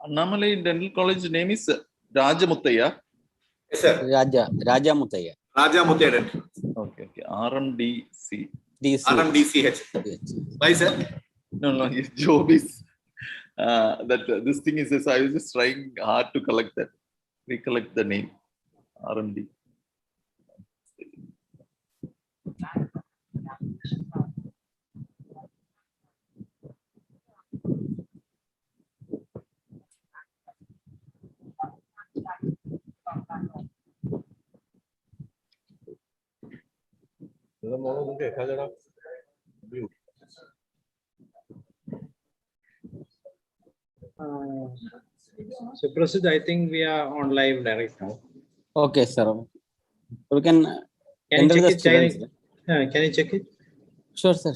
Annamalai Dental College name is Rajamuthaya. Yes, sir. Raja Muthaya. Raja Muthaya Dental. Okay. RMDC. DC. RMDCH. Why, sir? No, his job is this thing is this. I was just trying hard to recollect the name. RMD. So proceed. I think we are on live right now. Okay, sir. We can Can enter you the check it? students. Can you check it? Sure, sir.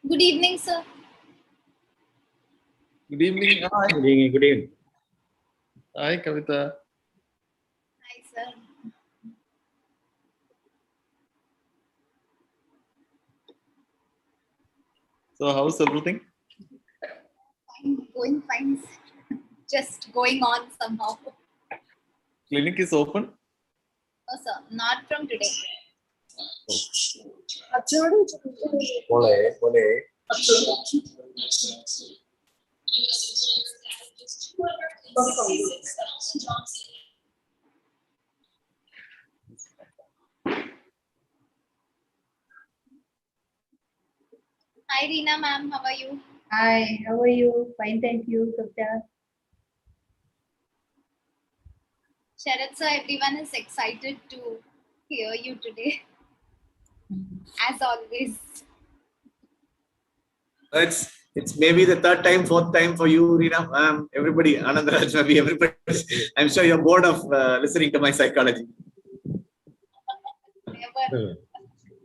Good evening, sir. Good evening. Hi. Good evening. Good evening. Hi, Kavita. Hi, sir. So, how's everything? Fine, going fine. Just going on somehow. Clinic is open. No, sir, not from today. Hi, Reena ma'am. How are you? Hi, how are you? Fine, thank you, Kavita. Sharat sir, everyone is excited to hear you today. As always. It's maybe the third time, fourth time for you, Reena. Everybody, Anand Raj, maybe everybody. I'm sure you're bored of listening to my psychology. Never.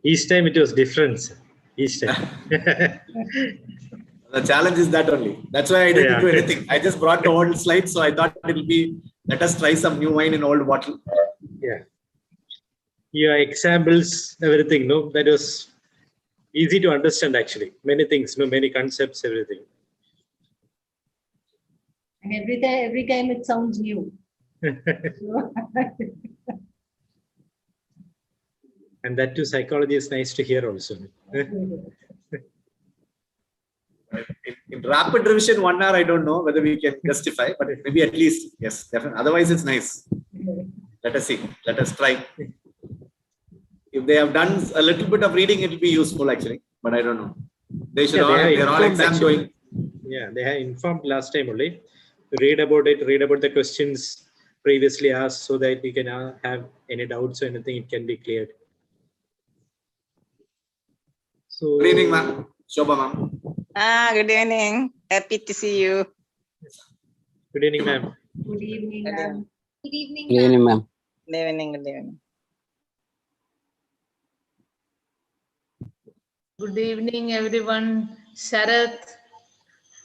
Each time it was different, sir. Each time. The challenge is that only. That's why I didn't Yeah. do anything. I just brought the old slides, so I thought it'll be let us try some new wine in old bottle. Yeah. Your examples, everything, no, that was easy to understand actually. Many things, no, many concepts, everything. And every time it sounds new. And that too, psychology is nice to hear also. In rapid revision, 1 hour, I don't know whether we can justify, but maybe at least, yes, definitely. Otherwise, it's nice. Let us see. Let us try. If they have done a little bit of reading, it will be useful actually, but I don't know. They should Yeah, all, they they're all informed exam actually. going. Yeah, they have informed last time only. Read about it, read about the questions previously asked so that we can have any doubts or anything, it can be cleared. So, Good evening, ma'am. Shobha, ma'am. Good evening. Happy to see you. good evening, ma'am. Good evening, ma'am. Good evening, Good evening, ma'am. Good evening. Good evening. Good evening, everyone. Sharath,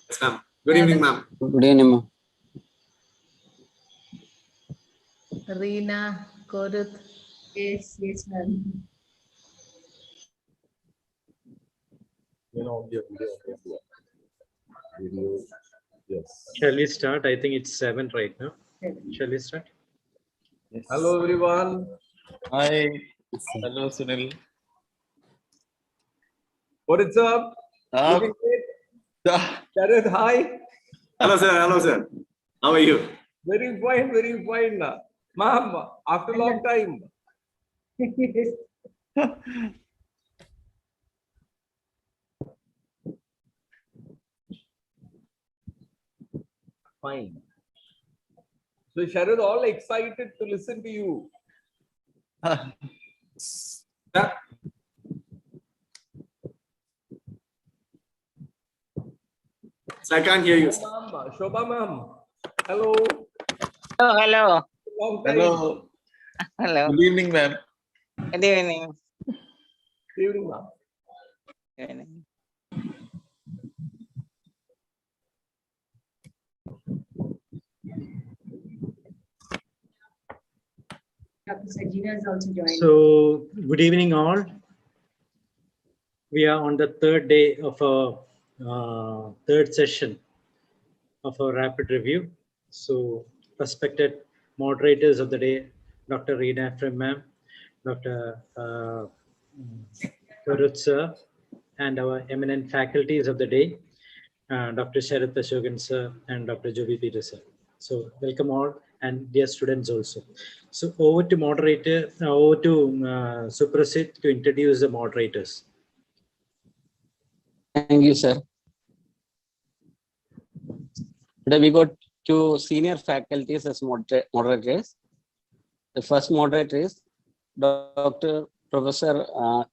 Yes, ma'am. Good evening, ma'am. Good evening, ma'am. Reena, Koruth. Yes, ma'am. Shall we start? I think it's 7 right now. Shall we start? Yes. Hello everyone. Hi. Hello, Sunil. What is up? Looking great. Sharad, hi. Hello, sir. Hello, sir. How are you? Very fine, very fine. Ma'am, after a long time. Fine. So Sharad, all excited to listen to you. Yeah. So I can't hear you. sir. Ma'am, Shobha ma'am. Hello. Oh, hello. Long time. Hello. Hello. Good evening, ma'am. Good evening. Good evening, ma'am. Good evening. Dr. Sajina is also joining. So, good evening, all. We are on the third day of our third session of our rapid review. So, respected moderators of the day, Dr. Reena Ephraim ma'am, Dr. Koruth sir, and our eminent faculties of the day, Dr. Sharath Ashokan sir and Dr. Joby Peter sir. So, welcome all and dear students also. So, over to moderator, over to Suprasit to introduce the moderators. Thank you, sir. Today we got two senior faculties as moderators. The first moderator is Dr. Professor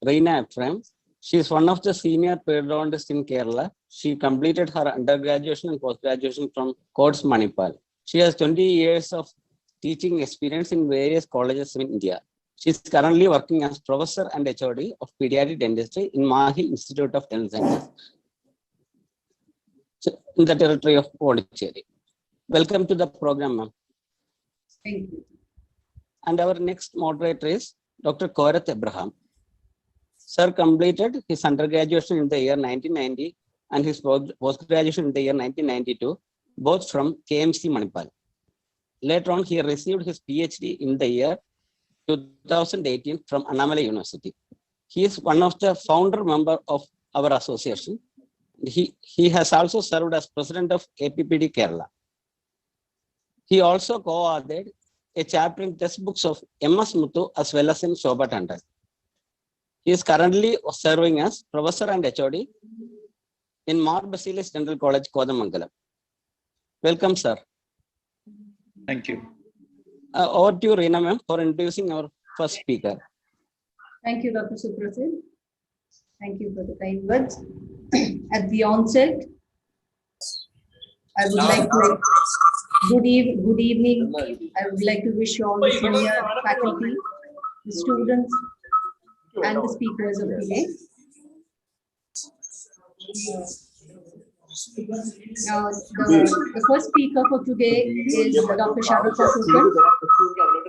Reena Ephraim. She is one of the senior periodontists in Kerala. She completed her undergraduation and post-graduation from Courts Manipal. She has 20 years of teaching experience in various colleges in India. She is currently working as professor and HOD of pediatric dentistry in Mahil Institute of Dental Sciences in the territory of Pondicherry. Welcome to the program, ma'am. Thank you. And our next moderator is Dr. Korath Abraham. Sir completed his undergraduation in the year 1990 and his post-graduation in the year 1992, both from KMC Manipal. Later on, he received his PhD in the year 2018 from Annamalai University. He is one of the founder member of our association. He has also served as president of APPD Kerala. He also co-authored a chapter in textbooks of M.S. Muthu as well as in Shobha Tandon. He is currently serving as professor and HOD in Mar Basilis Dental College, Kodamangalam. Welcome, sir. Thank you. Over to you, Reena ma'am, for introducing our first speaker. Thank you, Dr. Suprasid. Thank you for the kind words. At the onset, I would like to good evening. I would like to wish all the senior faculty, the students, and the speakers of the day. Now, the first speaker for today is Dr. Sharath Ashokam.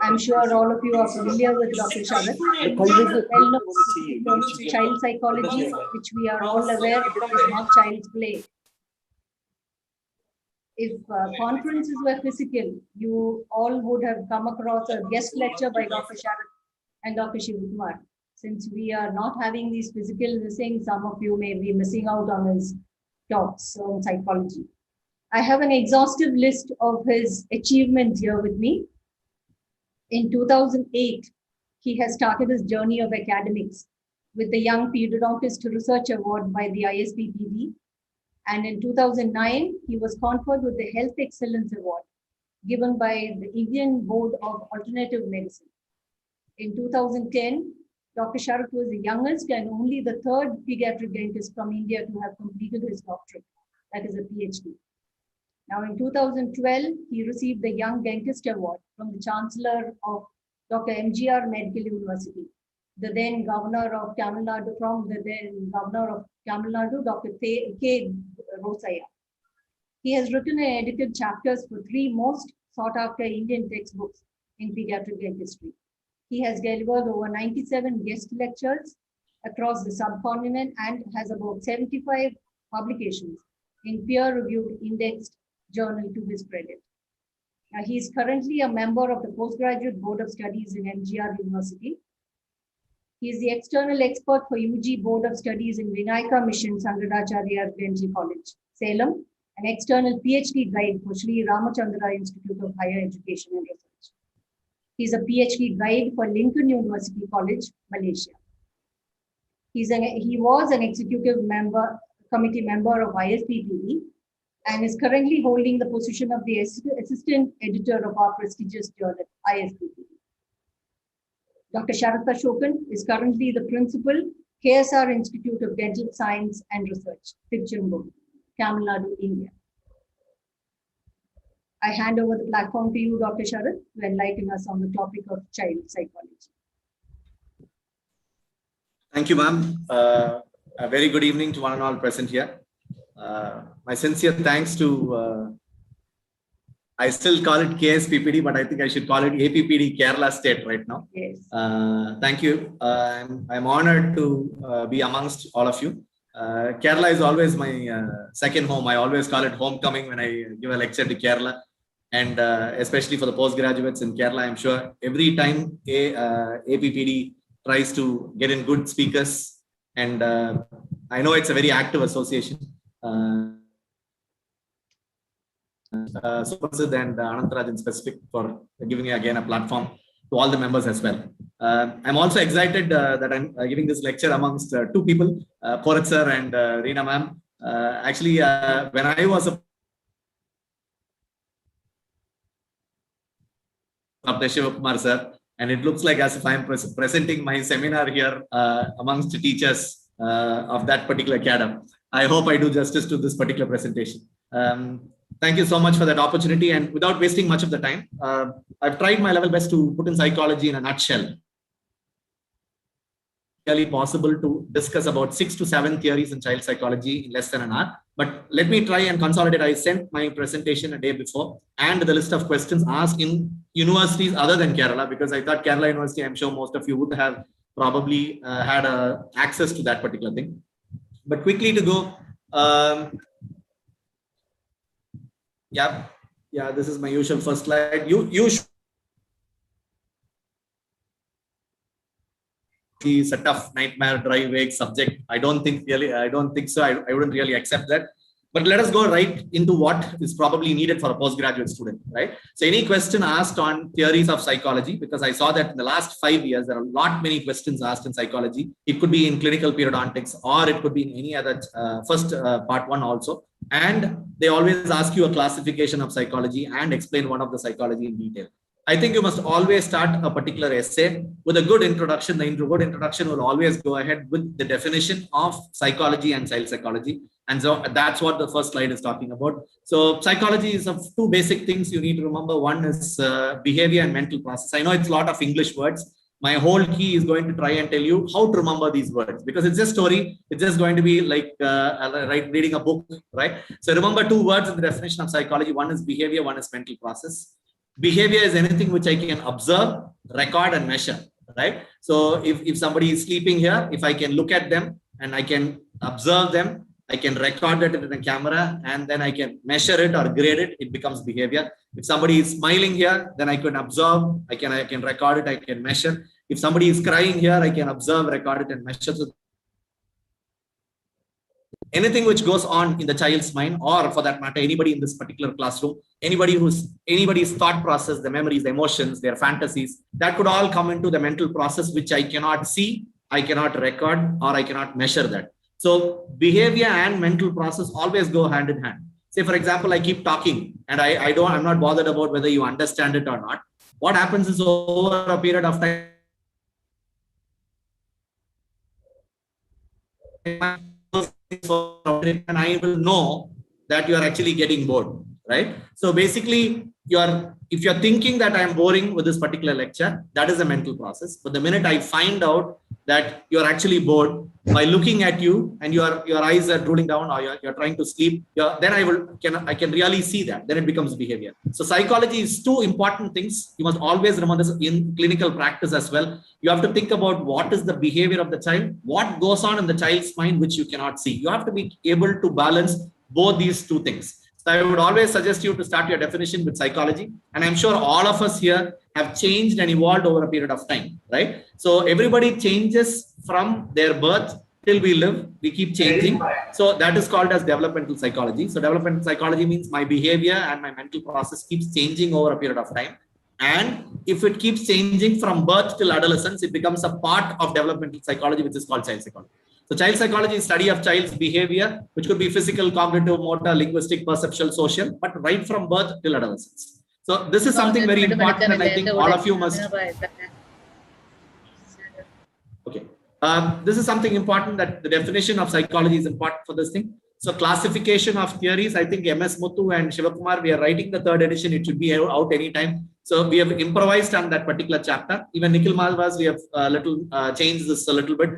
I'm sure all of you are familiar with Dr. Sharath. Well-known child psychology, which we are all aware is not child's play. If conferences were physical, you all would have come across a guest lecture by Dr. Sharath and Dr. Shivakumar. Since we are not having these physical missing, some of you may be missing out on his talks on psychology. I have an exhaustive list of his achievements here with me. In 2008, he has started his journey of academics with the Young Pediodontist Research Award by the ISPPD. And in 2009, he was conferred with the Health Excellence Award given by the Indian Board of Alternative Medicine. In 2010, Dr. Sharath was the youngest and only the third pediatric dentist from India to have completed his doctorate, that is a PhD. Now in 2012, he received the Young Dentist Award from the Chancellor of Dr. MGR Medical University, the then Governor of Tamil Nadu, Dr. K. Rosaya. He has written and edited chapters for 3 most sought after Indian textbooks in pediatric dentistry. He has delivered over 97 guest lectures across the subcontinent and has about 75 publications in peer-reviewed indexed journal to his credit. He is currently a member of the Postgraduate Board of Studies in MGR University. He is the external expert for UG Board of Studies in Vinayaka Mission Sankaracharya Dental College, Salem, an external PhD guide for Sri Ramachandra Institute of Higher Education and Research. He is a PhD guide for Lincoln University College, Malaysia. He was an executive committee member of ISPPD and is currently holding the position of the assistant editor of our prestigious journal, ISPPD. Dr. Sharath Ashokam is currently the principal, KSR Institute of Dental Science and Research, Tiruchendur, Tamil Nadu, India. I hand over the platform to you, Dr. Sharath, to enlighten us on the topic of child psychology. Thank you, ma'am. A very good evening to one and all present here. My sincere thanks to, I still call it KSPPD, but I think I should call it APPD Kerala State right now. Yes. Thank you. I'm honored to be amongst all of you. Kerala is always my second home. I always call it homecoming when I give a lecture to Kerala. And especially for the postgraduates in Kerala, I'm sure every time APPD tries to get in good speakers. And I know it's a very active association. Suprasid and Anantaraj in specific for giving me again a platform to all the members as well. I'm also excited that I'm giving this lecture amongst 2 people, Korath sir and Reena ma'am. Actually, when I was a Dr. Shivakumar sir, and it looks like as if I'm presenting my seminar here amongst the teachers of that particular cadre. I hope I do justice to this particular presentation. Thank you so much for that opportunity. And without wasting much of the time, I've tried my level best to put in psychology in a nutshell. really possible to discuss about 6 to 7 theories in child psychology in less than an hour. But let me try and consolidate. I sent my presentation a day before and the list of questions asked in universities other than Kerala, because I thought Kerala University, I'm sure most of you would have probably had access to that particular thing. But quickly to go, yeah, this is my usual first slide. It's a tough nightmare, dry, vague subject. I don't think so. I wouldn't really accept that. But let us go right into what is probably needed for a postgraduate student, right? So any question asked on theories of psychology, because I saw that in the last 5 years, there are many questions asked in psychology. It could be in clinical periodontics, or it could be in any other part 1 also. And they always ask you a classification of psychology and explain one of the psychology in detail. I think you must always start a particular essay with a good introduction. The good introduction will always go ahead with the definition of psychology and child psychology. And so that's what the first slide is talking about. So psychology is of 2 basic things you need to remember. One is behavior and mental process. I know it's a lot of English words. My whole key is going to try and tell you how to remember these words, because it's just story. It's just going to be like reading a book, right? So remember 2 words in the definition of psychology. One is behavior, one is mental process. Behavior is anything which I can observe, record, and measure, right? So if somebody is sleeping here, if I can look at them and I can observe them, I can record it in a camera, and then I can measure it or grade it, it becomes behavior. If somebody is smiling here, then I can observe, I can record it, I can measure. If somebody is crying here, I can observe, record it, and measure. So anything which goes on in the child's mind, or for that matter, anybody in this particular classroom, anybody's thought process, the memories, the emotions, their fantasies, that could all come into the mental process, which I cannot see, I cannot record, or I cannot measure that. So behavior and mental process always go hand in hand. Say, for example, I keep talking and I'm not bothered about whether you understand it or not. What happens is, over a period of time, and I will know that you are actually getting bored, right? So basically, if you're thinking that I'm boring with this particular lecture, that is a mental process. But the minute I find out that you're actually bored by looking at you and your eyes are drooling down, or you're trying to sleep, then I can really see that. Then it becomes behavior. So psychology is 2 important things. You must always remember this in clinical practice as well. You have to think about what is the behavior of the child, what goes on in the child's mind, which you cannot see. You have to be able to balance both these 2 things. So I would always suggest you to start your definition with psychology. And I'm sure all of us here have changed and evolved over a period of time, right? So everybody changes from their birth till we live. We keep changing. So that is called as developmental psychology. So developmental psychology means my behavior and my mental process keeps changing over a period of time. And if it keeps changing from birth till adolescence, it becomes a part of developmental psychology, which is called child psychology. So child psychology is study of child's behavior, which could be physical, cognitive, motor, linguistic, perceptual, social, but right from birth till adolescence. So this is something very important, and I think all of you must. Okay. This is something important, that the definition of psychology is important for this thing. So classification of theories, I think MS Muthu and Shivakumar, we are writing the 3rd edition. It should be out anytime. So we have improvised on that particular chapter. Even Nikhil Malvas, we have changed this a little bit.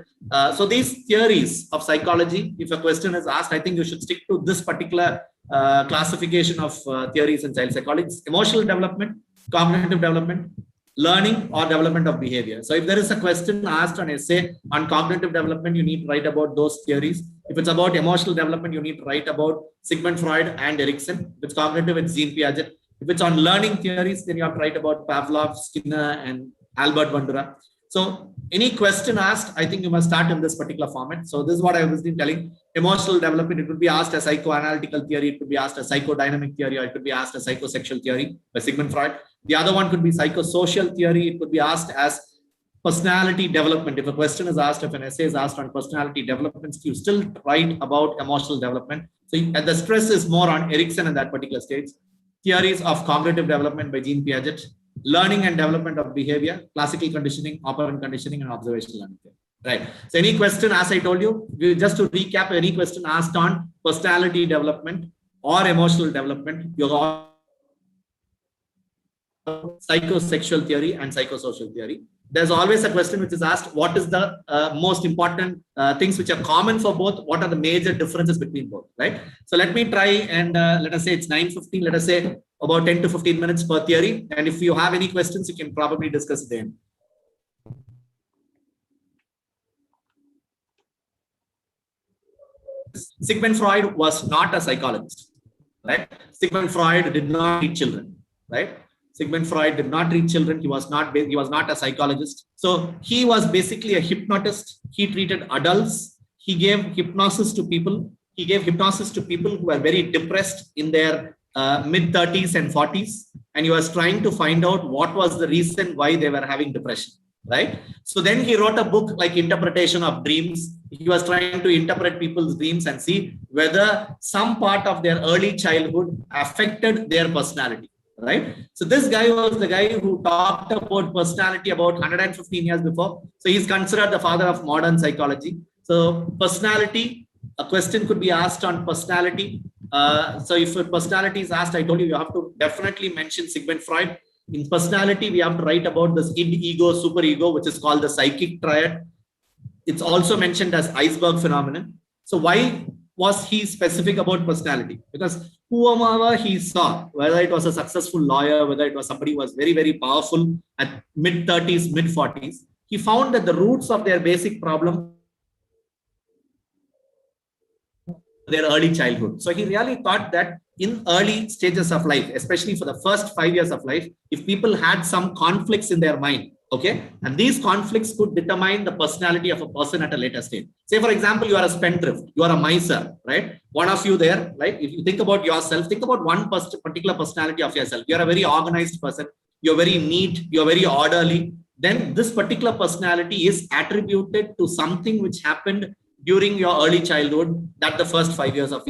So these theories of psychology, if a question is asked, I think you should stick to this particular classification of theories in child psychology. Emotional development, cognitive development, learning, or development of behavior. So if there is a question asked on essay on cognitive development, you need to write about those theories. If it's about emotional development, you need to write about Sigmund Freud and Erikson. If it's cognitive, it's Jean Piaget. If it's on learning theories, then you have to write about Pavlov, Skinner, and Albert Bandura. So any question asked, I think you must start in this particular format. So this is what I was telling. Emotional development, it could be asked as psychoanalytical theory, it could be asked as psychodynamic theory, or it could be asked as psychosexual theory by Sigmund Freud. The other one could be psychosocial theory. It could be asked as personality development. If a question is asked, if an essay is asked on personality development, you still write about emotional development. So the stress is more on Erikson in that particular stage. Theories of cognitive development by Jean Piaget. Learning and development of behavior, classical conditioning, operant conditioning, and observational learning. Right. So any question, as I told you, just to recap, any question asked on personality development or emotional development, you're psychosexual theory and psychosocial theory. There's always a question which is asked, what is the most important things which are common for both? What are the major differences between both, right? So let me try and let us say it's 9:15, let us say about 10 to 15 minutes per theory. And if you have any questions, you can probably discuss it then. Sigmund Freud was not a psychologist, right? Sigmund Freud did not treat children, right? Sigmund Freud did not treat children. He was not a psychologist. So he was basically a hypnotist. He treated adults. He gave hypnosis to people. He gave hypnosis to people who were very depressed in their mid 30s and 40s. And he was trying to find out what was the reason why they were having depression, right? So then he wrote a book like Interpretation of Dreams. He was trying to interpret people's dreams and see whether some part of their early childhood affected their personality. Right. So this guy was the guy who talked about personality about 115 years before. So he's considered the father of modern psychology. So personality, a question could be asked on personality. So if a personality is asked, I told you, you have to definitely mention Sigmund Freud. In personality, we have to write about this id, ego, superego, which is called the psychic triad. It's also mentioned as iceberg phenomenon. So why was he specific about personality? Because whoever he saw, whether it was a successful lawyer, whether it was somebody who was very, very powerful at mid 30s, mid 40s, he found that the roots of their basic problem, their early childhood. So he really thought that in early stages of life, especially for the first 5 years of life, if people had some conflicts in their mind, okay, and these conflicts could determine the personality of a person at a later stage. Say, for example, you are a spendthrift, you are a miser, right? One of you there, right? If you think about yourself, think about one particular personality of yourself. You are a very organized person. You're very neat. You're very orderly. Then this particular personality is attributed to something which happened during your early childhood, that the first 5 years of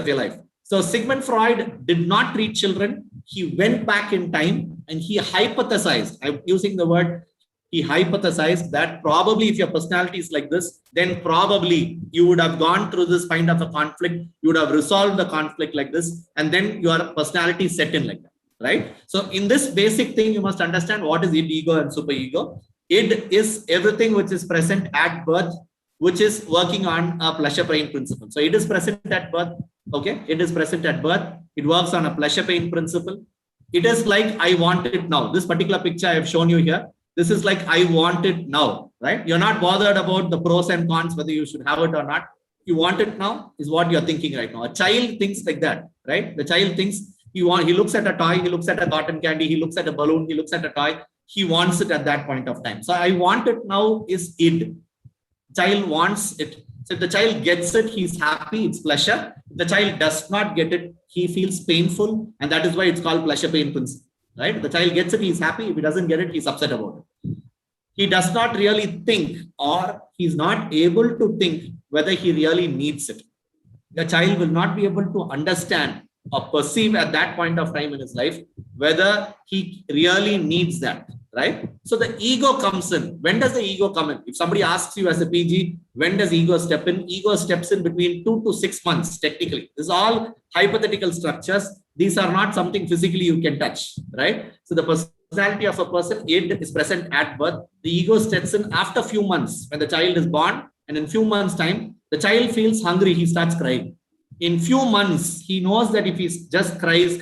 your life. So Sigmund Freud did not treat children. He went back in time and he hypothesized, I'm using the word, he hypothesized that probably if your personality is like this, then probably you would have gone through this kind of a conflict. You would have resolved the conflict like this, and then your personality set in like that, right? So in this basic thing, you must understand what is id, ego and superego. Id is everything which is present at birth, which is working on a pleasure pain principle. So it is present at birth. Okay, it is present at birth. It works on a pleasure pain principle. It is like, I want it now. This particular picture I have shown you here, this is like, I want it now, right? You're not bothered about the pros and cons, whether you should have it or not. You want it now is what you're thinking right now. A child thinks like that, right? The child thinks he looks at a toy, he looks at a cotton candy, he looks at a balloon, he looks at a toy. He wants it at that point of time. So I want it now is id. Child wants it. So if the child gets it, he's happy, it's pleasure. If the child does not get it, he feels painful. And that is why it's called pleasure pain principle, right? If the child gets it, he's happy. If he doesn't get it, he's upset about it. He does not really think, or he's not able to think whether he really needs it. The child will not be able to understand or perceive at that point of time in his life whether he really needs that, right? So the ego comes in. When does the ego come in? If somebody asks you as a PG, when does ego step in? Ego steps in between 2 to 6 months, technically. This is all hypothetical structures. These are not something physically you can touch, right? So the personality of a person, id, is present at birth. The ego steps in after a few months when the child is born, and in few months' time, the child feels hungry, he starts crying. In few months, he knows that if he just cries,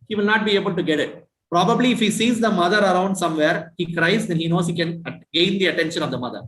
he will not be able to get it. Probably if he sees the mother around somewhere, he cries, then he knows he can gain the attention of the mother.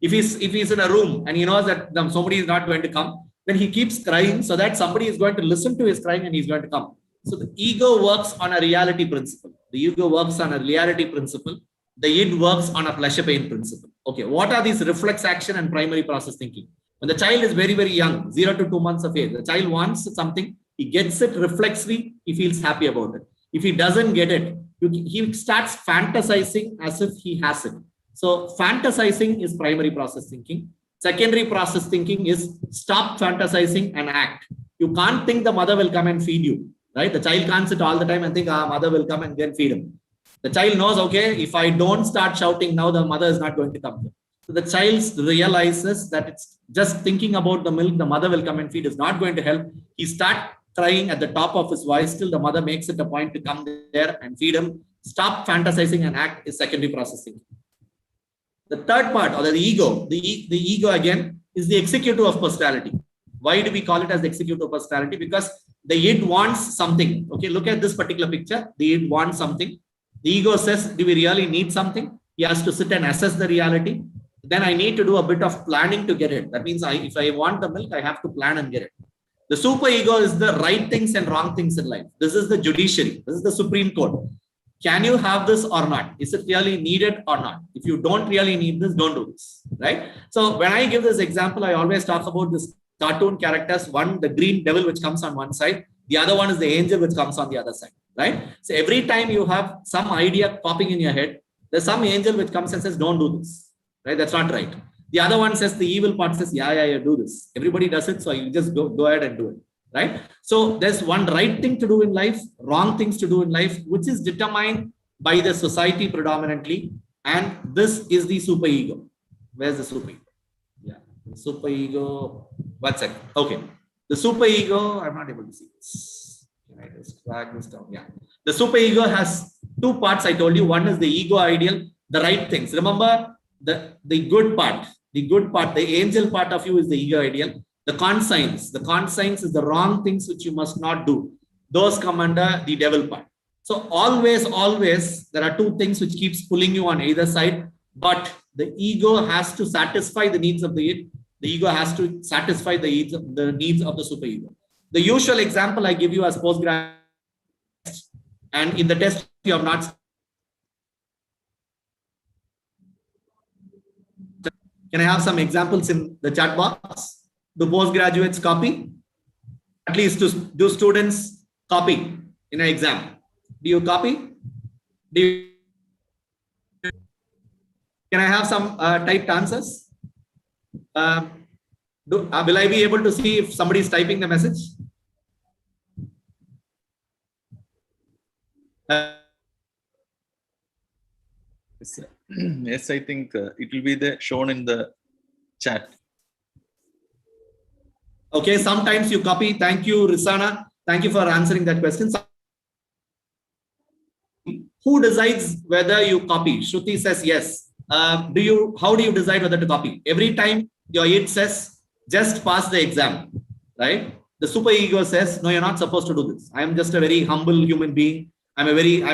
If he's in a room and he knows that somebody is not going to come, then he keeps crying so that somebody is going to listen to his crying and he's going to come. So the ego works on a reality principle. The ego works on a reality principle. The id works on a pleasure pain principle. Okay, what are these reflex action and primary process thinking? When the child is very, very young, 0 to 2 months of age, the child wants something, he gets it reflexively, he feels happy about it. If he doesn't get it, he starts fantasizing as if he has it. So fantasizing is primary process thinking. Secondary process thinking is stop fantasizing and act. You can't think the mother will come and feed you, right? The child can't sit all the time and think, mother will come and then feed him. The child knows, okay, if I don't start shouting now, the mother is not going to come. So the child realizes that it's just thinking about the milk, the mother will come and feed is not going to help. He starts crying at the top of his voice till the mother makes it a point to come there and feed him. Stop fantasizing and act is secondary processing. The third part, or the ego, the ego again is the executive of personality. Why do we call it as the executive of personality? Because the id wants something. Okay, look at this particular picture. The id wants something. The ego says, do we really need something? He has to sit and assess the reality. Then I need to do a bit of planning to get it. That means if I want the milk, I have to plan and get it. The superego is the right things and wrong things in life. This is the judiciary. This is the Supreme Court. Can you have this or not? Is it really needed or not? If you don't really need this, don't do this, right? So when I give this example, I always talk about this cartoon characters. One, the green devil, which comes on one side. The other one is the angel, which comes on the other side, right? So every time you have some idea popping in your head, there's some angel which comes and says, don't do this, right? That's not right. The other one says, the evil part says, yeah, do this. Everybody does it. So you just go ahead and do it. Right? So there's one right thing to do in life, wrong things to do in life, which is determined by the society predominantly. And this is the superego. Where's the superego? Yeah, the superego. 1 second. Okay. The superego, I'm not able to see this. Can I just drag this down? Yeah. The superego has two parts. I told you. One is the ego ideal, the right things. Remember the good part, the angel part of you is the ego ideal. The conscience is the wrong things which you must not do. Those come under the devil part. So always, there are two things which keeps pulling you on either side, but the ego has to satisfy the needs of the id. The ego has to satisfy the needs of the superego. The usual example I give you as postgrad, and in the test you have not. Can I have some examples in the chat box? Do postgraduates copy? At least do students copy in an exam? Do you copy? Can I have some typed answers? Will I be able to see if somebody is typing the message? Yes, I think it will be shown in the chat. Okay, sometimes you copy. Thank you, Risana. Thank you for answering that question. Who decides whether you copy? Shruti says yes. How do you decide whether to copy? Every time your id says, just pass the exam, right? The superego says, no, you're not supposed to do this. I am just a very humble human being. I'm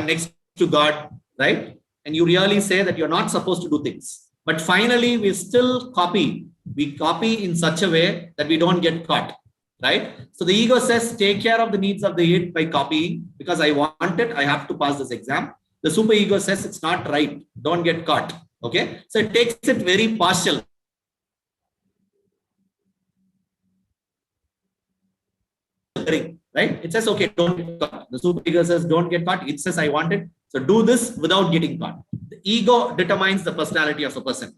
next to God, right? And you really say that you're not supposed to do things. But finally, we still copy. We copy in such a way that we don't get caught, right? So the ego says, take care of the needs of the id by copying. Because I want it, I have to pass this exam. The superego says, it's not right. Don't get caught, okay? So it takes it very partial. Right? It says, okay, don't get caught. The superego says, don't get caught. It says, I want it. So do this without getting caught. The ego determines the personality of a person.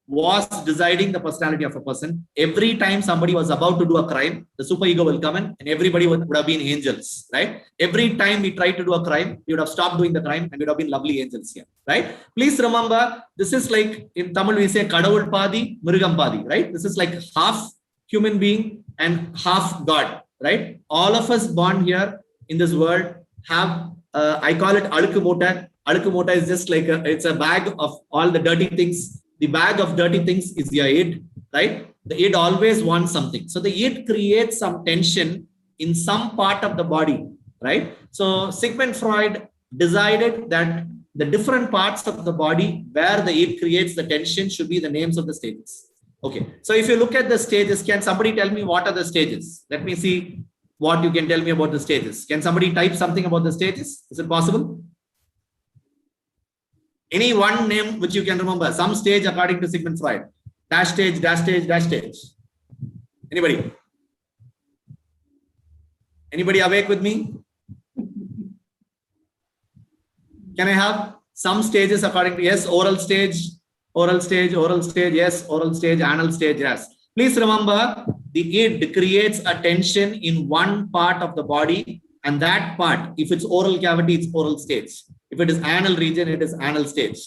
Was deciding the personality of a person. Every time somebody was about to do a crime, the superego will come in and everybody would have been angels, right? Every time we try to do a crime, we would have stopped doing the crime and we would have been lovely angels here, right? Please remember, this is like, in Tamil we say, Kadavul Padi, Murugam Padi, right? This is like half human being and half God, right? All of us born here in this world have, I call it Alukku-Moota. Alukku-Moota is just like, it's a bag of all the dirty things. The bag of dirty things is your id, right? The id always wants something. So the id creates some tension in some part of the body, right? So Sigmund Freud decided that the different parts of the body where the id creates the tension should be the names of the stages. Okay. So if you look at the stages, can somebody tell me what are the stages? Let me see what you can tell me about the stages. Can somebody type something about the stages? Is it possible? Any one name which you can remember, some stage according to Sigmund Freud. Dash stage, dash stage, dash stage. Anybody? Anybody awake with me? Can I have some stages according to, yes, oral stage, yes, oral stage, anal stage, yes. Please remember, the id creates a tension in one part of the body, and that part, if it's oral cavity, it's oral stage. If it is anal region, it is anal stage.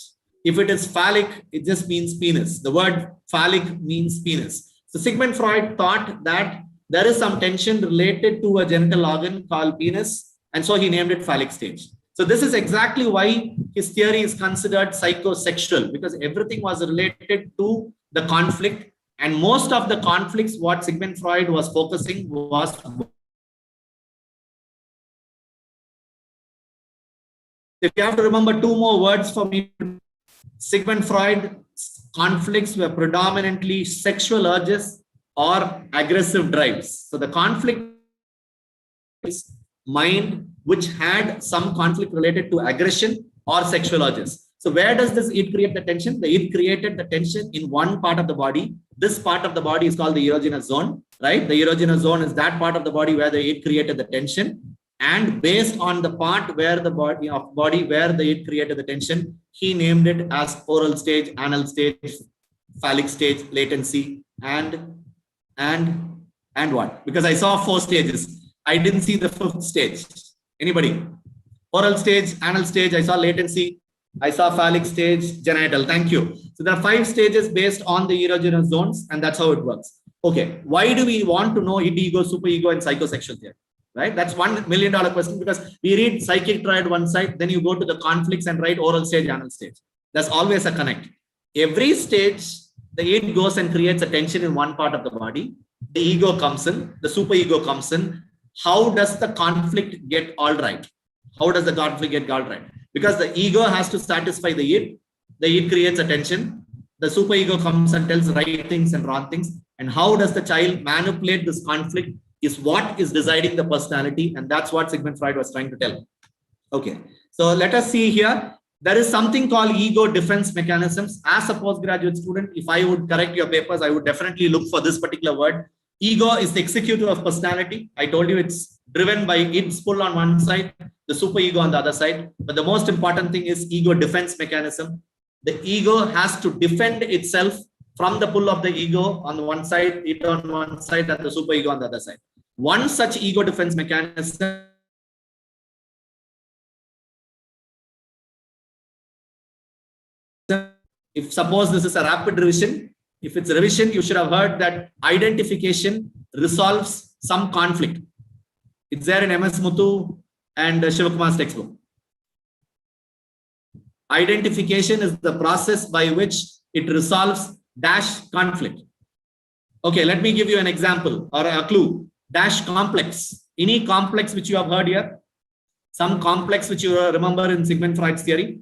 If it is phallic, it just means penis. The word phallic means penis. So Sigmund Freud thought that there is some tension related to a genital organ called penis, and so he named it phallic stage. So this is exactly why his theory is considered psychosexual, because everything was related to the conflict, and most of the conflicts what Sigmund Freud was focusing was. If you have to remember two more words for me, Sigmund Freud's conflicts were predominantly sexual urges or aggressive drives. So the conflict is mind which had some conflict related to aggression or sexual urges. So where does this id create the tension? The id created the tension in one part of the body. This part of the body is called the erogenous zone, right? The erogenous zone is that part of the body where the id created the tension. And based on the part where the body where the id created the tension, he named it as oral stage, anal stage, phallic stage, latency, and what? Because I saw 4 stages. I didn't see the 5th stage. Anybody? Oral stage, anal stage, I saw latency, I saw phallic stage, genital. Thank you. So there are 5 stages based on the erogenous zones, and that's how it works. Okay, why do we want to know id, ego, superego, and psychosexual theory? Right? That's $1 million question, because we read psychic triad one side, then you go to the conflicts and write oral stage, anal stage. There's always a connect. Every stage, the id goes and creates a tension in one part of the body. The ego comes in, the superego comes in. How does the conflict get all right? How does the conflict get all right? Because the ego has to satisfy the id creates a tension. The superego comes and tells right things and wrong things. And how does the child manipulate this conflict is what is deciding the personality. And that's what Sigmund Freud was trying to tell. Okay, so let us see here. There is something called ego defense mechanisms. As a postgraduate student, if I would correct your papers, I would definitely look for this particular word. Ego is the executive of personality. I told you it's driven by its pull on one side, the superego on the other side. But the most important thing is ego defense mechanism. The ego has to defend itself from the pull of the ego on one side, it on one side, and the superego on the other side. One such ego defense mechanism if suppose this is a rapid revision, if it's a revision, you should have heard that identification resolves some conflict. It's there in MS Muthu and Shivakumar's textbook. Identification is the process by which it resolves dash conflict. Okay, let me give you an example or a clue. Dash complex. Any complex which you have heard here? Some complex which you remember in Sigmund Freud's theory?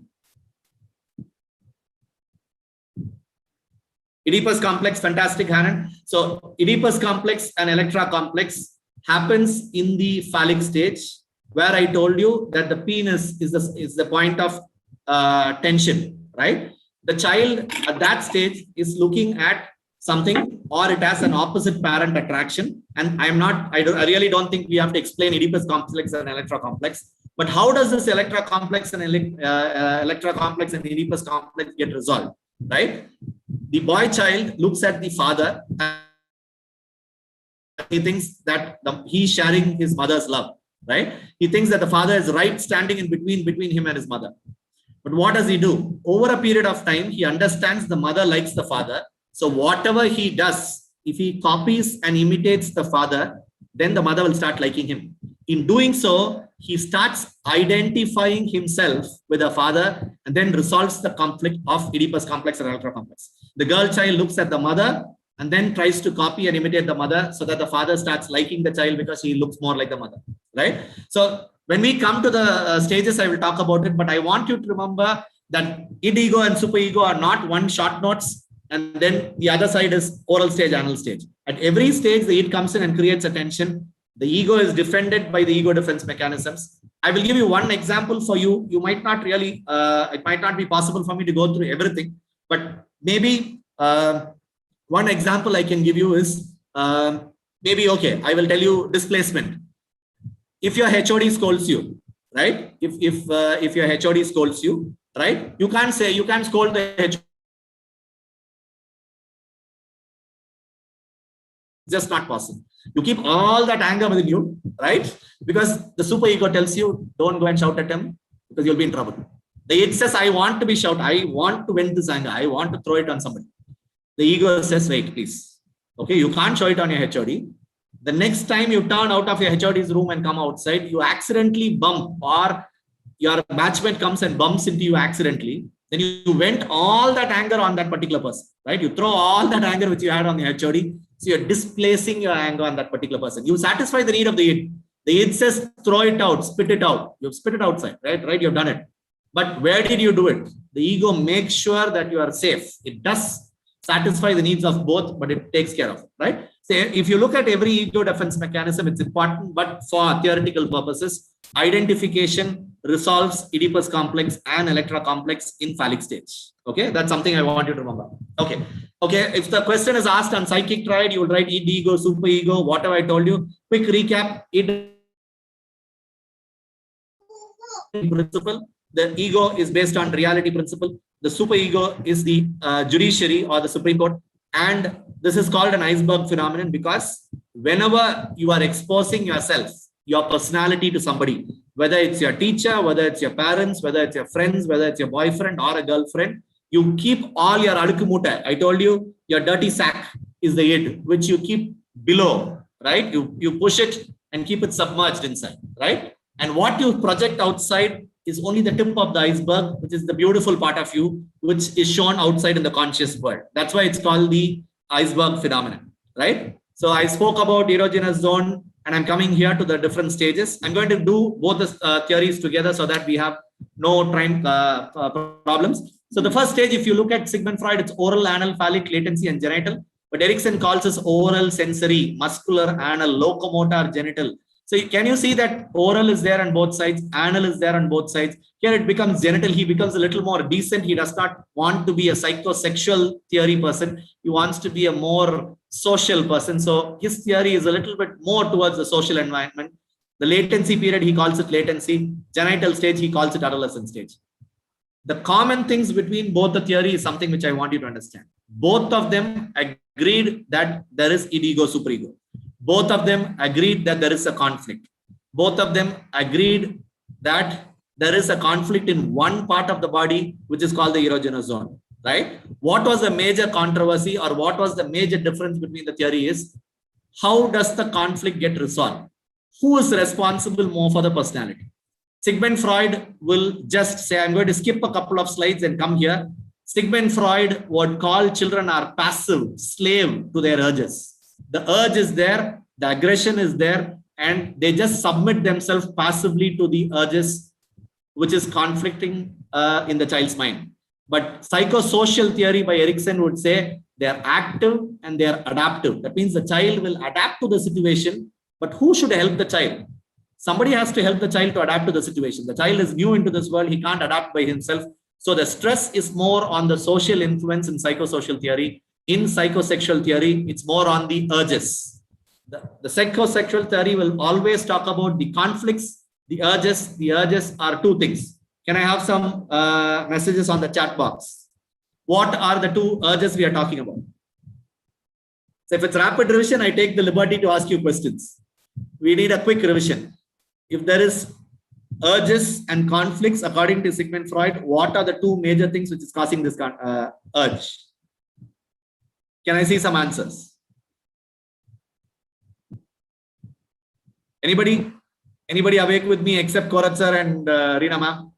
Oedipus complex, fantastic, Hanan. So Oedipus complex and Electra complex happens in the phallic stage, where I told you that the penis is the point of tension, right? The child at that stage is looking at something, or it has an opposite parent attraction. And I really don't think we have to explain Oedipus complex and Electra complex. But how does this Electra complex and Oedipus complex get resolved, right? The boy child looks at the father and he thinks that he's sharing his mother's love, right? He thinks that the father is right standing in between him and his mother. But what does he do? Over a period of time, he understands the mother likes the father. So whatever he does, if he copies and imitates the father, then the mother will start liking him. In doing so, he starts identifying himself with the father and then resolves the conflict of Oedipus complex and Electra complex. The girl child looks at the mother and then tries to copy and imitate the mother so that the father starts liking the child because he looks more like the mother, right? So when we come to the stages, I will talk about it, but I want you to remember that id, ego and superego are not one short notes, and then the other side is oral stage, anal stage. At every stage, the id comes in and creates a tension. The ego is defended by the ego defense mechanisms. I will give you one example for you. You might not really, it might not be possible for me to go through everything, but maybe one example I can give you is maybe, okay, I will tell you displacement. If your HOD scolds you, right? If your HOD scolds you, right? You can't scold the HOD. It's just not possible. You keep all that anger within you, right? Because the superego tells you, don't go and shout at him because you'll be in trouble. The id says, I want to be shouted. I want to vent this anger. I want to throw it on somebody. The ego says, wait, please. Okay, you can't show it on your HOD. The next time you turn out of your HOD's room and come outside, you accidentally bump, or your batchmate comes and bumps into you accidentally, then you vent all that anger on that particular person, right? You throw all that anger which you had on the HOD. So you're displacing your anger on that particular person. You satisfy the need of the id. The id says, throw it out, spit it out. You've spit it outside, right? You've done it. But where did you do it? The ego makes sure that you are safe. It does satisfy the needs of both, but it takes care of it, right? So if you look at every ego defense mechanism, it's important, but for theoretical purposes, identification resolves Oedipus complex and Electra complex in phallic stage. Okay, that's something I want you to remember. Okay. If the question is asked on psychic triad, you will write id, ego, super ego, whatever I told you. Quick recap: id principle. The ego is based on reality principle. The super ego is the judiciary or the Supreme Court. And this is called an iceberg phenomenon because whenever you are exposing yourself, your personality to somebody, whether it's your teacher, whether it's your parents, whether it's your friends, whether it's your boyfriend or a girlfriend, you keep all your adukumuta. I told you, your dirty sack is the id, which you keep below, right? You push it and keep it submerged inside, right? And what you project outside is only the tip of the iceberg, which is the beautiful part of you, which is shown outside in the conscious world. That's why it's called the iceberg phenomenon, right? So I spoke about erogenous zone, and I'm coming here to the different stages. I'm going to do both the theories together so that we have no time problems. So the first stage, if you look at Sigmund Freud, it's oral, anal, phallic, latency, and genital. But Erikson calls this oral, sensory, muscular, anal, locomotor, genital. So can you see that oral is there on both sides, anal is there on both sides. Here it becomes genital. He becomes a little more decent. He does not want to be a psychosexual theory person. He wants to be a more social person. So his theory is a little bit more towards the social environment. The latency period, he calls it latency. Genital stage, he calls it adolescent stage. The common things between both the theory is something which I want you to understand. Both of them agreed that there is id, ego, superego. Both of them agreed that there is a conflict. Both of them agreed that there is a conflict in one part of the body, which is called the erogenous zone, right? What was the major controversy or what was the major difference between the theory is, how does the conflict get resolved? Who is responsible more for the personality? Sigmund Freud will just say, I'm going to skip a couple of slides and come here. Sigmund Freud would call children are passive, slave to their urges. The urge is there, the aggression is there, and they just submit themselves passively to the urges, which is conflicting in the child's mind. But psychosocial theory by Erikson would say they are active and they are adaptive. That means the child will adapt to the situation, but who should help the child? Somebody has to help the child to adapt to the situation. The child is new into this world. He can't adapt by himself. So the stress is more on the social influence in psychosocial theory. In psychosexual theory, it's more on the urges. The psychosexual theory will always talk about the conflicts, the urges. The urges are two things. Can I have some messages on the chat box? What are the two urges we are talking about? So if it's rapid revision, I take the liberty to ask you questions. We need a quick revision. If there is urges and conflicts, according to Sigmund Freud, what are the two major things which is causing this urge? Can I see some answers? Anybody? Anybody awake with me except Korat sir and Reena ma'am?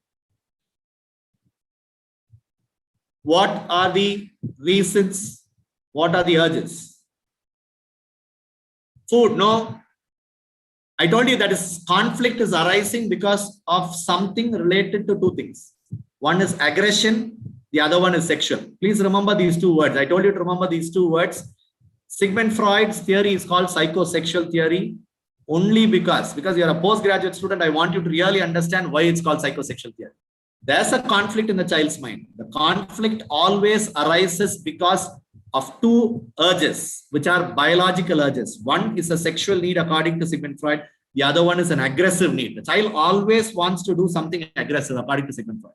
What are the reasons? What are the urges? Food, no. I told you that is conflict is arising because of something related to two things. One is aggression, the other one is sexual. Please remember these two words. I told you to remember these two words. Sigmund Freud's theory is called psychosexual theory only because you're a postgraduate student, I want you to really understand why it's called psychosexual theory. There's a conflict in the child's mind. The conflict always arises because of two urges, which are biological urges. One is a sexual need according to Sigmund Freud. The other one is an aggressive need. The child always wants to do something aggressive according to Sigmund Freud.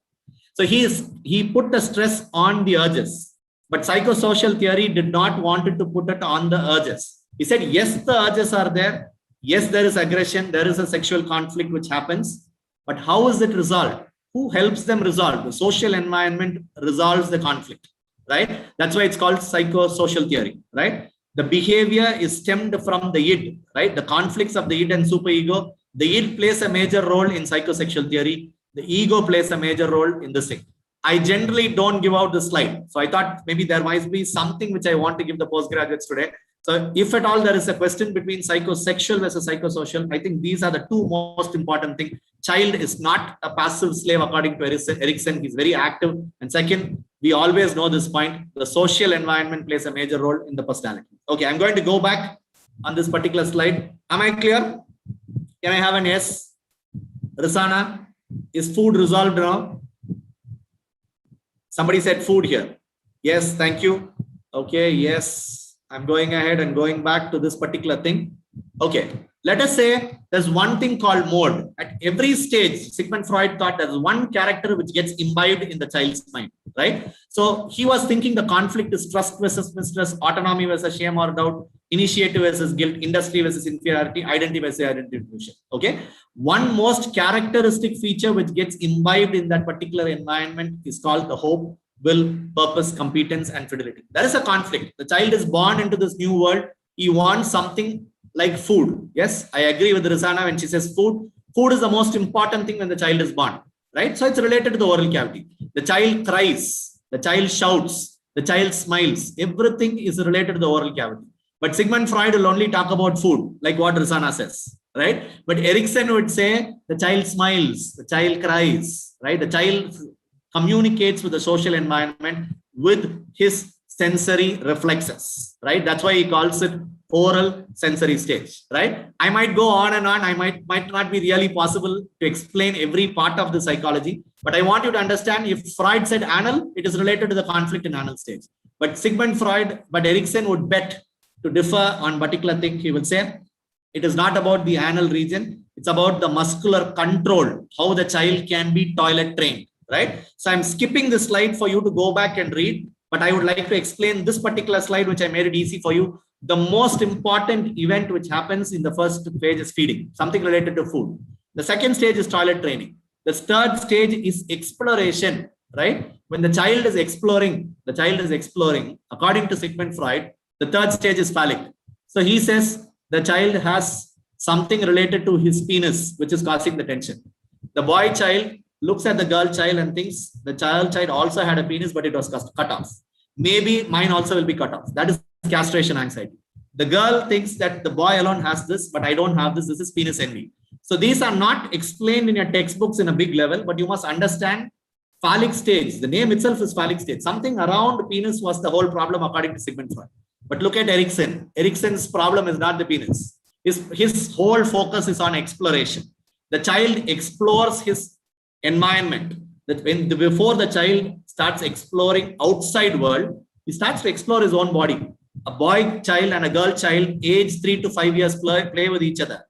So he put the stress on the urges, but psychosocial theory did not want to put it on the urges. He said, yes, the urges are there. Yes, there is aggression. There is a sexual conflict which happens, but how is it resolved? Who helps them resolve? The social environment resolves the conflict, right? That's why it's called psychosocial theory, right? The behavior is stemmed from the id, right? The conflicts of the id and superego. The id plays a major role in psychosexual theory. The ego plays a major role in this thing. I generally don't give out the slide. So I thought maybe there might be something which I want to give the postgraduates today. So if at all there is a question between psychosexual versus psychosocial, I think these are the two most important things. Child is not a passive slave according to Erikson. He's very active. And second, we always know this point, the social environment plays a major role in the personality. Okay, I'm going to go back on this particular slide. Am I clear? Can I have an yes? Risana, is food resolved now? Somebody said food here. Yes, thank you. Okay, yes. I'm going ahead and going back to this particular thing. Okay, let us say there's one thing called mode. At every stage, Sigmund Freud thought there's one character which gets imbibed in the child's mind, right? So he was thinking the conflict is trust versus mistrust, autonomy versus shame or doubt, initiative versus guilt, industry versus inferiority, identity versus identification. Okay, one most characteristic feature which gets imbibed in that particular environment is called the hope, will, purpose, competence, and fidelity. There is a conflict. The child is born into this new world. He wants something like food. Yes, I agree with Risana when she says food. Food is the most important thing when the child is born, right? So it's related to the oral cavity. The child cries, the child shouts, the child smiles. Everything is related to the oral cavity. But Sigmund Freud will only talk about food, like what Risana says, right? But Erikson would say the child smiles, the child cries, right? The child communicates with the social environment with his sensory reflexes, right? That's why he calls it oral sensory stage, right? I might go on and on. I might not be really possible to explain every part of the psychology, but I want you to understand if Freud said anal, it is related to the conflict in anal stage. But Erikson would bet to differ on particular thing. He will say it is not about the anal region. It's about the muscular control, how the child can be toilet trained, right? So I'm skipping this slide for you to go back and read, but I would like to explain this particular slide, which I made it easy for you. The most important event which happens in the first page is feeding, something related to food. The second stage is toilet training. The third stage is exploration, right? When the child is exploring, according to Sigmund Freud, the third stage is phallic. So he says the child has something related to his penis, which is causing the tension. The boy child looks at the girl child and thinks the child also had a penis, but it was cut off. Maybe mine also will be cut off. That is castration anxiety. The girl thinks that the boy alone has this, but I don't have this. This is penis envy. So these are not explained in your textbooks in a big level, but you must understand phallic stage. The name itself is phallic stage. Something around penis was the whole problem according to Sigmund Freud. But look at Erikson. Erikson's problem is not the penis. His whole focus is on exploration. The child explores his environment. Before the child starts exploring outside world, he starts to explore his own body. A boy child and a girl child, age 3 to 5 years, play with each other.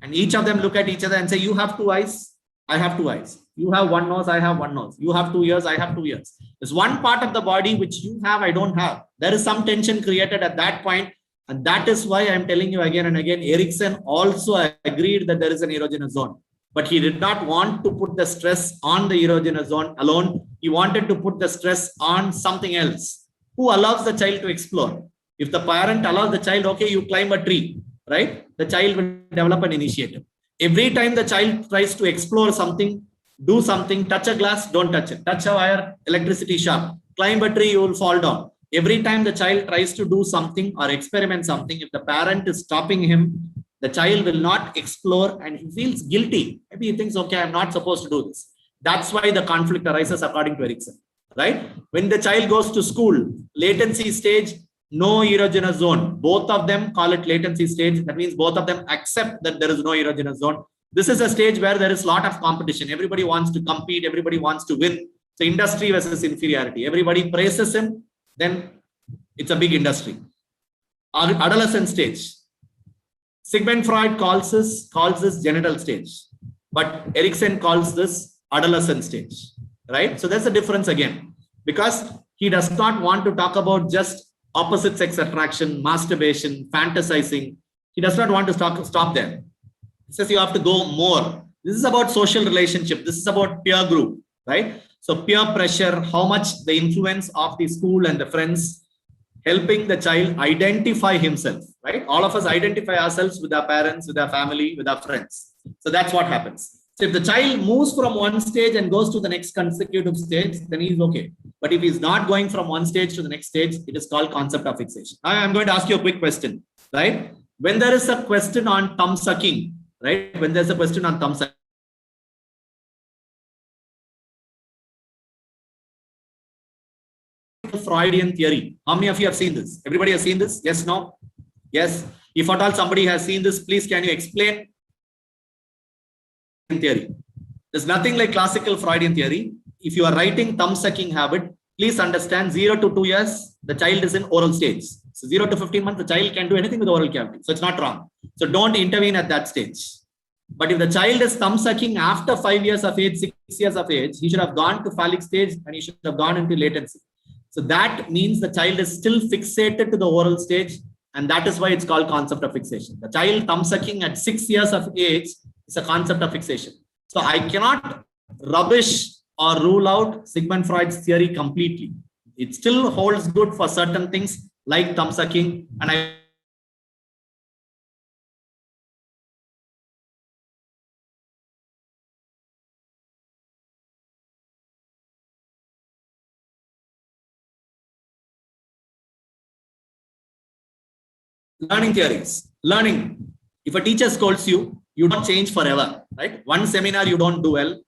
And each of them look at each other and say, you have 2 eyes, I have 2 eyes. You have 1 nose, I have 1 nose. You have 2 ears, I have 2 ears. There's one part of the body which you have, I don't have. There is some tension created at that point. And that is why I'm telling you again and again, Erikson also agreed that there is an erogenous zone. But he did not want to put the stress on the erogenous zone alone. He wanted to put the stress on something else. Who allows the child to explore? If the parent allows the child, okay, you climb a tree, right? The child will develop an initiative. Every time the child tries to explore something, do something, touch a glass, don't touch it. Touch a wire, electricity shock. Climb a tree, you will fall down. Every time the child tries to do something or experiment something, if the parent is stopping him, the child will not explore and he feels guilty. Maybe he thinks, okay, I'm not supposed to do this. That's why the conflict arises according to Erikson, right? When the child goes to school, latency stage, no erogenous zone. Both of them call it latency stage. That means both of them accept that there is no erogenous zone. This is a stage where there is a lot of competition. Everybody wants to compete. Everybody wants to win. So industry versus inferiority. Everybody praises him. Then it's a big industry. Adolescent stage. Sigmund Freud calls this genital stage, but Erikson calls this adolescent stage, right? So there's a difference again, because he does not want to talk about just opposite sex attraction, masturbation, fantasizing. He does not want to stop there. He says you have to go more. This is about social relationship. This is about peer group, right? So peer pressure, how much the influence of the school and the friends helping the child identify himself, right? All of us identify ourselves with our parents, with our family, with our friends. So that's what happens. So if the child moves from one stage and goes to the next consecutive stage, then he's okay. But if he's not going from one stage to the next stage, it is called concept of fixation. I'm going to ask you a quick question, right? When there is a question on thumb sucking, right? When there's a question on thumb sucking, Freudian theory. How many of you have seen this? Everybody has seen this? Yes, no? Yes. If at all somebody has seen this, please can you explain theory? There's nothing like classical Freudian theory. If you are writing thumb sucking habit, please understand 0 to 2 years, the child is in oral stage. So 0 to 15 months, the child can do anything with the oral cavity. So it's not wrong. So don't intervene at that stage. But if the child is thumb sucking after 5 years of age, 6 years of age, he should have gone to phallic stage and he should have gone into latency. So that means the child is still fixated to the oral stage, and that is why it's called concept of fixation. The child thumb sucking at 6 years of age is a concept of fixation. So I cannot rubbish or rule out Sigmund Freud's theory completely. It still holds good for certain things like thumb sucking, and I learning theories. Learning. If a teacher scolds you, you don't change forever, right? One seminar you don't do well,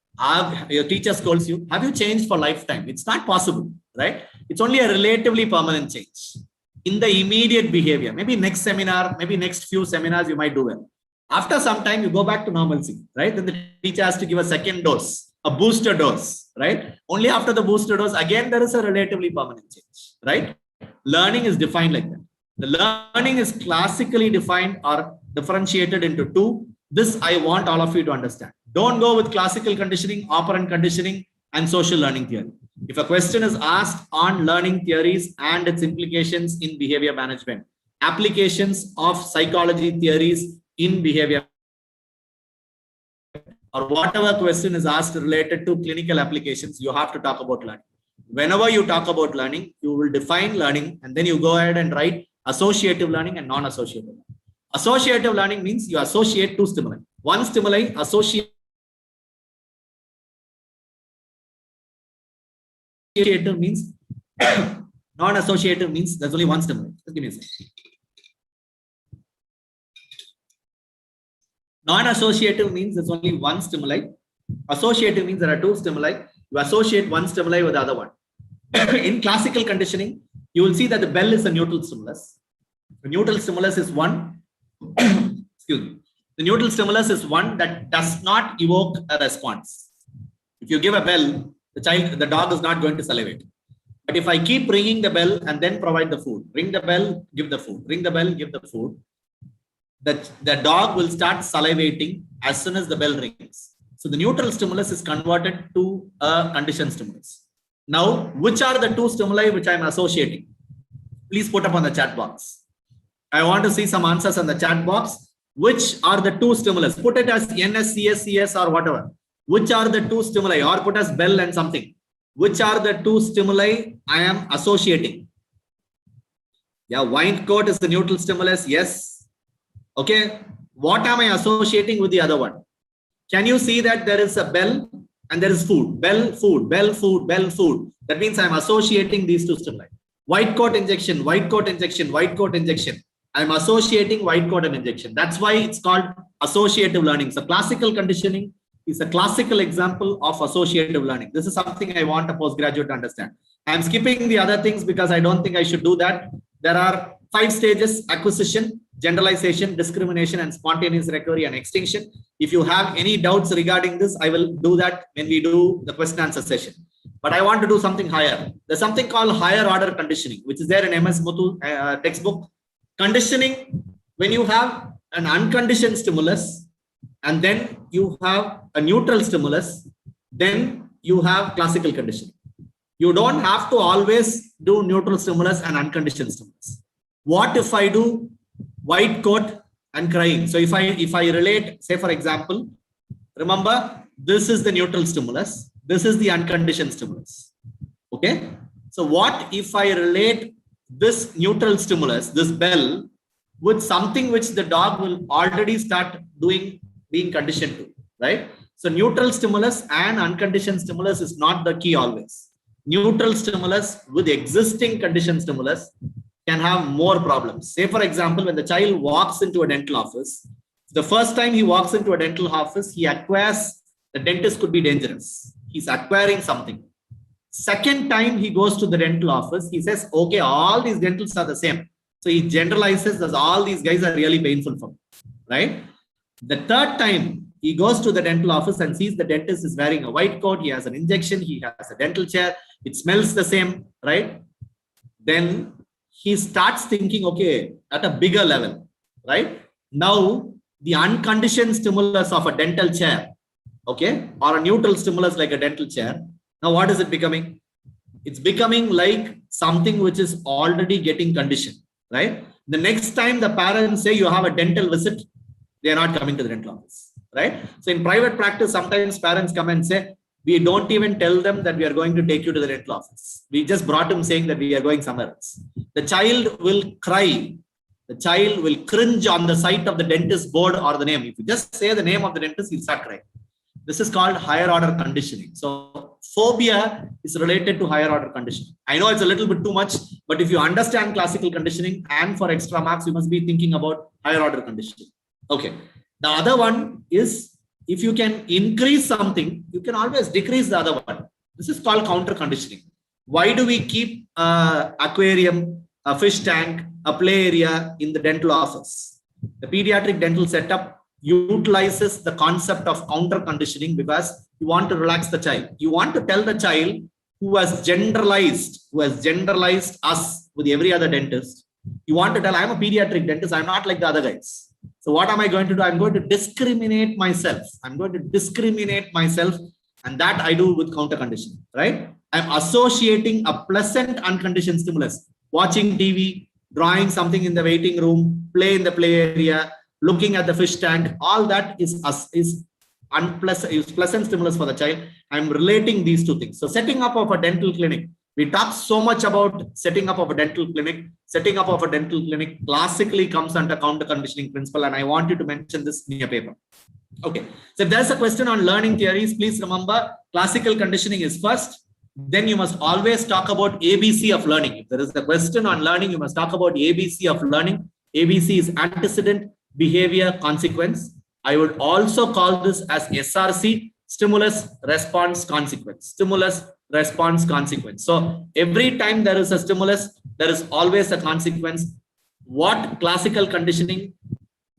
your teacher scolds you. Have you changed for lifetime? It's not possible, right? It's only a relatively permanent change in the immediate behavior. Maybe next seminar, maybe next few seminars, you might do well. After some time, you go back to normalcy, right? Then the teacher has to give a second dose, a booster dose, right? Only after the booster dose, again, there is a relatively permanent change, right? Learning is defined like that. The learning is classically defined or differentiated into two. This I want all of you to understand. Don't go with classical conditioning, operant conditioning, and social learning theory. If a question is asked on learning theories and its implications in behavior management, applications of psychology theories in behavior, or whatever question is asked related to clinical applications, you have to talk about learning. Whenever you talk about learning, you will define learning, and then you go ahead and write associative learning and non-associative learning. Associative learning means you associate two stimuli. One stimuli associative means non-associative means there's only one stimuli. Just give me a second. Non-associative means there's only one stimuli. Associative means there are two stimuli. You associate one stimuli with the other one. In classical conditioning, you will see that the bell is a neutral stimulus. The neutral stimulus is one. Excuse me. The neutral stimulus is one that does not evoke a response. If you give a bell, the dog is not going to salivate. But if I keep ringing the bell and then provide the food, ring the bell, give the food, ring the bell, give the food, the dog will start salivating as soon as the bell rings. So the neutral stimulus is converted to a conditioned stimulus. Now, which are the two stimuli which I am associating? Please put up on the chat box. I want to see some answers on the chat box. Which are the two stimulus? Put it as NS, CS, CS or whatever. Which are the two stimuli, or put as bell and something. Which are the two stimuli I am associating? Yeah, wine coat is the neutral stimulus. Yes. Okay. What am I associating with the other one? Can you see that there is a bell and there is food? Bell, food, bell, food, bell, food. That means I'm associating these two stimuli. White coat injection, white coat injection, white coat injection. I'm associating white coat and injection. That's why it's called associative learning. So classical conditioning is a classical example of associative learning. This is something I want a postgraduate to understand. I'm skipping the other things because I don't think I should do that. There are 5 stages: acquisition, generalization, discrimination, and spontaneous recovery and extinction. If you have any doubts regarding this, I will do that when we do the question answer session. But I want to do something higher. There's something called higher order conditioning, which is there in MS Muthu textbook. Conditioning, when you have an unconditioned stimulus and then you have a neutral stimulus, then you have classical conditioning. You don't have to always do neutral stimulus and unconditioned stimulus. What if I do white coat and crying? So if I relate, say for example, remember this is the neutral stimulus, this is the unconditioned stimulus. Okay. So what if I relate this neutral stimulus, this bell, with something which the dog will already start doing, being conditioned to, right? So neutral stimulus and unconditioned stimulus is not the key always. Neutral stimulus with existing conditioned stimulus can have more problems. Say, for example, when the child walks into a dental office, the first time he walks into a dental office, he acquires the dentist could be dangerous. He's acquiring something. Second time he goes to the dental office, he says, okay, all these dentals are the same. So he generalizes that all these guys are really painful for me, right? The third time he goes to the dental office and sees the dentist is wearing a white coat, he has an injection, he has a dental chair, it smells the same, right? Then he starts thinking, okay, at a bigger level, right? Now, the unconditioned stimulus of a dental chair, okay, or a neutral stimulus like a dental chair, now what is it becoming? It's becoming like something which is already getting conditioned, right? The next time the parents say you have a dental visit, they are not coming to the dental office, right? So in private practice, sometimes parents come and say, we don't even tell them that we are going to take you to the dental office. We just brought him saying that we are going somewhere else. The child will cry. The child will cringe on the sight of the dentist board or the name. If you just say the name of the dentist, he'll start crying. This is called higher order conditioning. So phobia is related to higher order conditioning. I know it's a little bit too much, but if you understand classical conditioning and for extra marks, you must be thinking about higher order conditioning. Okay. The other one is if you can increase something, you can always decrease the other one. This is called counter conditioning. Why do we keep aquarium, a fish tank, a play area in the dental office? The pediatric dental setup utilizes the concept of counter conditioning because you want to relax the child. You want to tell the child who has generalized us with every other dentist. You want to tell, I'm a pediatric dentist, I'm not like the other guys. So what am I going to do? I'm going to discriminate myself. And that I do with counter conditioning, right? I'm associating a pleasant unconditioned stimulus, watching TV, drawing something in the waiting room, play in the play area, looking at the fish tank. All that is unpleasant, is pleasant stimulus for the child. I'm relating these two things. So setting up of a dental clinic, we talk so much about setting up of a dental clinic. Setting up of a dental clinic classically comes under counter conditioning principle. And I want you to mention this in your paper. Okay. So if there's a question on learning theories, please remember classical conditioning is first. Then you must always talk about ABC of learning. If there is a question on learning, you must talk about ABC of learning. ABC is antecedent, behavior, consequence. I would also call this as SRC, stimulus, response, consequence. Stimulus, response, consequence. So every time there is a stimulus, there is always a consequence. What classical conditioning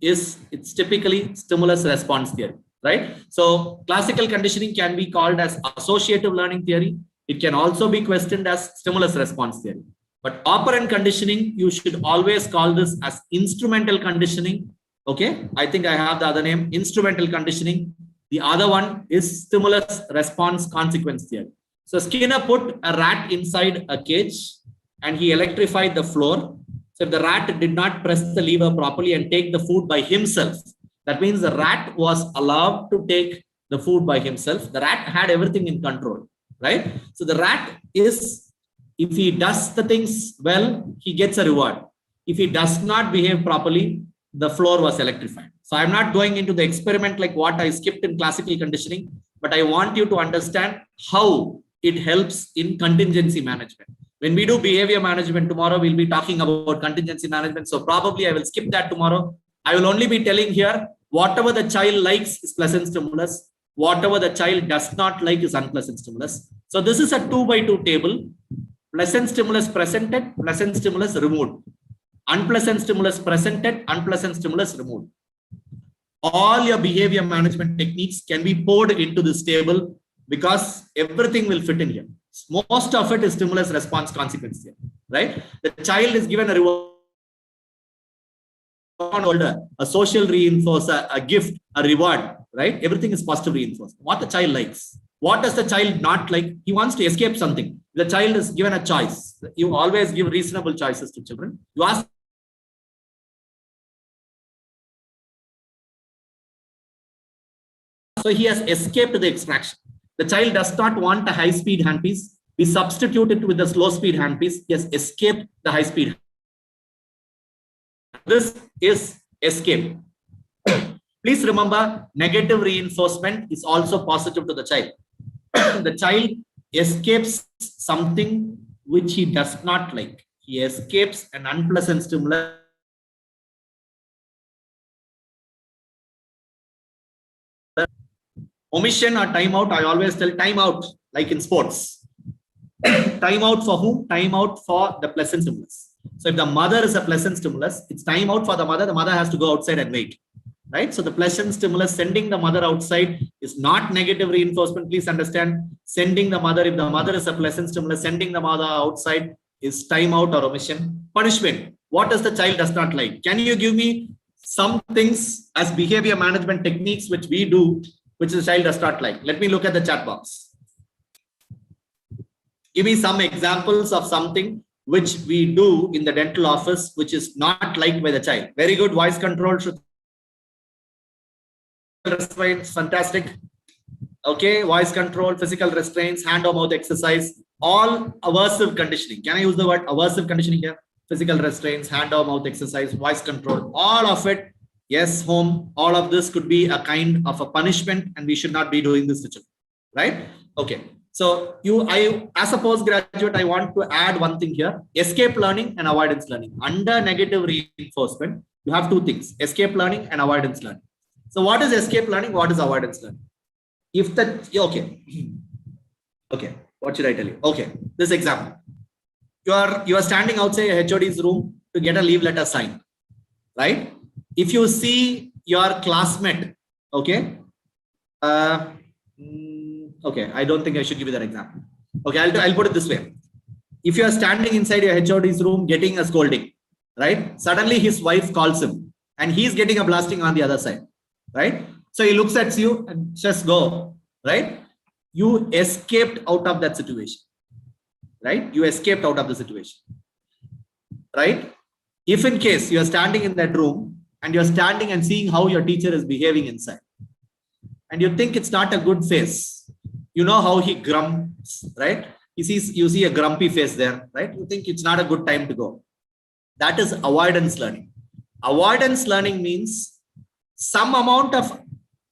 is, it's typically stimulus response theory, right? So classical conditioning can be called as associative learning theory. It can also be questioned as stimulus response theory. But operant conditioning, you should always call this as instrumental conditioning. Okay, I think I have the other name, instrumental conditioning. The other one is stimulus response consequence theory. So Skinner put a rat inside a cage and he electrified the floor. So if the rat did not press the lever properly and take the food by himself, that means the rat was allowed to take the food by himself. The rat had everything in control, right? So the rat is, if he does the things well, he gets a reward. If he does not behave properly, the floor was electrified. So I'm not going into the experiment like what I skipped in classical conditioning, but I want you to understand how it helps in contingency management. When we do behavior management tomorrow, we'll be talking about contingency management. So probably I will skip that tomorrow. I will only be telling here, whatever the child likes is pleasant stimulus. Whatever the child does not like is unpleasant stimulus. So this is a 2x2 table. Pleasant stimulus presented, pleasant stimulus removed. Unpleasant stimulus presented, unpleasant stimulus removed. All your behavior management techniques can be poured into this table because everything will fit in here. Most of it is stimulus response consequence here, right? The child is given a reward, a social reinforcer, a gift, a reward, right? Everything is positive reinforcement. What the child likes. What does the child not like? He wants to escape something. The child is given a choice. You always give reasonable choices to children. You ask. So he has escaped the extraction. The child does not want a high-speed handpiece. We substitute it with the slow speed handpiece. He has escaped the high speed. This is escape. Please remember, negative reinforcement is also positive to the child. The child escapes something which he does not like. He escapes an unpleasant stimulus. Omission or timeout, I always tell timeout, like in sports. Timeout for whom? Timeout for the pleasant stimulus. So if the mother is a pleasant stimulus, it's timeout for the mother has to go outside and wait. Right? So the pleasant stimulus, sending the mother outside is not negative reinforcement. Please understand, sending the mother, if the mother is a pleasant stimulus, sending the mother outside is timeout or omission. Punishment, what does the child does not like? Can you give me some things as behavior management techniques which we do, which the child does not like? Let me look at the chat box. Give me some examples of something which we do in the dental office which is not liked by the child. Very good. Voice control, restraints, fantastic. Okay, voice control, physical restraints, hand or mouth exercise, all aversive conditioning. Can I use the word aversive conditioning here? Physical restraints, hand or mouth exercise, voice control, all of it. Yes, home, all of this could be a kind of a punishment, and we should not be doing this to children, right? Okay. So as a postgraduate, I want to add one thing here: escape learning and avoidance learning. Under negative reinforcement, you have two things: escape learning and avoidance learning. So what is escape learning? What is avoidance learning? If the, okay, what should I tell you? Okay, this example. You are standing outside a HOD's room to get a leave letter signed, right? If you see your classmate, okay, okay, I don't think I should give you that example. Okay, I'll put it this way. If you are standing inside your HOD's room getting a scolding, right? Suddenly his wife calls him and he's getting a blasting on the other side, right? So he looks at you and just go, right? You escaped out of that situation, right? You escaped out of the situation, right? If in case you are standing in that room and you're standing and seeing how your teacher is behaving inside, and you think it's not a good face, you know how he grumps, right? You see a grumpy face there, right? You think it's not a good time to go. That is avoidance learning. Avoidance learning means some amount of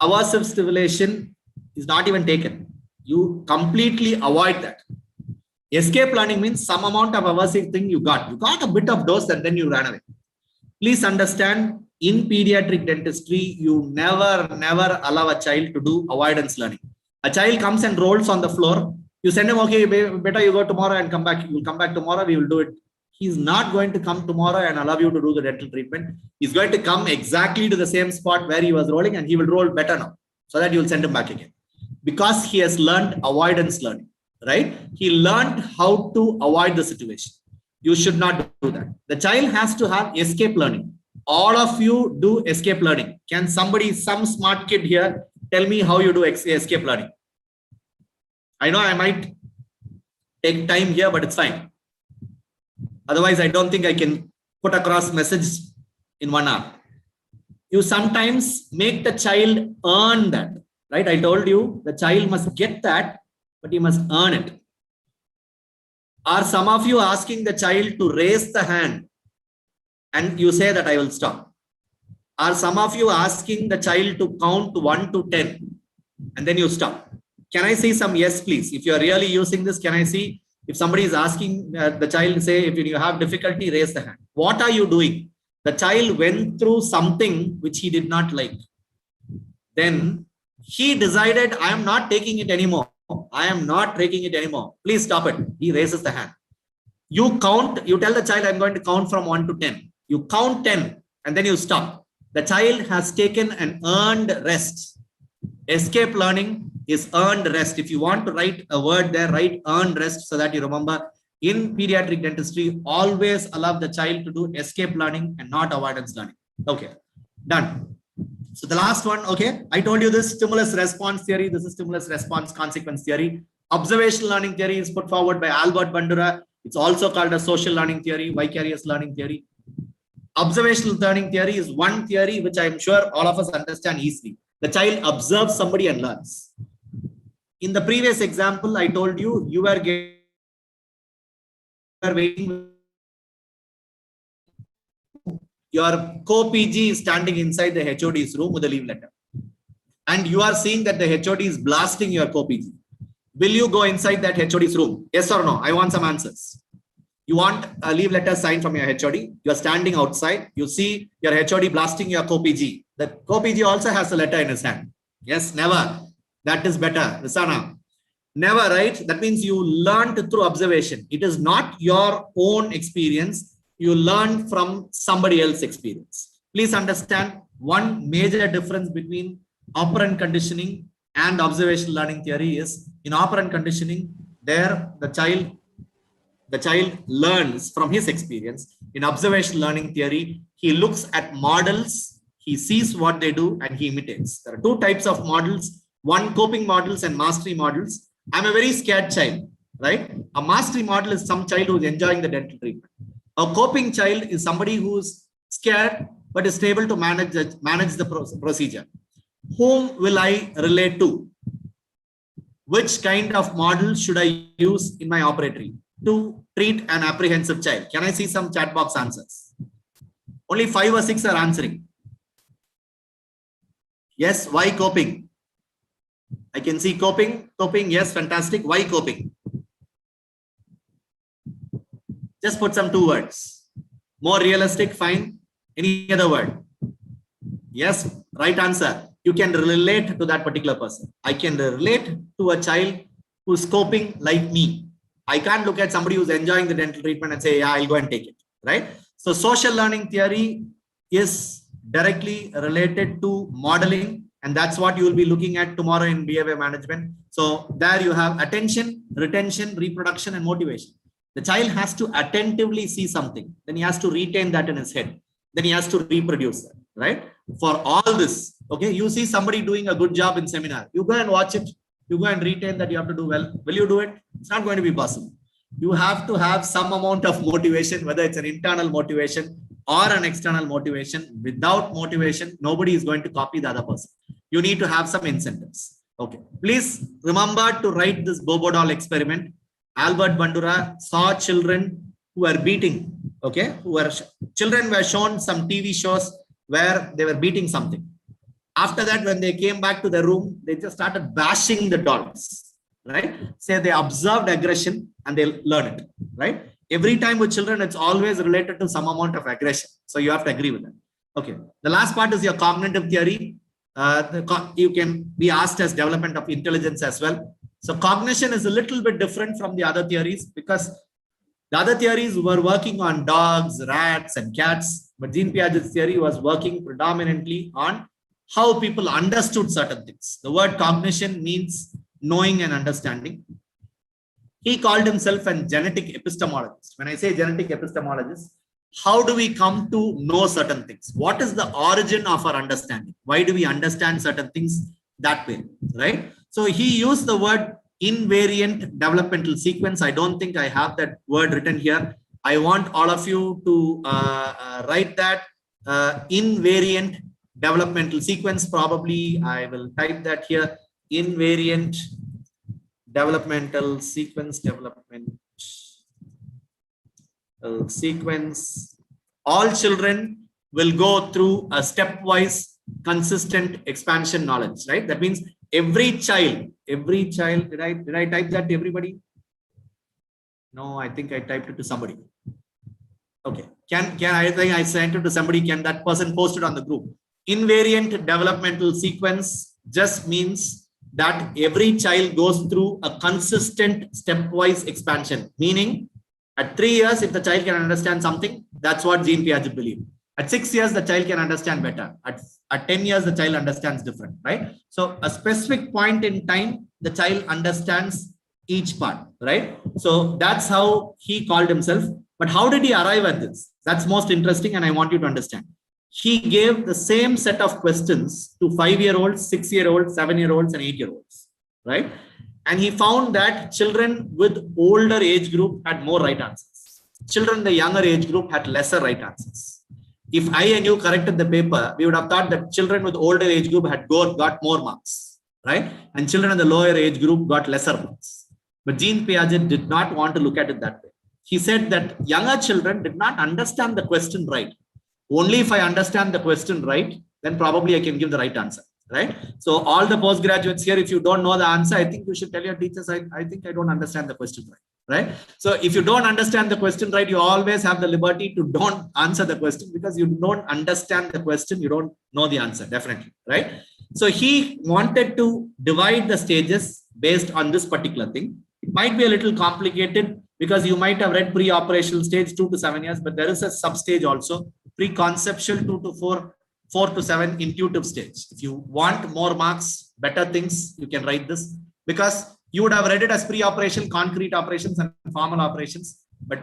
aversive stimulation is not even taken. You completely avoid that. Escape learning means some amount of aversive thing you got. You got a bit of dose and then you ran away. Please understand, in pediatric dentistry, you never allow a child to do avoidance learning. A child comes and rolls on the floor. You send him, okay, better you go tomorrow and come back. You will come back tomorrow. We will do it. He's not going to come tomorrow and allow you to do the dental treatment. He's going to come exactly to the same spot where he was rolling, and he will roll better now, so that you will send him back again. Because he has learned avoidance learning, right? He learned how to avoid the situation. You should not do that. The child has to have escape learning. All of you do escape learning. Can somebody, some smart kid here, tell me how you do escape learning? I know I might take time here, but it's fine. Otherwise, I don't think I can put across message in 1 hour. You sometimes make the child earn that, right? I told you the child must get that, but he must earn it. Are some of you asking the child to raise the hand and you say that I will stop? Are some of you asking the child to count 1 to 10 and then you stop? Can I see some yes, please? If you are really using this, can I see? If somebody is asking the child, say, if you have difficulty, raise the hand. What are you doing? The child went through something which he did not like. Then he decided, I am not taking it anymore. I am not taking it anymore. Please stop it. He raises the hand. You count, you tell the child, I'm going to count from 1 to 10. You count 10 and then you stop. The child has taken an earned rest. Escape learning is earned rest. If you want to write a word there, write earned rest so that you remember. In pediatric dentistry, always allow the child to do escape learning and not avoidance learning. Okay, done. So the last one, okay, I told you this stimulus response theory. This is stimulus response consequence theory. Observational learning theory is put forward by Albert Bandura. It's also called a social learning theory, vicarious learning theory. Observational learning theory is one theory which I am sure all of us understand easily. The child observes somebody and learns. In the previous example, I told you, you were getting are waiting. Your co-PG is standing inside the HOD's room with a leave letter. And you are seeing that the HOD is blasting your co-PG. Will you go inside that HOD's room? Yes or no? I want some answers. You want a leave letter signed from your HOD. You are standing outside. You see your HOD blasting your co-PG. The co-PG also has a letter in his hand. Yes, never. That is better. Risana. Never, right? That means you learned through observation. It is not your own experience. You learn from somebody else's experience. Please understand one major difference between operant conditioning and observational learning theory is in operant conditioning, there the child learns from his experience. In observational learning theory, he looks at models, he sees what they do, and he imitates. There are two types of models, one coping models and mastery models. I'm a very scared child, right? A mastery model is some child who's enjoying the dental treatment. A coping child is somebody who's scared but is able to manage the procedure. Whom will I relate to? Which kind of model should I use in my operatory to treat an apprehensive child? Can I see some chat box answers? Only 5 or 6 are answering. Yes, why coping? I can see coping. Coping, yes, fantastic. Why coping? Just put some 2 words. More realistic, fine. Any other word? Yes, right answer. You can relate to that particular person. I can relate to a child who's coping like me. I can't look at somebody who's enjoying the dental treatment and say, yeah, I'll go and take it, right? So social learning theory is directly related to modeling, and that's what you will be looking at tomorrow in behavior management. So there you have attention, retention, reproduction, and motivation. The child has to attentively see something. Then he has to retain that in his head. Then he has to reproduce that, right? For all this, okay, you see somebody doing a good job in seminar. You go and watch it. You go and retain that you have to do well. Will you do it? It's not going to be possible. You have to have some amount of motivation, whether it's an internal motivation or an external motivation. Without motivation, nobody is going to copy the other person. You need to have some incentives. Okay. Please remember to write this Bobo doll experiment. Albert Bandura saw children who were beating. Okay. Children were shown some TV shows where they were beating something. After that, when they came back to the room, they just started bashing the dolls, right? Say they observed aggression and they learn it, right? Every time with children, it's always related to some amount of aggression. So you have to agree with that. Okay. The last part is your cognitive theory. You can be asked as development of intelligence as well. So cognition is a little bit different from the other theories because the other theories were working on dogs, rats, and cats. But Jean Piaget's theory was working predominantly on how people understood certain things. The word cognition means knowing and understanding. He called himself a genetic epistemologist. When I say genetic epistemologist, how do we come to know certain things? What is the origin of our understanding? Why do we understand certain things that way, right? So he used the word invariant developmental sequence. I don't think I have that word written here. I want all of you to write that invariant developmental sequence. Probably I will type that here. Invariant developmental sequence, sequence. All children will go through a stepwise consistent expansion knowledge, right? That means every child, did I type that to everybody? No, I think I typed it to somebody. Okay. I think I sent it to somebody. Can that person post it on the group? Invariant developmental sequence just means that every child goes through a consistent stepwise expansion. Meaning, at 3 years, if the child can understand something, that's what Jean Piaget believed. At 6 years, the child can understand better. At 10 years, the child understands different, right? So a specific point in time, the child understands each part, right? So that's how he called himself. But how did he arrive at this? That's most interesting, and I want you to understand. He gave the same set of questions to 5-year-olds, 6-year-olds, 7-year-olds, and 8-year-olds, right? And he found that children with older age group had more right answers. Children in the younger age group had lesser right answers. If I and you corrected the paper, we would have thought that children with older age group had got more marks, right? And children in the lower age group got lesser marks. But Jean Piaget did not want to look at it that way. he said that younger children did not understand the question right. Only if I understand the question right, then probably I can give the right answer, right? So all the postgraduates here, if you don't know the answer, I think you should tell your teachers, I think I don't understand the question right? So if you don't understand the question right, you always have the liberty to don't answer the question, because you don't understand the question, you don't know the answer, definitely, right? So he wanted to divide the stages based on this particular thing. It might be a little complicated because you might have read pre-operational stage 2 to 7 years, but there is a sub-stage also, pre-conceptual 2 to 4, 4 to 7 intuitive stage. If you want more marks, better things, you can write this, because you would have read it as pre-operational concrete operations and formal operations, but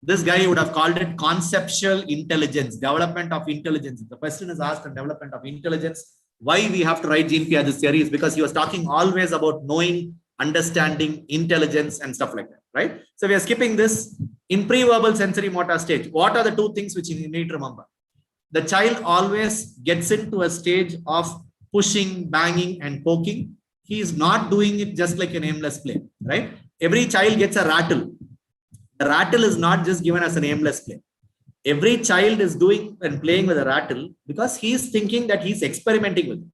this guy would have called it conceptual intelligence, development of intelligence. The question is asked on development of intelligence. Why we have to write Jean Piaget's theory is because he was talking always about knowing, understanding, intelligence, and stuff like that, right? So we are skipping this. In pre-verbal sensory motor stage, what are the two things which you need to remember? The child always gets into a stage of pushing, banging, and poking. He is not doing it just like an aimless play, right? Every child gets a rattle. The rattle is not just given as an aimless play. Every child is doing and playing with a rattle because he is thinking that he's experimenting with it.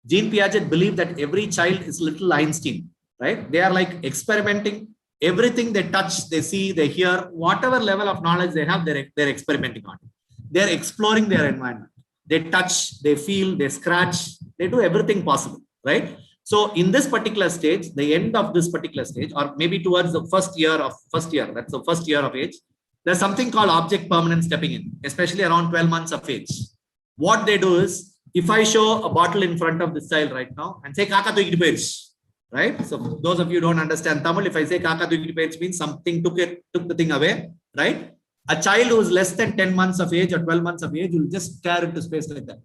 Jean Piaget believed that every child is little Einstein, right? They are like experimenting. Everything they touch, they see, they hear, whatever level of knowledge they have, they're experimenting on. They're exploring their environment. They touch, they feel, they scratch, they do everything possible, right? So in this particular stage, the end of this particular stage, or maybe towards the first year, that's the first year of age, there's something called object permanence stepping in, especially around 12 months of age. What they do is, if I show a bottle in front of this child right now and say, Kaka tukiti page, right? So those of you who don't understand Tamil, if I say Kaka tukiti page means something took the thing away, right? A child who is less than 10 months of age or 12 months of age will just stare into space like that,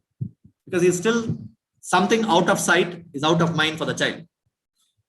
because he's still something out of sight is out of mind for the child.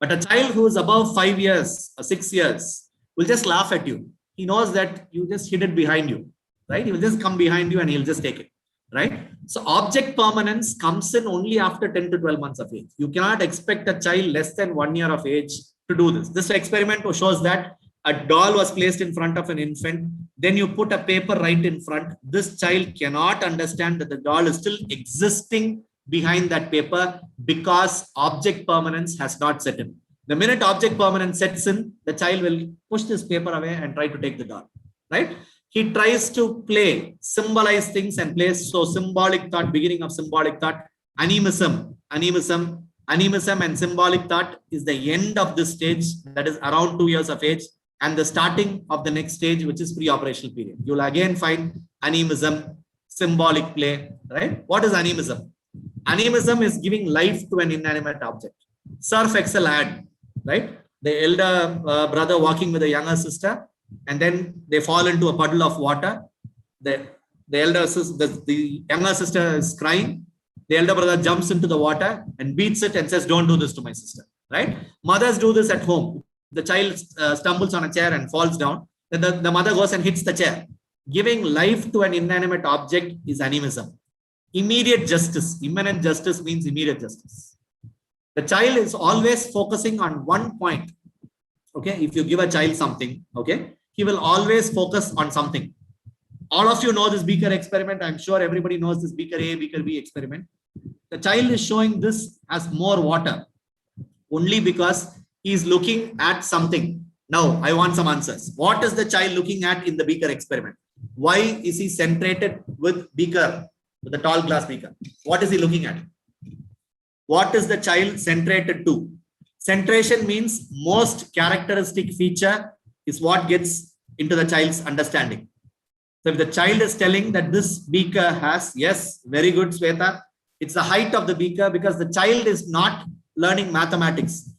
But a child who is above 5 years or 6 years will just laugh at you. He knows that you just hid it behind you, right? He will just come behind you and he'll just take it, right? So object permanence comes in only after 10 to 12 months of age. You cannot expect a child less than 1 year of age to do this. This experiment shows that a doll was placed in front of an infant. Then you put a paper right in front. This child cannot understand that the doll is still existing behind that paper because object permanence has not set in. The minute object permanence sets in, the child will push this paper away and try to take the doll, right? He tries to play, symbolize things and place. So symbolic thought, beginning of symbolic thought, animism and symbolic thought is the end of this stage, that is around 2 years of age, and the starting of the next stage, which is pre-operational period. You'll again find animism, symbolic play, right? What is animism? Animism is giving life to an inanimate object. Surf Excel ad, right? The elder brother walking with the younger sister, and then they fall into a puddle of water. The younger sister is crying. The elder brother jumps into the water and beats it and says, "Don't do this to my sister," right? Mothers do this at home. The child stumbles on a chair and falls down. Then the mother goes and hits the chair. Giving life to an inanimate object is animism. Immediate justice, immanent justice means immediate justice. The child is always focusing on one point. Okay, if you give a child something, okay, he will always focus on something. All of you know this beaker experiment. I'm sure everybody knows this beaker A, beaker B experiment. The child is showing this as more water only because he is looking at something. Now, I want some answers. What is the child looking at in the beaker experiment? Why is he centrated with beaker, with the tall glass beaker? What is he looking at? What is the child centrated to? Centration means most characteristic feature is what gets into the child's understanding. So if the child is telling that this beaker has, yes, very good, Sweta, it's the height of the beaker, because the child is not learning mathematics.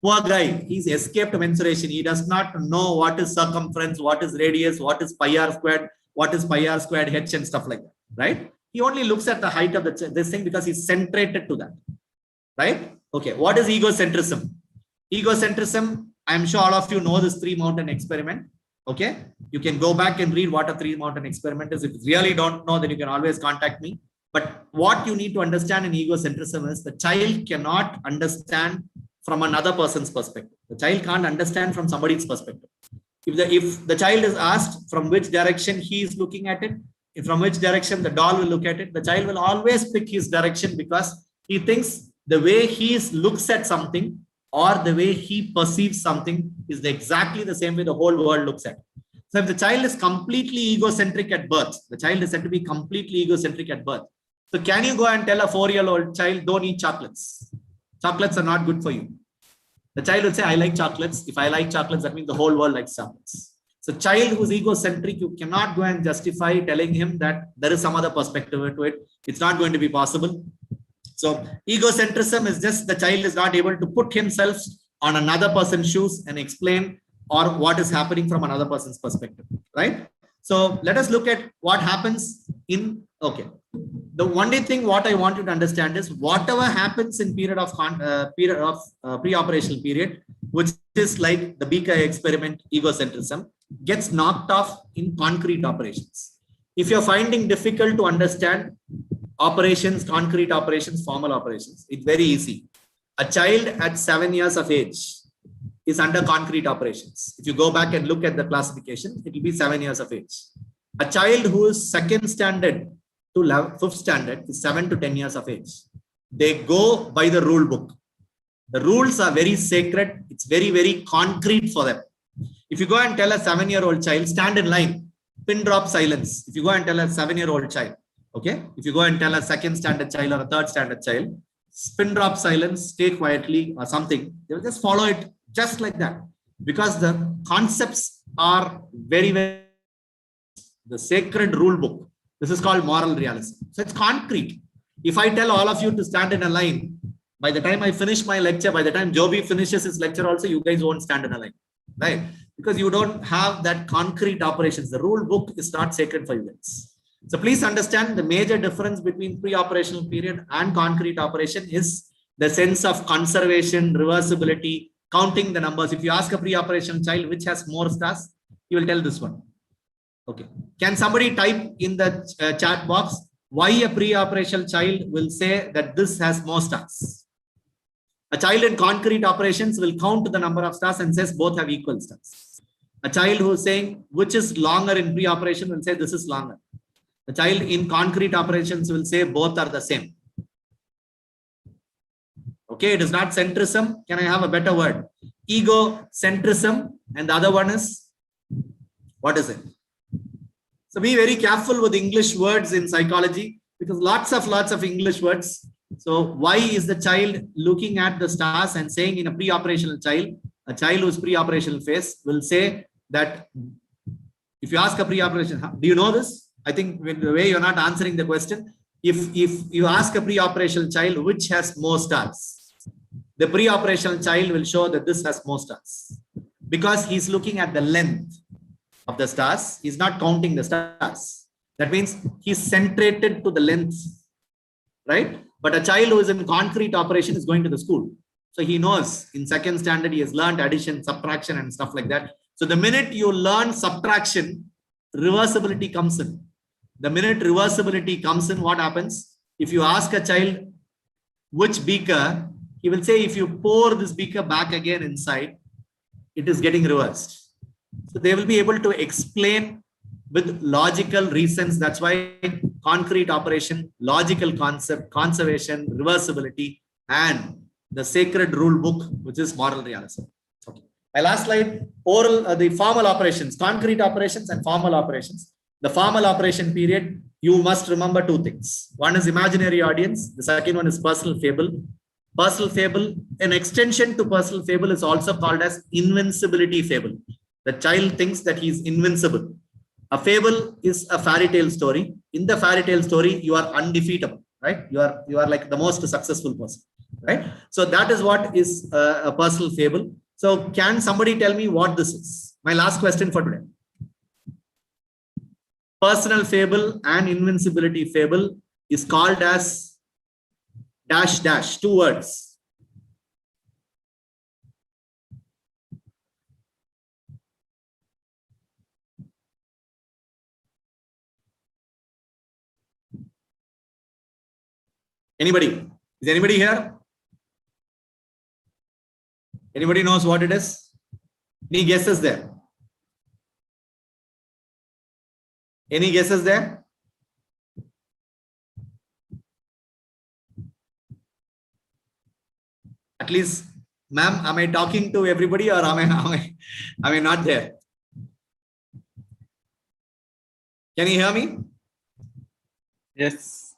Poor guy, he's escaped mensuration. He does not know what is circumference, what is radius, what is pi r squared, what is pi r squared h and stuff like that, right? He only looks at the height of this thing because he's centrated to that, right? Okay, what is egocentrism? Egocentrism, I'm sure all of you know this 3-mountain experiment. Okay, you can go back and read what a 3-mountain experiment is. If you really don't know, then you can always contact me. But what you need to understand in egocentrism is the child cannot understand from another person's perspective. The child can't understand from somebody's perspective. If the child is asked from which direction he is looking at it, from which direction the doll will look at it, the child will always pick his direction because he thinks the way he looks at something or the way he perceives something is exactly the same way the whole world looks at it. So if the child is completely egocentric at birth, the child is said to be completely egocentric at birth. So can you go and tell a 4-year-old child, don't eat chocolates? Chocolates are not good for you. The child will say, I like chocolates. If I like chocolates, that means the whole world likes chocolates. So child who's egocentric, you cannot go and justify telling him that there is some other perspective to it. It's not going to be possible. So egocentrism is just the child is not able to put himself on another person's shoes and explain or what is happening from another person's perspective, right? So let us look at what happens in, okay. The only thing what I want you to understand is whatever happens in period of pre-operational period, which is like the Beaker experiment, egocentrism, gets knocked off in concrete operations. If you're finding difficult to understand operations, concrete operations, formal operations, it's very easy. A child at 7 years of age is under concrete operations. If you go back and look at the classification, it will be 7 years of age. A child who is 2nd standard to 5th standard is 7 to 10 years of age. They go by the rule book. The rules are very sacred. It's very, very concrete for them. If you go and tell a 7-year-old child, stand in line, pin drop silence. If you go and tell a 7-year-old child, okay, if you go and tell a 2nd standard child or a 3rd standard child, pin drop silence, stay quietly or something, they will just follow it just like that. Because the concepts are very, very, the sacred rule book. This is called moral realism. So it's concrete. If I tell all of you to stand in a line, by the time I finish my lecture, by the time Joby finishes his lecture also, you guys won't stand in a line, right? Because you don't have that concrete operations. The rule book is not sacred for you guys. So please understand the major difference between pre-operational period and concrete operation is the sense of conservation, reversibility, counting the numbers. If you ask a pre-operational child which has more stars, he will tell this one. Okay. Can somebody type in the chat box why a pre-operational child will say that this has more stars? A child in concrete operations will count the number of stars and says both have equal stars. A child who is saying which is longer in pre-operation will say this is longer. A child in concrete operations will say both are the same. Okay, it is not centrism. Can I have a better word? Egocentrism, and the other one is, what is it? So be very careful with English words in psychology because lots of English words. So why is the child looking at the stars and saying in a pre-operational child, a child who's pre-operational phase will say that if you ask a pre-operation, do you know this? I think the way you're not answering the question, if you ask a pre-operational child which has more stars, the pre-operational child will show that this has more stars because he's looking at the length of the stars. He's not counting the stars. That means he's centrated to the length, right? But a child who is in concrete operation is going to the school. So he knows in 2nd standard, he has learned addition, subtraction and stuff like that. So the minute you learn subtraction, reversibility comes in. The minute reversibility comes in, what happens? If you ask a child which beaker, he will say, if you pour this beaker back again inside, it is getting reversed. So they will be able to explain with logical reasons. That's why concrete operation, logical concept, conservation, reversibility, and the sacred rule book, which is moral realism. Okay. My last slide, the formal operations, concrete operations and formal operations. The formal operation period, you must remember 2 things. One is imaginary audience. The second one is personal fable. Personal fable, an extension to personal fable is also called as invincibility fable. The child thinks that he is invincible. A fable is a fairy tale story. In the fairy tale story, you are undefeatable, right? You are like the most successful person, right? So that is what is a personal fable. So can somebody tell me what this is? My last question for today. Personal fable and invincibility fable is called as dash dash, 2 words. Anybody? Is anybody here? Anybody knows what it is? Any guesses there? Any guesses there? At least, ma'am, am I talking to everybody or am I not there? Can you hear me? Yes.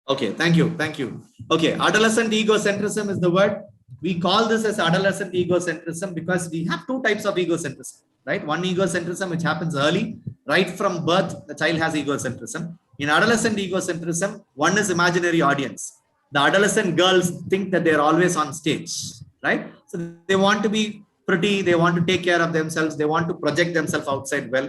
Okay, thank you. Thank you. Okay, adolescent egocentrism is the word. We call this as adolescent egocentrism because we have two types of egocentrism, right? One egocentrism which happens early, right from birth, the child has egocentrism. In adolescent egocentrism, one is imaginary audience. The adolescent girls think that they're always on stage, right? So they want to be pretty, they want to take care of themselves, they want to project themselves outside well.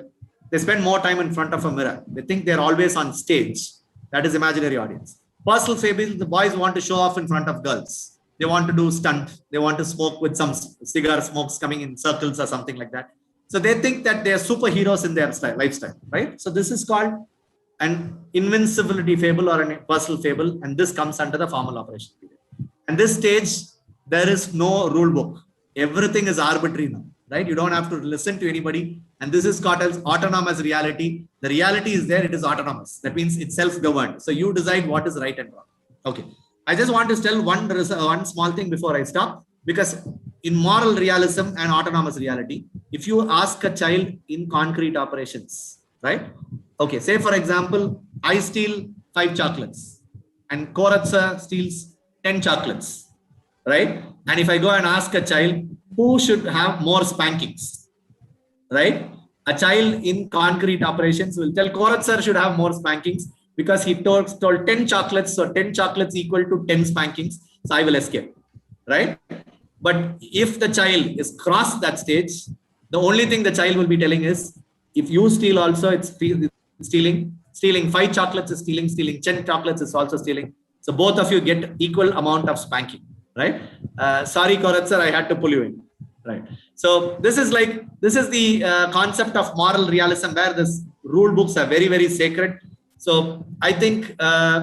They spend more time in front of a mirror. They think they're always on stage. That is imaginary audience. Personal fable, the boys want to show off in front of girls. They want to do stunt. They want to smoke with some cigar smokes coming in circles or something like that. So they think that they are superheroes in their lifestyle, right? So this is called an invincibility fable or a personal fable, and this comes under the formal operation period. And this stage, there is no rule book. Everything is arbitrary now, right? You don't have to listen to anybody. And this is called as autonomous reality. The reality is there, it is autonomous. That means it's self-governed. So you decide what is right and wrong. Okay. I just want to tell one small thing before I stop, because in moral realism and autonomous reality, if you ask a child in concrete operations, right? Okay, say for example, I steal 5 chocolates and Koratsa steals 10 chocolates, right? And if I go and ask a child who should have more spankings, right? A child in concrete operations will tell Korat sir should have more spankings because he told 10 chocolates, so 10 chocolates equal to 10 spankings, so I will escape, right? But if the child is crossed that stage, the only thing the child will be telling is, if you steal also, it's stealing 5 chocolates is stealing 10 chocolates is also stealing. So both of you get equal amount of spanking, right? Sorry, Korat sir, I had to pull you in, right? So this is the concept of moral realism, where this rule books are very, very sacred. So I think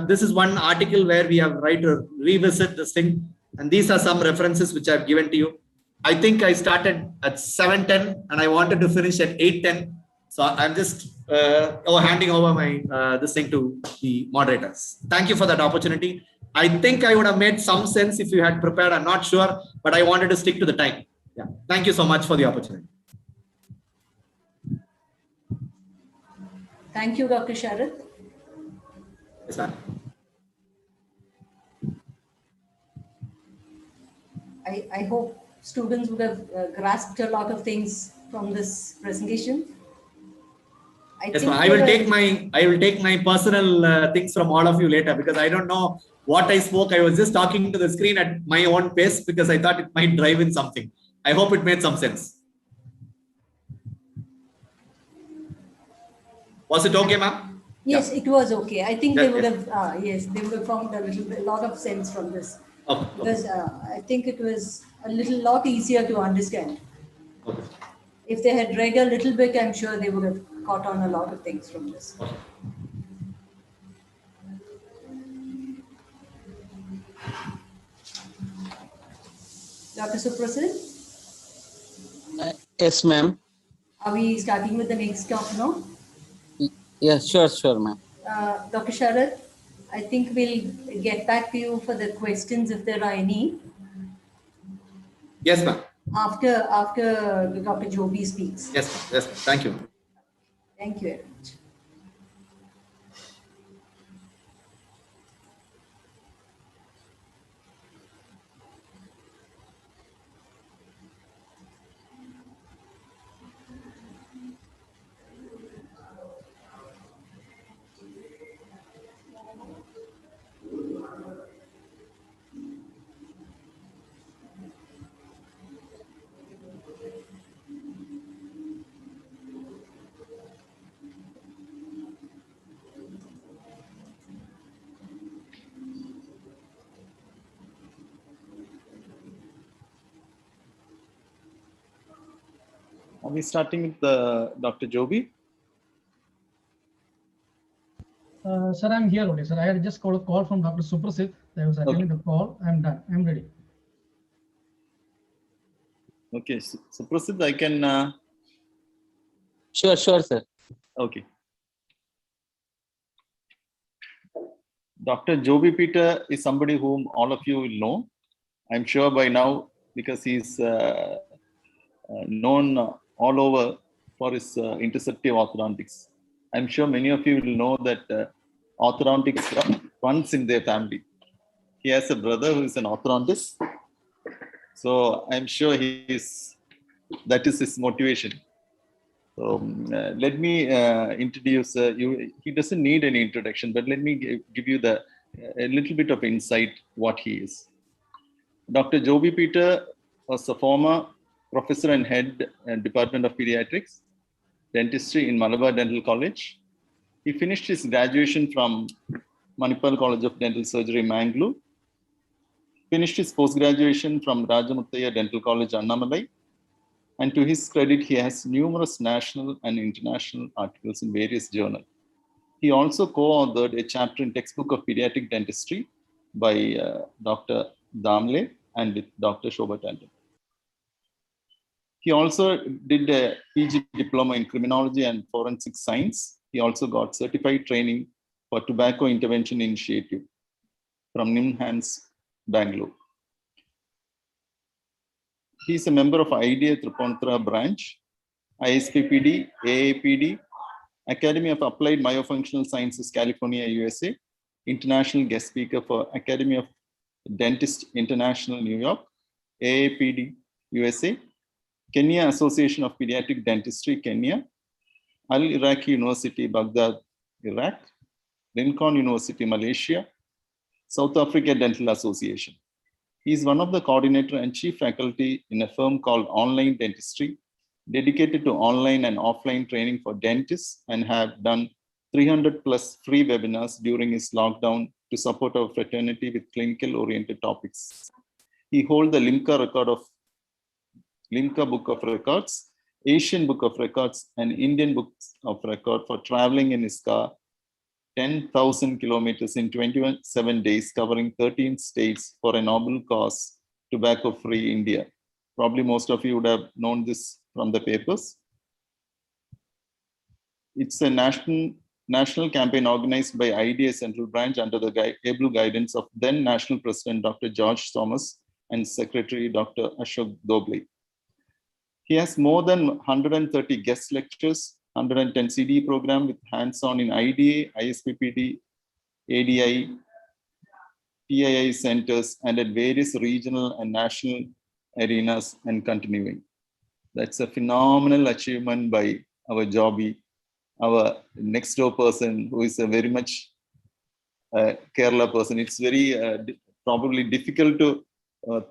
this is one article where we have tried to revisit this thing. And these are some references which I've given to you. I think I started at 7:10 and I wanted to finish at 8:10. So I'm just handing over my this thing to the moderators. Thank you for that opportunity. I think I would have made some sense if you had prepared. I'm not sure, but I wanted to stick to the time. Yeah. Thank you so much for the opportunity. Thank you, Dr. Sharath. Yes, ma'am. I hope students would have grasped a lot of things from this presentation. Yes, ma'am. I will take my personal things from all of you later, because I don't know what I spoke. I was just talking to the screen at my own pace because I thought it might drive in something. I hope it made some sense. Was it okay, ma'am? Yes, Yeah. it was okay. I think they would Yes. have, yes, they would have found a lot of sense from this. Okay. Because I think it was a lot easier to understand. Okay. If they had read a little bit, I'm sure they would have caught on a lot of things from this. Okay. Dr. Suprasid, Yes, ma'am. are we starting with the next talk now? Yes, sure, ma'am. Dr. Sharath, I think we'll get back to you for the questions if there are any Yes, ma'am. after Dr. Joby speaks. Yes, ma'am. Yes, ma'am. Thank you. Thank you very much. Are we starting with Dr. Joby? Sir, I'm here only. Sir, I had just got a call from Dr. Suprasid. I was attending the call. I'm done. I'm ready. Okay, so Prasid, I can. Sure, sir. Okay. Dr. Joby Peter is somebody whom all of you will know. I'm sure by now, because he's known all over for his interceptive orthodontics. I'm sure many of you will know that orthodontics runs in their family. He has a brother who is an orthodontist. So I'm sure that is his motivation. So let me introduce you. He doesn't need any introduction, but let me give you a little bit of insight what he is. Dr. Joby Peter was a former professor and head Department of Pediatrics, Dentistry in Malabar Dental College. He finished his graduation from Manipal College of Dental Surgery, Mangalore. Finished his post-graduation from Rajamuttaya Dental College, Annamalai. And to his credit, he has numerous national and international articles in various journals. He also co-authored a chapter in Textbook of Pediatric Dentistry by Dr. Damle and with Dr. Shobha Tandon. He also did a PG diploma in criminology and forensic science. He also got certified training for tobacco intervention initiative from NIMHANS, Bangalore. He is a member of IDA Tripunithura branch, ISPPD, AAPD, Academy of Applied Myofunctional Sciences, California, USA, international guest speaker for Academy of Dentists International, New York, AAPD, USA, Kenya Association of Pediatric Dentistry, Kenya, Al-Iraqi University, Baghdad, Iraq, Lincoln University, Malaysia, South Africa Dental Association. He is one of the coordinator and chief faculty in a firm called Online Dentistry, dedicated to online and offline training for dentists, and have done 300 plus free webinars during his lockdown to support our fraternity with clinical oriented topics. He holds the Limca Book of Records, Asian Book of Records, and Indian Books of Record for traveling in his car 10,000 kilometers in 27 days, covering 13 states for a noble cause, tobacco-free India. Probably most of you would have known this from the papers. It's a national campaign organized by IDA Central Branch under the able guidance of then National President Dr. George Thomas and Secretary Dr. Ashok Doble. He has more than 130 guest lectures, 110 CD program with hands-on in IDA, ISPPD, ADI, PII centers, and at various regional and national arenas and continuing. That's a phenomenal achievement by our Joby, our next door person, who is a very much Kerala person. It's very probably difficult to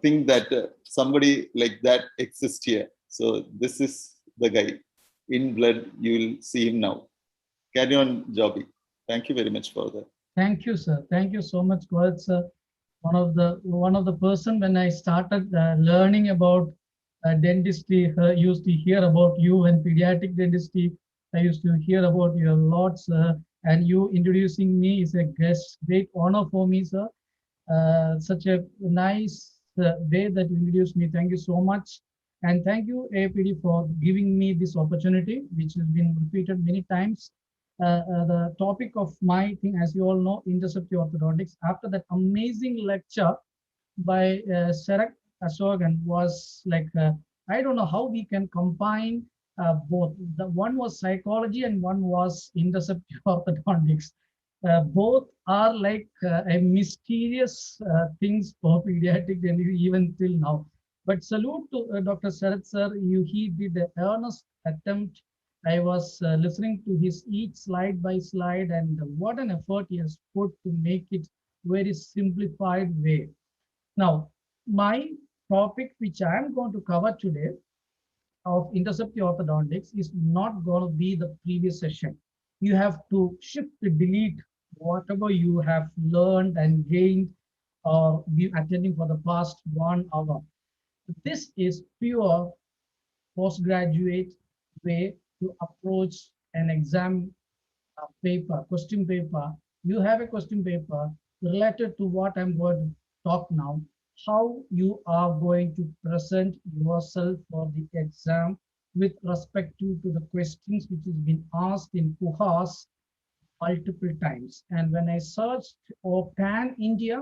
think that somebody like that exists here. So this is the guy. In blood, you will see him now. Carry on, Joby. Thank you very much for that. Thank you, sir. Thank you so much, Gaurav, sir. One of the person when I started learning about dentistry, used to hear about you and pediatric dentistry. I used to hear about your lots, and you introducing me is a great honor for me, sir. Such a nice way that you introduced me. Thank you so much. And thank you, AAPD, for giving me this opportunity, which has been repeated many times. The topic of my thing, as you all know, interceptive orthodontics. After that amazing lecture by Sarak Ashogan was like, I don't know how we can combine both. The one was psychology and one was interceptive orthodontics. Both are like a mysterious things for pediatric dentistry even till now. But salute to Dr. Sarath sir, he did an earnest attempt. I was listening to his each slide by slide, and what an effort he has put to make it very simplified way. Now, my topic, which I am going to cover today of interceptive orthodontics, is not going to be the previous session. You have to shift, delete whatever you have learned and gained or been attending for the past 1 hour. This is pure postgraduate way to approach an exam paper, question paper. You have a question paper related to what I'm going to talk now, how you are going to present yourself for the exam with respect to the questions which has been asked in PUHAS multiple times. And when I searched for Pan India,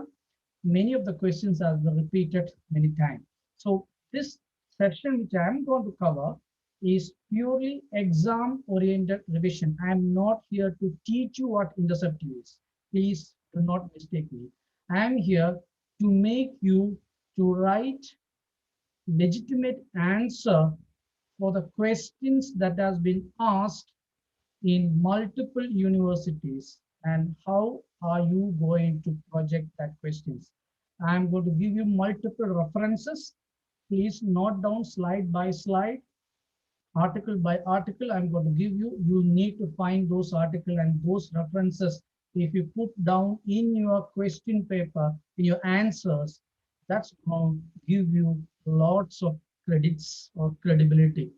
many of the questions have been repeated many times. So this session which I am going to cover is purely exam oriented revision. I am not here to teach you what intercept is. Please do not mistake me. I am here to make you to write legitimate answer for the questions that has been asked in multiple universities, and how are you going to project that questions. I'm going to give you multiple references. Please note down slide by slide, article by article. I'm going to give you. You need to find those articles and those references. If you put down in your question paper, in your answers, that's going to give you lots of credits or credibility.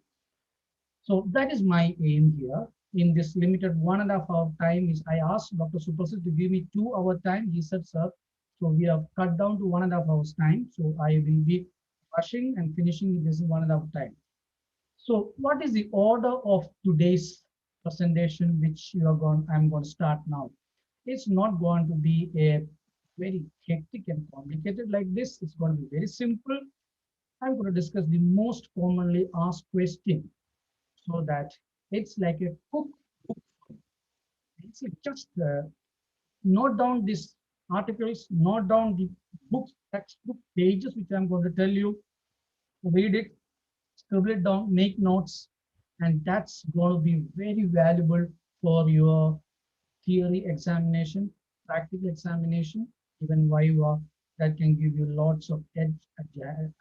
So that is my aim here. In this limited 1.5 hour time, is I asked Dr. Suprasid to give me 2 hour time. He said, sir, so we have cut down to 1.5 hours time. So I will be rushing and finishing this 1.5 time. So what is the order of today's presentation, which I'm going to start now? It's not going to be a very hectic and complicated like this. It's going to be very simple. I'm going to discuss the most commonly asked question, so that it's like a cookbook. It's like just note down these articles, note down the book, textbook pages, which I'm going to tell you, read it, scribble it down, make notes, and that's going to be very valuable for your theory examination, practical examination, even Viva. That can give you lots of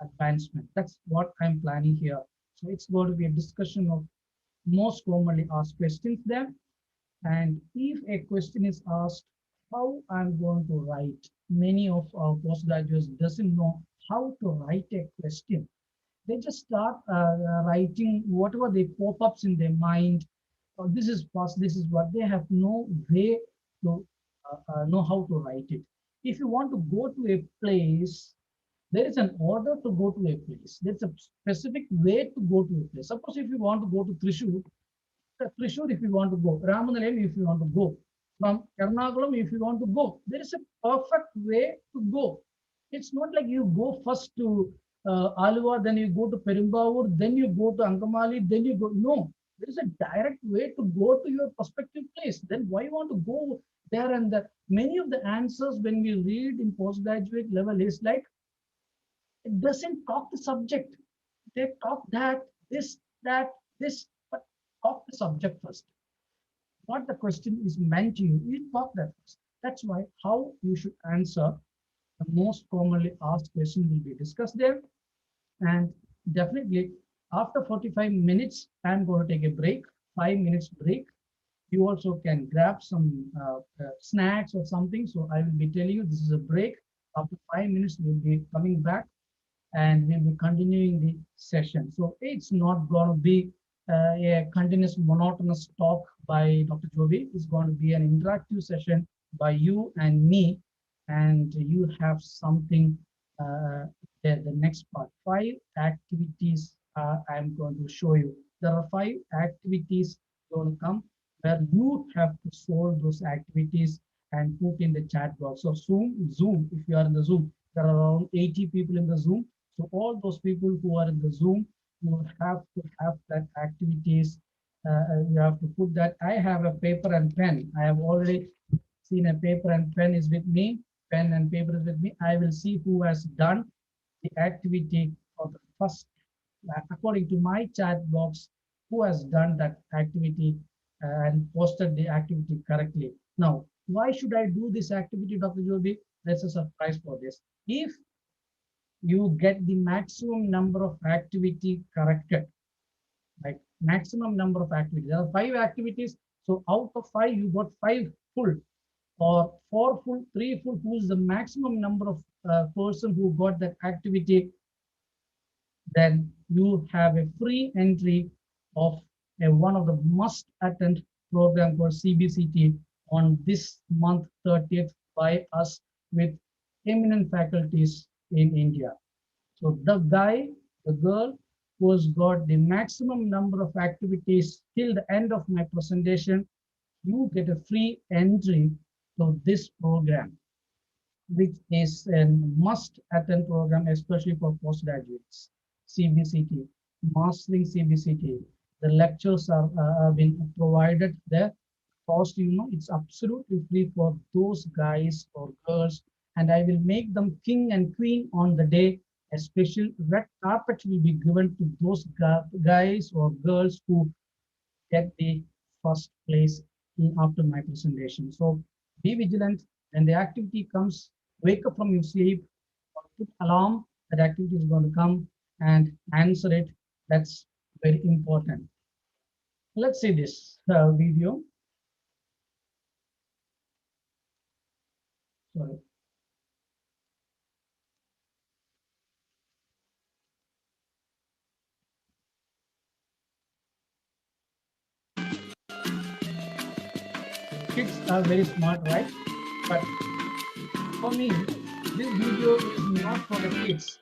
advancement. That's what I'm planning here. So it's going to be a discussion of most commonly asked questions there. And if a question is asked, how I'm going to write, many of our postgraduates doesn't know how to write a question. They just start writing whatever they pop-ups in their mind. Oh, this is past, this is what. They have no way to know how to write it. If you want to go to a place, there is an order to go to a place. There's a specific way to go to a place. Suppose if you want to go to Thrissur, if you want to go, Ramanalayam if you want to go, from Ernakulam if you want to go, there is a perfect way to go. It's not like you go first to Alua, then you go to Perumbavoor, then you go to Angamali, then you go. No, there is a direct way to go to your prospective place. Then why you want to go there and that? Many of the answers when we read in postgraduate level is like, it doesn't talk the subject. They talk that, this, but talk the subject first. What the question is meant to you, you talk that first. That's why how you should answer the most commonly asked question will be discussed there. And definitely after 45 minutes, I'm going to take a break, 5 minutes break. You also can grab some snacks or something. So I will be telling you this is a break. After 5 minutes, we'll be coming back and we'll be continuing the session. So it's not going to be a continuous monotonous talk by Dr. Joby. It's going to be an interactive session by you and me, and you have something there. The next part, 5 activities I'm going to show you. There are 5 activities going to come where you have to solve those activities and put in the chat box. So Zoom, if you are in the Zoom, there are around 80 people in the Zoom. So all those people who are in the Zoom, you have to have that activities. You have to put that. I have a paper and pen. I have already seen a paper and pen is with me. Pen and paper is with me. I will see who has done the activity for the first, according to my chat box, who has done that activity and posted the activity correctly. Now, why should I do this activity, Dr. Joby? There's a surprise for this. If you get the maximum number of activity corrected, like maximum number of activities, there are 5 activities. So out of 5, you got 5 full or 4 full, 3 full. Who's the maximum number of person who got that activity? Then you have a free entry of one of the must attend program called CBCT on this month 30th by us with eminent faculties in India. So the guy, the girl who has got the maximum number of activities till the end of my presentation, you get a free entry to this program, which is a must-attend program, especially for postgraduates. CBCT, Mastering CBCT. The lectures are been provided there. Cost, it's absolutely free for those guys or girls, and I will make them king and queen on the day. A special red carpet will be given to those guys or girls who get the first place after my presentation. So be vigilant. When the activity comes, wake up from your sleep, or put alarm that activity is going to come and answer it. That's very important. Let's see this video. Sorry. Kids are very smart, right? But for me, this video is not for the kids.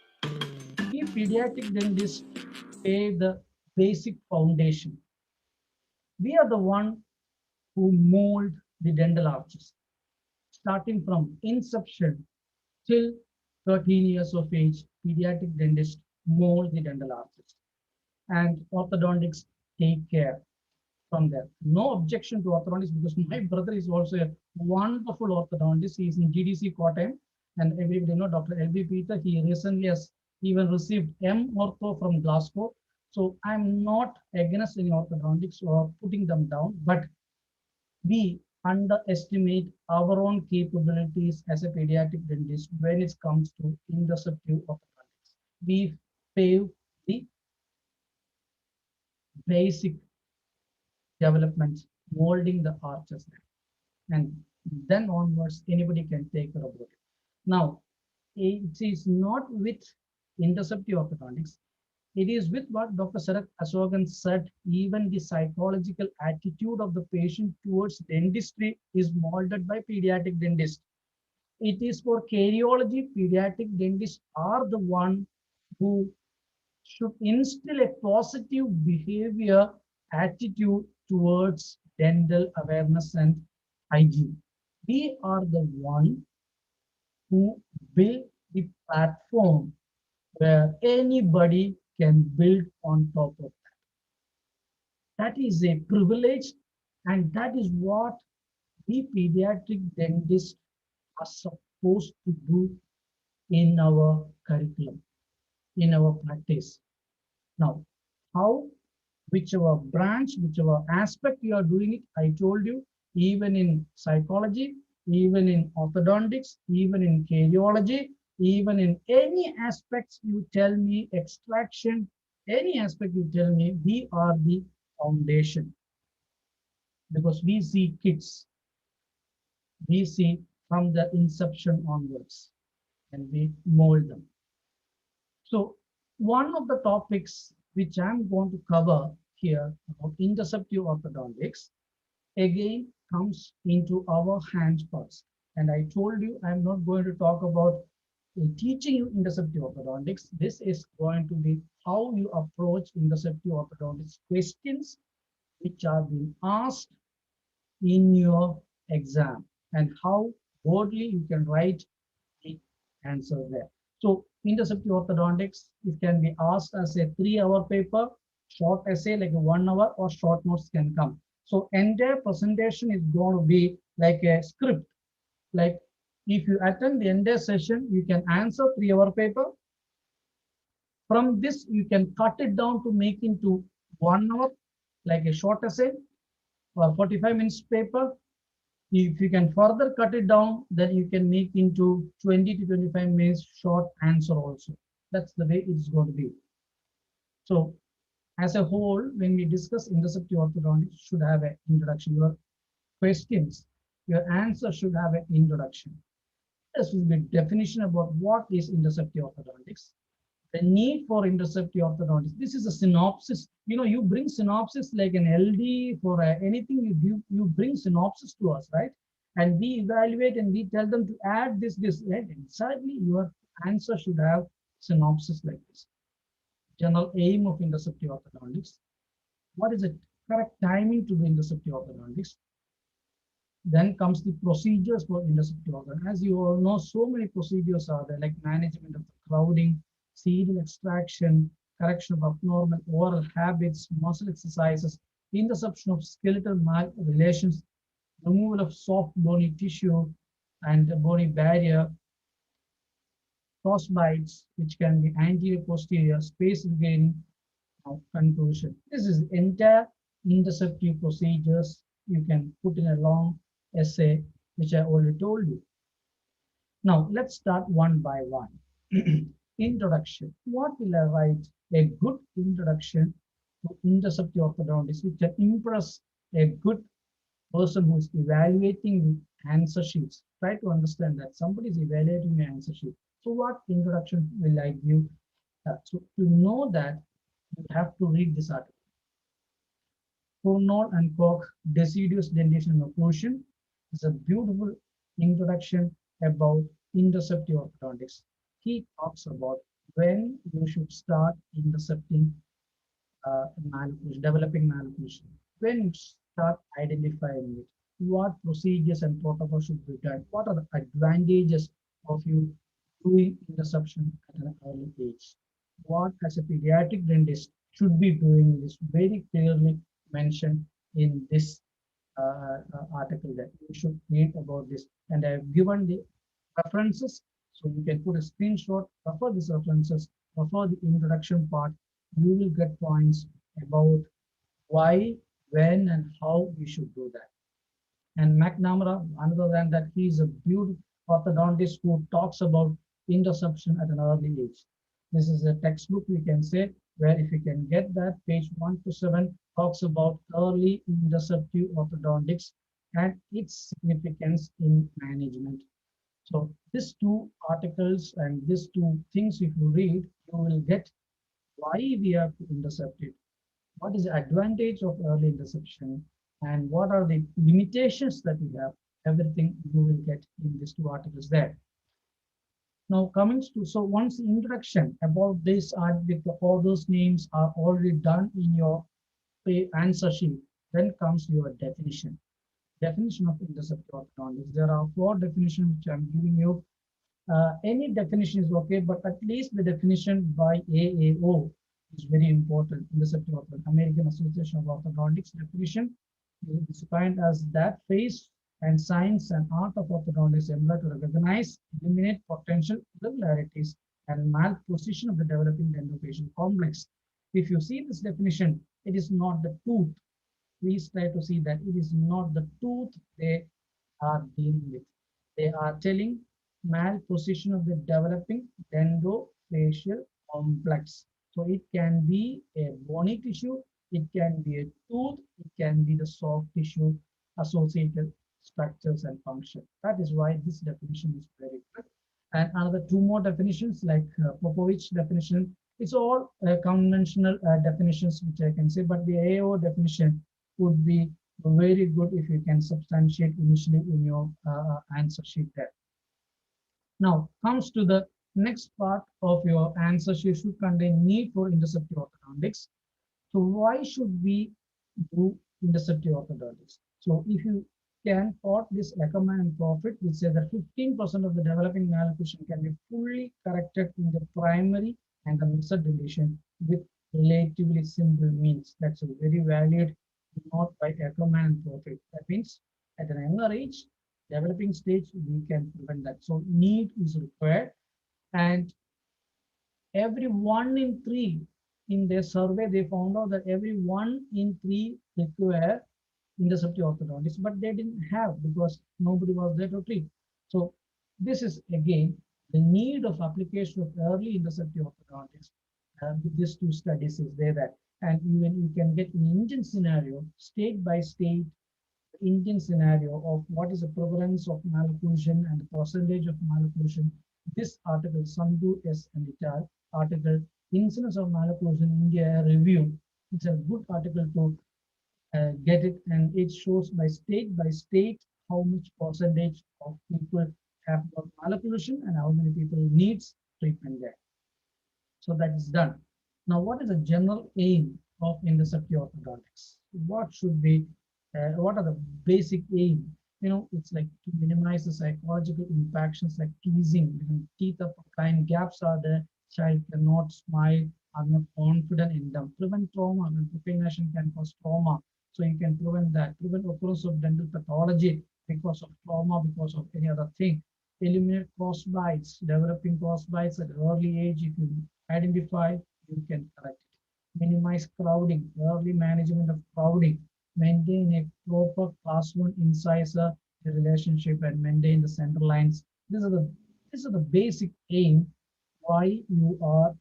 We pediatric dentists pay the basic foundation. We are the one who mold the dental arches, starting from inception till 13 years of age. Pediatric dentists mold the dental arches, and orthodontics take care from there. No objection to orthodontics, because my brother is also a wonderful orthodontist. He is in GDC Kottayam, and everybody know Dr. LB Peter. He recently has even received M Ortho from Glasgow. So I'm not against any orthodontics or putting them down, but we underestimate our own capabilities as a pediatric dentist when it comes to interceptive orthodontics. We pave the basic development, molding the arches, and then onwards anybody can take care about it. Now, it is not with interceptive orthodontics. It is with what Dr. Sarath Ashokan said. Even the psychological attitude of the patient towards dentistry is molded by pediatric dentists. It is for cardiology. Pediatric dentists are the one who should instill a positive behavior attitude towards dental awareness and hygiene. We are the one who build the platform where anybody can build on top of that. That is a privilege, and that is what we pediatric dentists are supposed to do in our curriculum, in our practice. Now, how, whichever branch, whichever aspect you are doing it, I told you, even in psychology, even in orthodontics, even in cardiology, even in any aspects you tell me, extraction, any aspect you tell me, we are the foundation. Because we see kids, we see from the inception onwards, and we mold them. So one of the topics which I'm going to cover here about interceptive orthodontics, again comes into our hands first. And I told you I'm not going to talk about teaching you interceptive orthodontics. This is going to be how you approach interceptive orthodontics questions which are being asked in your exam, and how boldly you can write the answer there. So interceptive orthodontics, it can be asked as a 3-hour paper, short essay like a 1 hour, or short notes can come. So entire presentation is going to be like a script. Like if you attend the entire session, you can answer 3-hour paper. From this, you can cut it down to make into 1 hour, like a short essay, or 45 minutes paper. If you can further cut it down, then you can make into 20 to 25 minutes short answer also. That's the way it's going to be. So as a whole, when we discuss interceptive orthodontics, should have an introduction. Your questions, your answer should have an introduction. This will be definition about what is interceptive orthodontics, the need for interceptive orthodontics. This is a synopsis. You bring synopsis like an LD for anything you do, you bring synopsis to us, right? And we evaluate and we tell them to add this, right? Exactly, your answer should have synopsis like this. General aim of interceptive orthodontics. What is the correct timing to do interceptive orthodontics? Then comes the procedures for interceptive orthodontics. As you all know, so many procedures are there, like management of the crowding, serial extraction, correction of abnormal oral habits, muscle exercises, interception of skeletal relations, removal of soft bony tissue and bony barrier, cross bites, which can be anterior, posterior, space regaining, conclusion. This is entire interceptive procedures. You can put in a long essay, which I already told you. Now, let's start one by one. Introduction. What will I write? A good introduction to interceptive orthodontics, which can impress a good person who is evaluating the answer sheets. Try to understand that somebody is evaluating the answer sheet. So what introduction will I give? So to know that, you have to read this article. Cournot and Koch, Deciduous Dentition and Occlusion, is a beautiful introduction about interceptive orthodontics. He talks about when you should start intercepting malocclusion, developing malocclusion, when you start identifying it, what procedures and protocols should be done, what are the advantages of you doing interception at an early age, what as a pediatric dentist should be doing is very clearly mentioned in this article that you should read about this. And I have given the references, so you can put a screenshot, refer these references, refer the introduction part. You will get points about why, when, and how we should do that. And McNamara, other than that, he is a beautiful orthodontist who talks about interception at an early age. This is a textbook, we can say, where if you can get that, page 1 to 7 talks about early interceptive orthodontics and its significance in management. So these two articles and these two things, if you read, you will get why we have to intercept it, what is the advantage of early interception, and what are the limitations that we have. Everything you will get in these two articles there. Now coming to, so once the introduction about this article, all those names are already done in your answer sheet, then comes your definition. Definition of interceptive orthodontics. There are 4 definitions which I'm giving you. Any definition is okay, but at least the definition by AAO is very important. Interceptive orthodontics, American Association of Orthodontics definition is defined as that phase and science and art of orthodontics employ to recognize, eliminate potential irregularities and malposition of the developing dentofacial complex. If you see this definition, it is not the tooth. Please try to see that it is not the tooth they are dealing with. They are telling malposition of the developing dentofacial complex. So it can be a bony tissue, it can be a tooth, it can be the soft tissue associated structures and function. That is why this definition is very good. And another 2 more definitions like Popovich definition. It's all conventional definitions which I can say, but the AO definition would be very good if you can substantiate initially in your answer sheet there. Now comes to the next part of your answer sheet should contain need for interceptive orthodontics. So why should we do interceptive orthodontics? So if you can plot this Ackerman and Profit, which says that 15% of the developing malocclusion can be fully corrected in the primary and the mixed dentition with relatively simple means. That's a very valid note by Ackerman and Profit. That means at an younger age, developing stage, we can prevent that. So need is required, and every 1 in 3 in their survey, they found out that every 1 in 3 require interceptive orthodontics, but they didn't have because nobody was there to treat. So this is again the need of application of early interceptive orthodontics. These 2 studies is there that, and even you can get an Indian scenario, state by state, Indian scenario of what is the prevalence of malocclusion and the percentage of malocclusion. This article, Sandhu S. and Ital article, Incidence of Malocclusion in India Review. It's a good article to get it, and it shows by state how much percentage of people have got malocclusion and how many people needs treatment there. So that is done. Now, what is the general aim of interceptive orthodontics? What should be, what are the basic aim? It's like to minimize the psychological impactions like teasing, when teeth of kind gaps are there, child cannot smile, are not confident in them. Prevent trauma, when procrastination can cause trauma. So you can prevent that. Prevent occurrence of dental pathology because of trauma, because of any other thing. Eliminate cross bites, developing cross bites at early age. If you identify, you can correct it. Minimize crowding, early management of crowding. Maintain a proper classroom incisor relationship and maintain the center lines. These are the basic aim why you are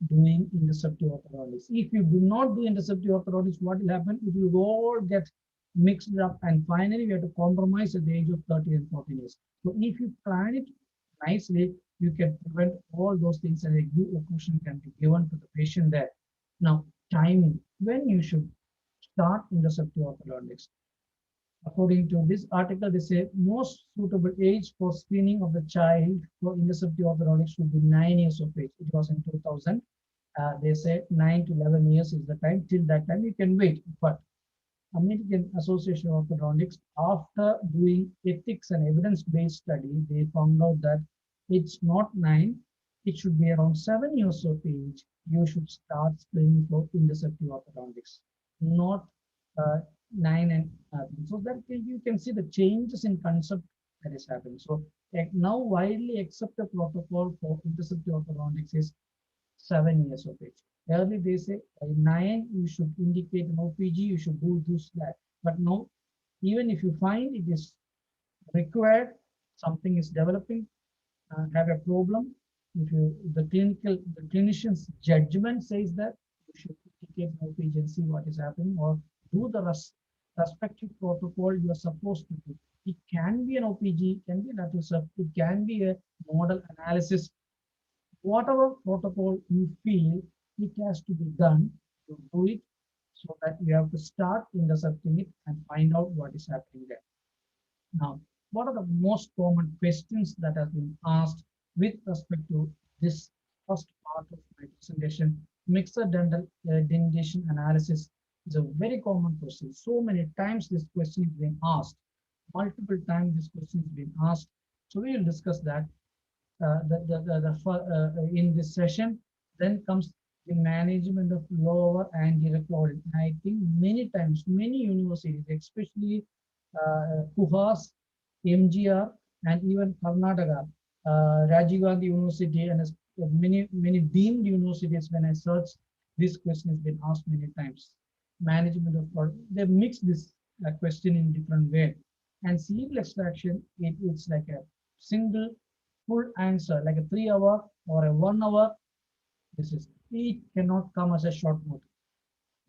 doing interceptive orthodontics. If you do not do interceptive orthodontics, what will happen? It will all get mixed up, and finally we have to compromise at the age of 30 and 40 years. So if you plan it nicely, you can prevent all those things, and a due occlusion can be given to the patient there. Now, timing, when you should start interceptive orthodontics. According to this article, they say most suitable age for screening of the child for interceptive orthodontics should be 9 years of age. It was in 2000. They say 9 to 11 years is the time. Till that time, you can wait. But American Association of Orthodontics, after doing ethics and evidence-based study, they found out that it's not 9, it should be around 7 years of age. You should start screening for interceptive orthodontics, not 9 and so that you can see the changes in concept that is happening. So now widely accepted protocol for interceptive orthodontics is 7 years of age. Early they say by 9 you should indicate an OPG, you should do this, that. But no, even if you find it is required, something is developing, have a problem, if the clinician's judgment says that you should indicate an OPG and see what is happening, or do the respective protocol you are supposed to do. It can be an OPG, can be lateral surf, it can be a model analysis. Whatever protocol you feel it has to be done, to do it, so that you have to start intercepting it and find out what is happening there. Now, what are the most common questions that have been asked with respect to this first part of my presentation? Mixed dental dentition analysis is a very common question. So many times this question is being asked. Multiple times this question is being asked. So we will discuss that in this session. Then comes the management of lower anterior claudin. I think many times, many universities, especially KUHAS, MGR, and even Karnataka, Rajiv Gandhi University, and many deemed universities, when I search, this question has been asked many times. Management of, they mix this question in different way. And cerebral extraction, it's like a single full answer, like a 3 hour or a 1 hour. It cannot come as a short note.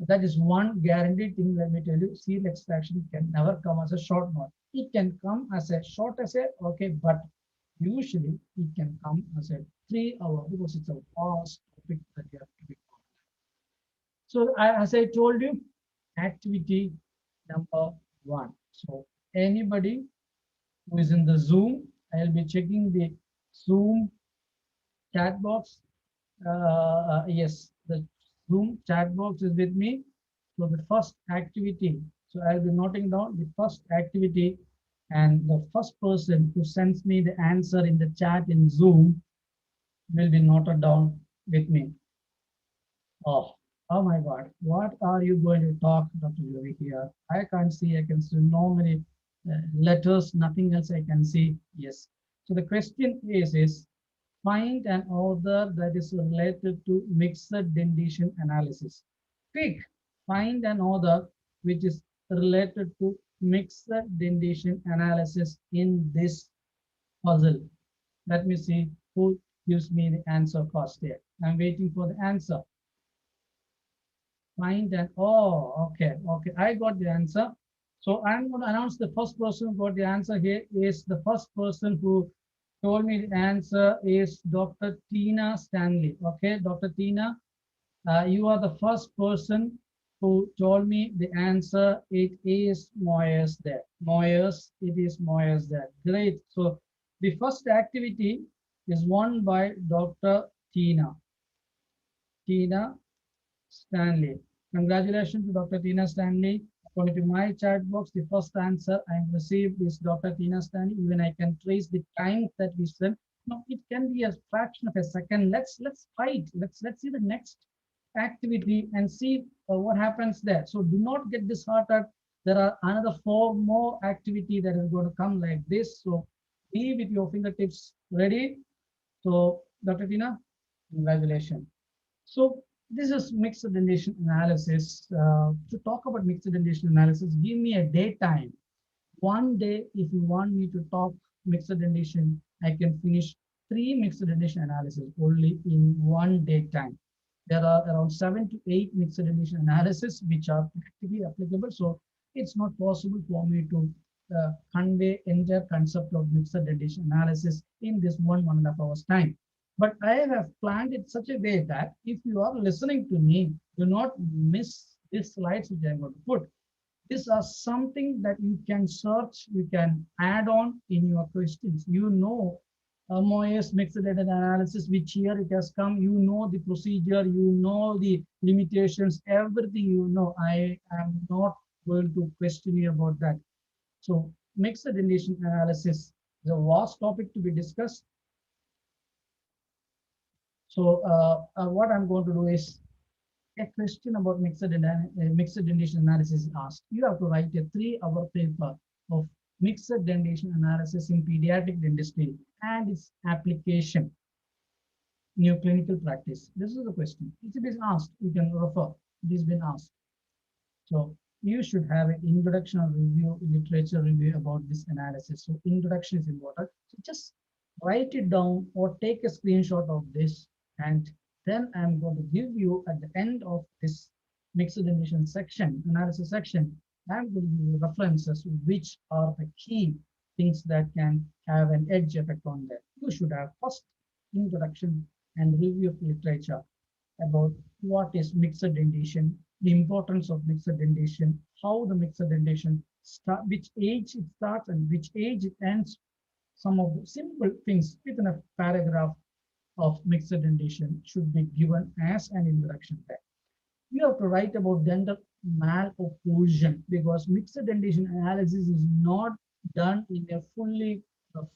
That is one guaranteed thing, let me tell you. Cerebral extraction can never come as a short note. It can come as a short essay, okay, but usually it can come as a 3 hour, because it's a vast topic that you have to be covered. So as I told you, activity number 1. So anybody who is in the Zoom, I'll be checking the Zoom chat box. Yes, the Zoom chat box is with me. So the first activity, so I'll be noting down the first activity, and the first person who sends me the answer in the chat in Zoom will be noted down with me. Oh my God, what are you going to talk, Dr. Jovi, here? I can't see, I can see no many letters, nothing else I can see. Yes. So the question is find an author that is related to mixed dentition analysis. Quick, find an author which is related to mixed dentition analysis in this puzzle. Let me see who gives me the answer first here. I'm waiting for the answer. Find an, okay, I got the answer. So I'm going to announce the first person who got the answer here is the first person who told me the answer is Dr. Tina Stanley. Okay, Dr. Tina, you are the first person who told me the answer. It is Moyers there. Moyers, it is Moyers there. Great. So the first activity is won by Dr. Tina Stanley. Congratulations to Dr. Tina Stanley According to my chat box, the first answer I received is Dr. Tina Stani. Even I can trace the time that we spent. No, it can be a fraction of a second. Let's fight. Let's see the next activity and see what happens there. So do not get disheartened. There are another 4 more activity that is going to come like this. So be with your fingertips ready. So Dr. Tina, congratulations. So this is mixed deletion analysis. To talk about mixed deletion analysis, give me a daytime. One day, if you want me to talk mixed deletion, I can finish 3 mixed deletion analysis only in one day time. There are around 7 to 8 mixed deletion analysis which are practically applicable. So it's not possible for me to convey entire concept of mixed deletion analysis in this 1.5 hours time. But I have planned it such a way that if you are listening to me, do not miss these slides which I'm going to put. These are something that you can search, you can add on in your questions. You know, MOS mixed data analysis, which year it has come, you know the procedure, you know the limitations, everything you know. I am not going to question you about that. So mixed deletion analysis is a vast topic to be discussed. So what I'm going to do is a question about mixed deletion analysis is asked. You have to write a 3-hour paper of mixed deletion analysis in pediatric dentistry and its application in your clinical practice. This is the question. If it is asked, you can refer. It has been asked. So you should have an introduction review, literature review about this analysis. So introduction is important. So just write it down or take a screenshot of this, and then I'm going to give you at the end of this mixed deletion section, analysis section, I'm going to give you references which are the key things that can have an edge effect on that. You should have first introduction and review of literature about what is mixed dentition, the importance of mixed dentition, how the mixed dentition start, which age it starts and which age it ends. Some of the simple things within a paragraph of mixed dentition should be given as an introduction there. You have to write about dental malocclusion because mixed dentition analysis is not done in a fully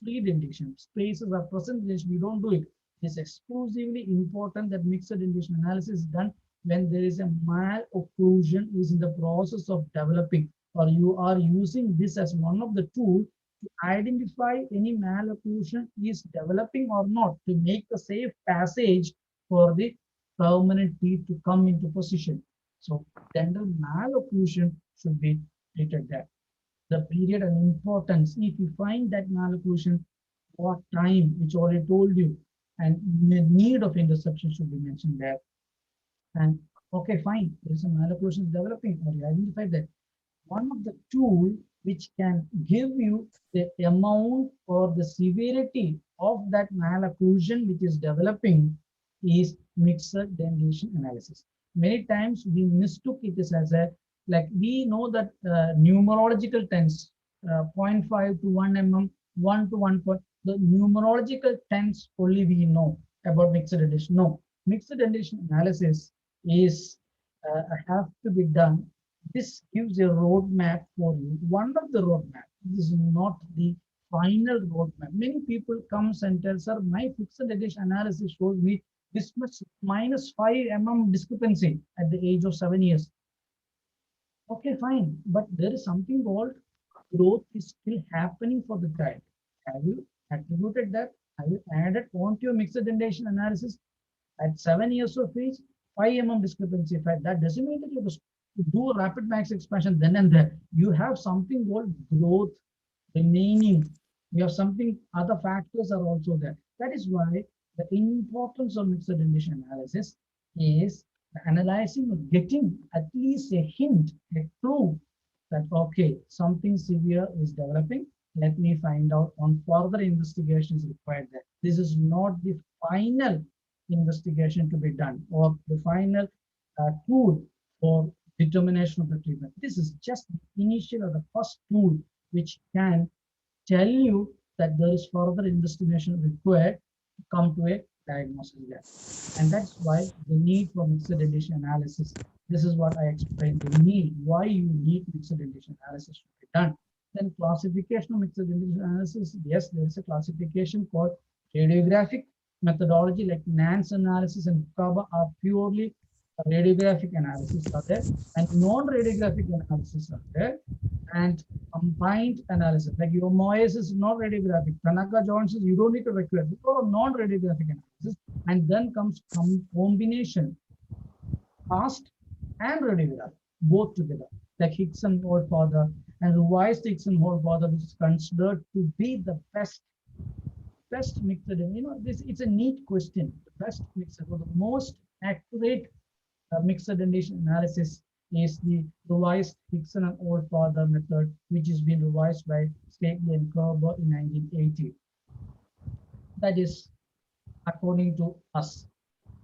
free dentition. Spaces are present, we don't do it. It's exclusively important that mixed dentition analysis is done when there is a malocclusion is in the process of developing, or you are using this as one of the tools to identify any malocclusion is developing or not, to make the safe passage for the permanent teeth to come into position. So dental malocclusion should be treated there. The period and importance, if you find that malocclusion, what time, which already told you, and the need of interception should be mentioned there. And okay, fine, there is a malocclusion developing, or you identify that. One of the tools which can give you the amount or the severity of that malocclusion which is developing is mixed dentition analysis. Many times we mistook it as a, like we know that numerological tens, 0.5 to 1 mm, 1 to 1 point, the numerological tens only we know about mixed dentition. No, mixed dentition analysis is have to be done. This gives a roadmap for you. One of the roadmap. This is not the final roadmap. Many people comes and tell, sir, my fixed dentition analysis shows me this much minus 5 mm discrepancy at the age of 7 years. Okay, fine. But there is something called growth is still happening for the child. Have you attributed that? Have you added on to your mixed dentition analysis at 7 years of age, 5 mm discrepancy? That doesn't mean that you have to do a rapid max expansion then and there. You have something called growth remaining. You have something, other factors are also there. That is why the importance of mixed dentition analysis is analyzing or getting at least a hint, a clue that, okay, something severe is developing. Let me find out on further investigations required there. This is not the final investigation to be done or the final tool for determination of the treatment. This is just the initial or the first tool which can tell you that there is further investigation required to come to a diagnosis there. And that's why the need for mixed dentition analysis This is what I explained. The need, why you need mixed deletion analysis to be done. Then classification of mixed deletion analysis. Yes, there is a classification called radiographic methodology, like Nance analysis and Fukaba are purely radiographic analysis are there, and non-radiographic analysis are there, and combined analysis. Like your Moyes is not radiographic. Tanaka Jones is you don't need to require because of non-radiographic analysis, and then comes combination, past and radiograph, both together, like Hickson Hall-Father and revised Hickson Hall-Father, which is considered to be the best mixed. This it's a neat question. The best mixed, or the most accurate mixed deletion analysis is the revised Hickson and Hall-Father method, which has been revised by Stakely and Kerber in 1980. That is according to us.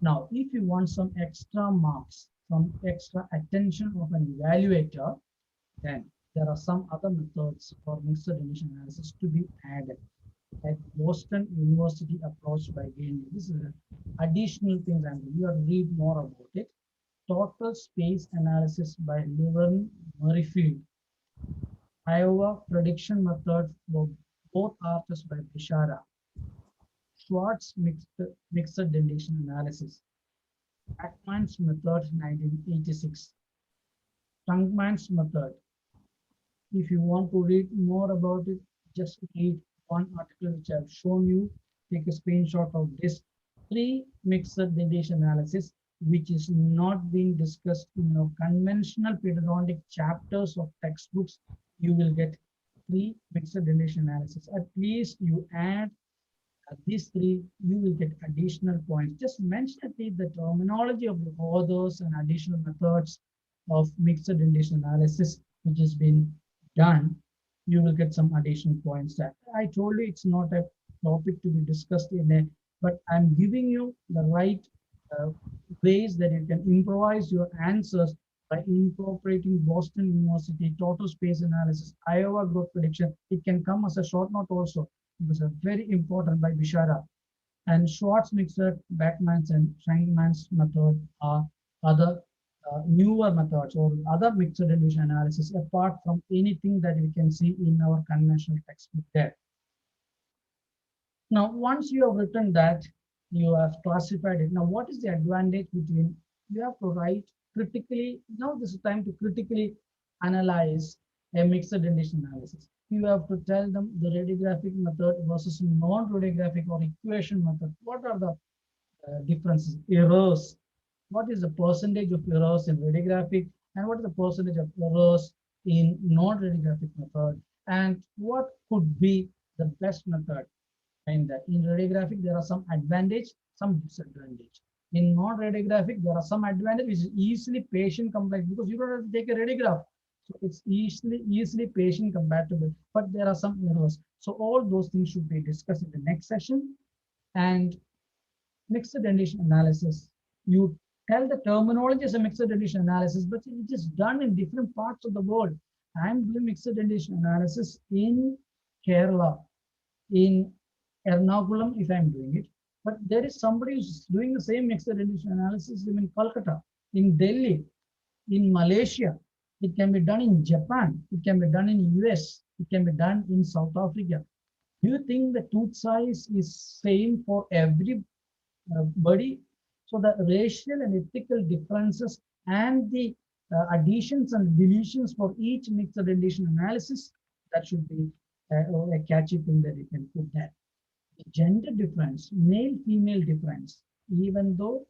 Now, if you want some extra marks, some extra attention of an evaluator, then there are some other methods for mixed deletion analysis to be added. Like Boston University approach by Gainey. This is an additional thing, and you have to read more about it. Total space analysis by Levin Merrifield. Iowa prediction method for both artists by Bishara. Schwartz mixed deletion analysis. Ackman's method 1986. Tungman's method. If you want to read more about it, just read one article which I've shown you. Take a screenshot of this. 3 mixed deletion analysis, which is not being discussed in your conventional periodic chapters of textbooks. You will get 3 mixed deletion analysis. At least you add these 3, you will get additional points. Just mention the terminology of the authors and additional methods of mixed deletion analysis, which has been done. You will get some additional points. That I told you it's not a topic to be discussed in it, but I'm giving you the right ways that you can improvise your answers by incorporating Boston University total space analysis, Iowa growth prediction. It can come as a short note also, because it's very important by Bishara. And Schwartz mixer, Backman's and Shankman's method are other newer methods or other mixed deletion analysis apart from anything that we can see in our conventional textbook there. Now, once you have written that, you have classified it. Now, what is the advantage between you have to write critically? Now, this is time to critically analyze a mixed deletion analysis. You have to tell them the radiographic method versus non-radiographic or equation method. What are the differences? Errors. What is the percentage of errors in radiographic, and what is the percentage of errors in non-radiographic method, and what could be the best method? And in radiographic, there are some advantage, some disadvantage. In non-radiographic, there are some advantage which is easily patient compatible because you don't have to take a radiograph. So it's easily patient compatible, but there are some errors. So all those things should be discussed in the next session. And mixed deletion analysis, you tell the terminology as a mixed deletion analysis, but it is done in different parts of the world. I'm doing mixed deletion analysis in Kerala, in Ernakulam, if I'm doing it, but there is somebody who's doing the same mixed deletion analysis in Kolkata, in Delhi, in Malaysia. It can be done in Japan. It can be done in US. It can be done in South Africa. Do you think the tooth size is same for everybody? So the racial and ethical differences and the additions and deletions for each mixed deletion analysis, that should be a catchy thing that you can put there. The gender difference, male-female difference, even though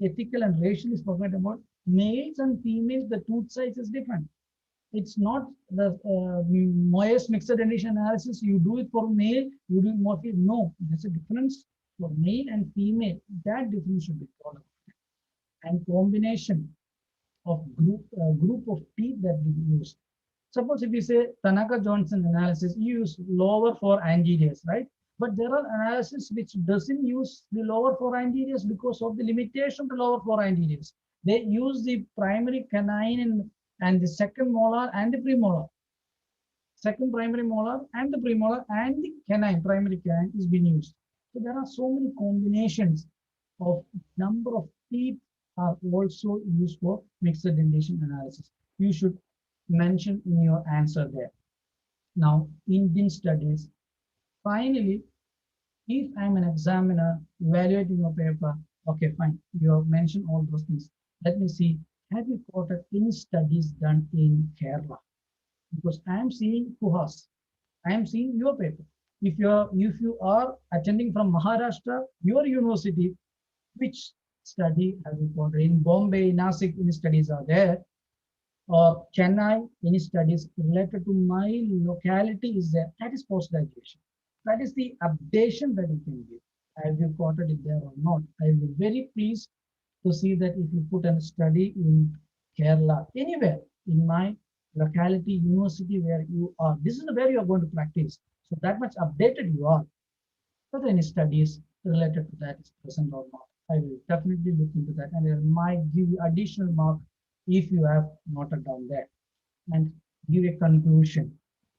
ethical and racial is forgotten about, males and females, the tooth size is different. It's not the Moyes mixed deletion analysis. You do it for male, you do it more female. No, there's a difference for male and female. That difference should be followed. And combination of group of teeth that we use. Suppose if you say Tanaka Johnson analysis, you use lower for anteriors, right? But there are analysis which doesn't use the lower four anteriors because of the limitation of the lower four anteriors. They use the primary canine and the second molar and the premolar. Second primary molar and the premolar and the canine, primary canine is being used. So there are so many combinations of number of teeth are also used for mixed dentition analysis. You should mention in your answer there. Now, Indian studies. Finally, if I'm an examiner evaluating your paper, okay, fine, you have mentioned all those things. Let me see, have you quoted any studies done in Kerala? Because I am seeing Kuhas, I am seeing your paper. If you are attending from Maharashtra, your university, which study have you quoted? In Bombay, Nasik, any studies are there? Or Chennai, any studies related to my locality is there? That is post-graduation. That is the updation that you can give. Have you quoted it there or not? I will be very pleased to see that if you put a study in Kerala, anywhere in my locality, university where you are, this is where you are going to practice. So that much updated you are. Whether any studies related to that is present or not, I will definitely look into that, and I might give you additional mark if you have noted down that, and give a conclusion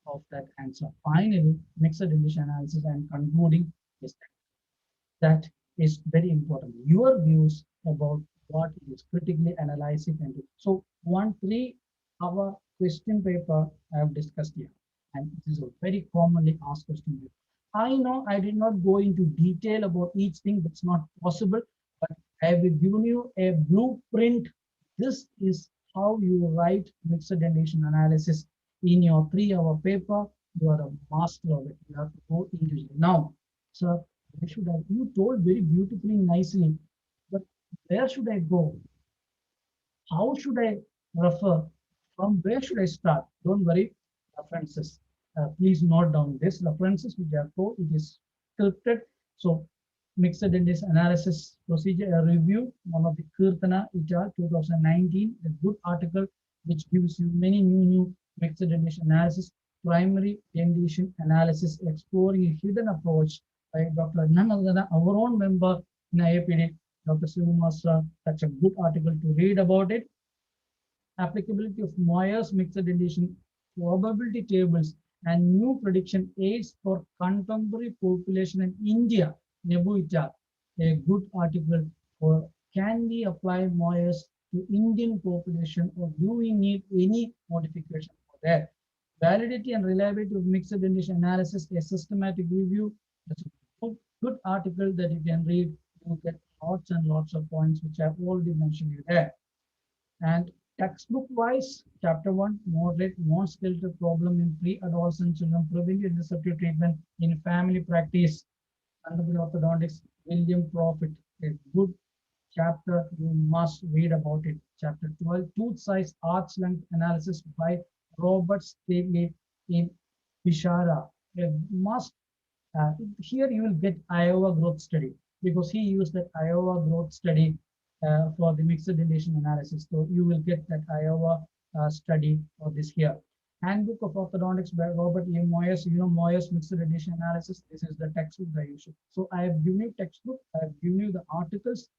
of that answer. Finally, mixed deletion analysis and concluding is that is very important. Your views about what is critically analyzing and do. So 1 3 hour question paper I have discussed here, and this is a very commonly asked question. I know I did not go into detail about each thing, that's not possible, but I have given you a blueprint. This is how you write mixed deletion analysis in your 3 hour paper. You are a master of it. You have to go into it. Now, sir, where should I? You told very beautifully, nicely, but where should I go? How should I refer? From where should I start? Don't worry, references. Please note down this references which are told. It is scripted. So, mixed dentist analysis procedure a review. One of the Kirtana HR 2019, a good article which gives you many new mixed dentist analysis, primary dentition analysis, exploring a hidden approach by Dr. none other than our own member in IAPD, Dr. Sivumasa. Such a good article to read about it. Applicability of Moyer's mixed deletion probability tables and new prediction aids for contemporary population in India. Nebuita, a good article for can we apply Moyer's to Indian population, or do we need any modification for that? Validity and reliability of mixed deletion analysis, a systematic review. That's a good article that you can read. You get lots and lots of points which I've already mentioned you there. And textbook wise, chapter 1, moderate non-skeletal problem in pre-adolescent children, preventive receptive treatment in family practice, undergoing orthodontics, William Profit, a good chapter, you must read about it. Chapter 12, tooth size arch length analysis by Robert Staley in Bishara, a must. Here you will get Iowa growth study, because he used that Iowa growth study for the mixed deletion analysis. So you will get that Iowa study for this here. Handbook of Orthodontics by Robert E. Moyers. You know Moyers mixed deletion analysis. This is the textbook that you should. So I have given you textbook. I have given you the articles,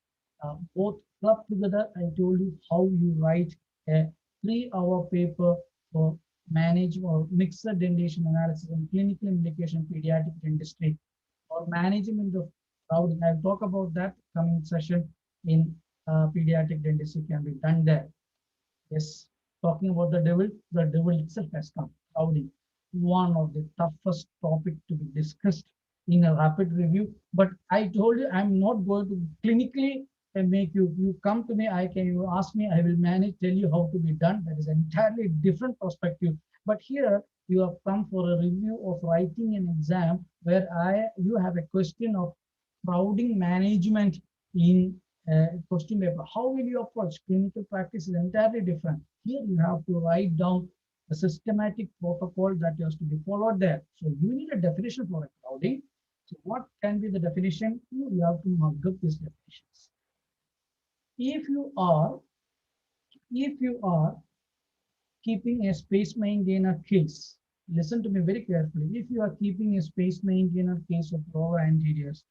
both clubbed together. I told you how you write a 3-hour paper for manage or mixed dentition analysis and clinical implication pediatric dentistry or management of crowding. I'll talk about that coming session in pediatric dentistry can be done there. Yes, talking about the devil itself has come. Crowding, one of the toughest topic to be discussed in a rapid review. But I told you I'm not going to clinically make you come to me. You ask me, I will tell you how to be done. That is an entirely different perspective. But here you have come for a review of writing an exam where you have a question of crowding management in question paper. How will you approach? Clinical practice is entirely different. Here you have to write down a systematic protocol that has to be followed there. So you need a definition for a crowding. So what can be the definition? You have to mug up these definitions. If you are keeping a space maintainer case, listen to me very carefully. If you are keeping a space maintainer case of lower anteriors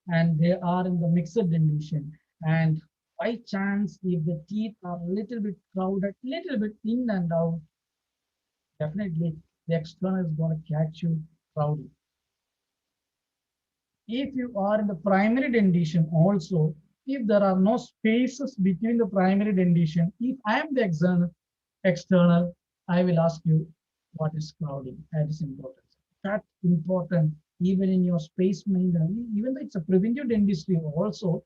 and they are in the mixed dentition, and by chance, if the teeth are a little bit crowded, little bit in and out, definitely the external is going to catch you crowding. If you are in the primary dentition also, if there are no spaces between the primary dentition, if I am the external, I will ask you what is crowding. That is important. That's important even in your space maintenance, even though it's a preventive dentistry also,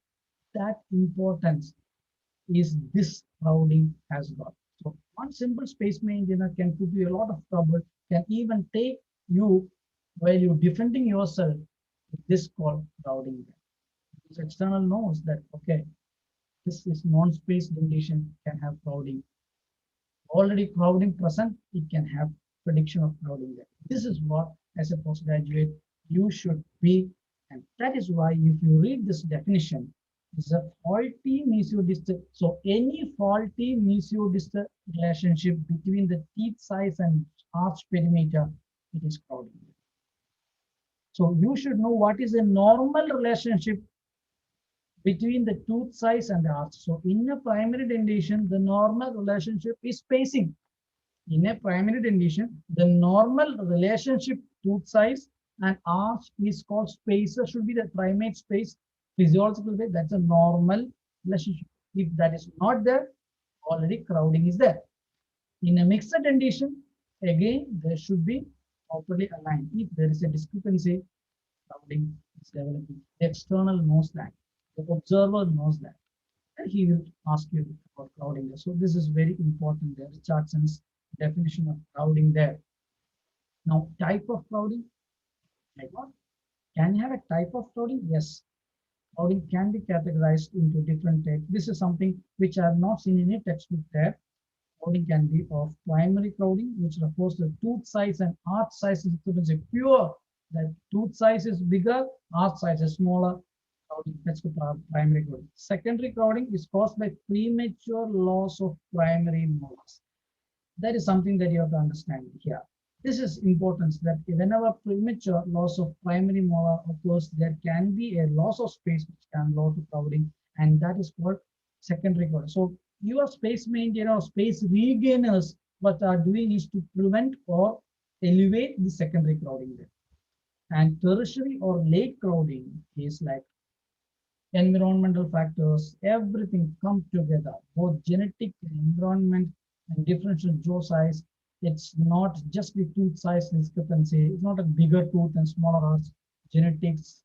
that importance is this crowding has got. So one simple space maintainer can put you a lot of trouble, can even take you while you're defending yourself. This called crowding. This external knows that, okay, this is non-space dentition can have crowding. Already crowding present, it can have prediction of crowding there. This is what, as a postgraduate, you should be. And that is why if you read this definition, it's a faulty mesodistal. So any faulty mesodistal relationship between the teeth size and arch perimeter, it is crowding. So you should know what is a normal relationship between the tooth size and the arch. So in a primary dentition, the normal relationship is spacing. In a primary dentition, the normal relationship tooth size and arch is called spacer, should be the primate space, physiological way. That's a normal relationship. If that is not there, already crowding is there. In a mixed dentition, again, there should be properly aligned. If there is a discrepancy, crowding is developing. The external knows that. The observer knows that. And he will ask you about crowding. So this is very important there. Richardson's definition of crowding there. Now, type of crowding. Like what? Can you have a type of crowding? Yes. Crowding can be categorized into different types. This is something which I have not seen in a textbook there. Crowding can be of primary crowding, which refers to tooth size and arch size is pure. That tooth size is bigger, arch size is smaller. Crowding, that's the primary crowding. Secondary crowding is caused by premature loss of primary molars. That is something that you have to understand here. This is important that whenever premature loss of primary molar occurs, there can be a loss of space which can lead to crowding, and that is called secondary crowding. So your space maintainer or space regainers, what are doing is to prevent or elevate the secondary crowding there. And tertiary or late crowding is like environmental factors, everything come together, both genetic, environment, and differential jaw size. It's not just the tooth size discrepancy. It's not a bigger tooth and smaller arch. Genetics,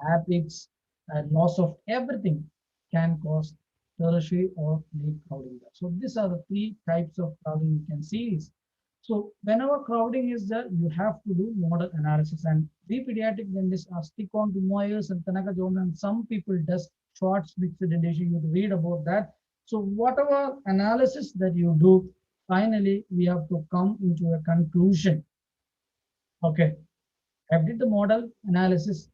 habits, and loss of everything can cause tertiary or late crowding. So these are the three types of crowding you can see. So whenever crowding is there, you have to do model analysis. And we pediatric dentists are stick on to Moyers and Tanaka Jones, and some people does Schwartz mixed dentition. You read about that. So whatever analysis that you do, finally, we have to come into a conclusion. Okay, I did the model analysis.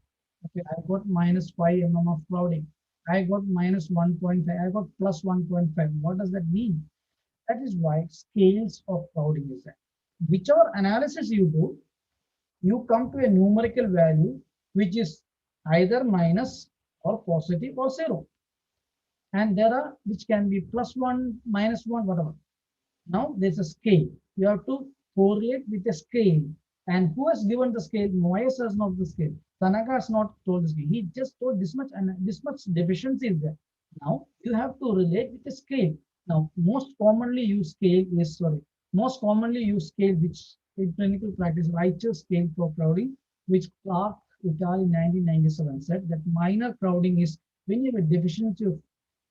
Okay, I got -5 mm of crowding. I got -1.5. I got +1.5. What does that mean? That is why scales of crowding is there. Whichever analysis you do, you come to a numerical value which is either minus or positive or 0. And there are which can be +1, -1, whatever. Now there's a scale. You have to correlate with a scale. And who has given the scale? Moyes has not the scale. Tanaka has not told the scale. He just told this much, and this much deficiency is there. Now you have to relate with a scale. Now most commonly used scale is which in clinical practice, Reicher's scale for crowding, which Clark et al. In 1997 said that minor crowding is when you have a deficiency of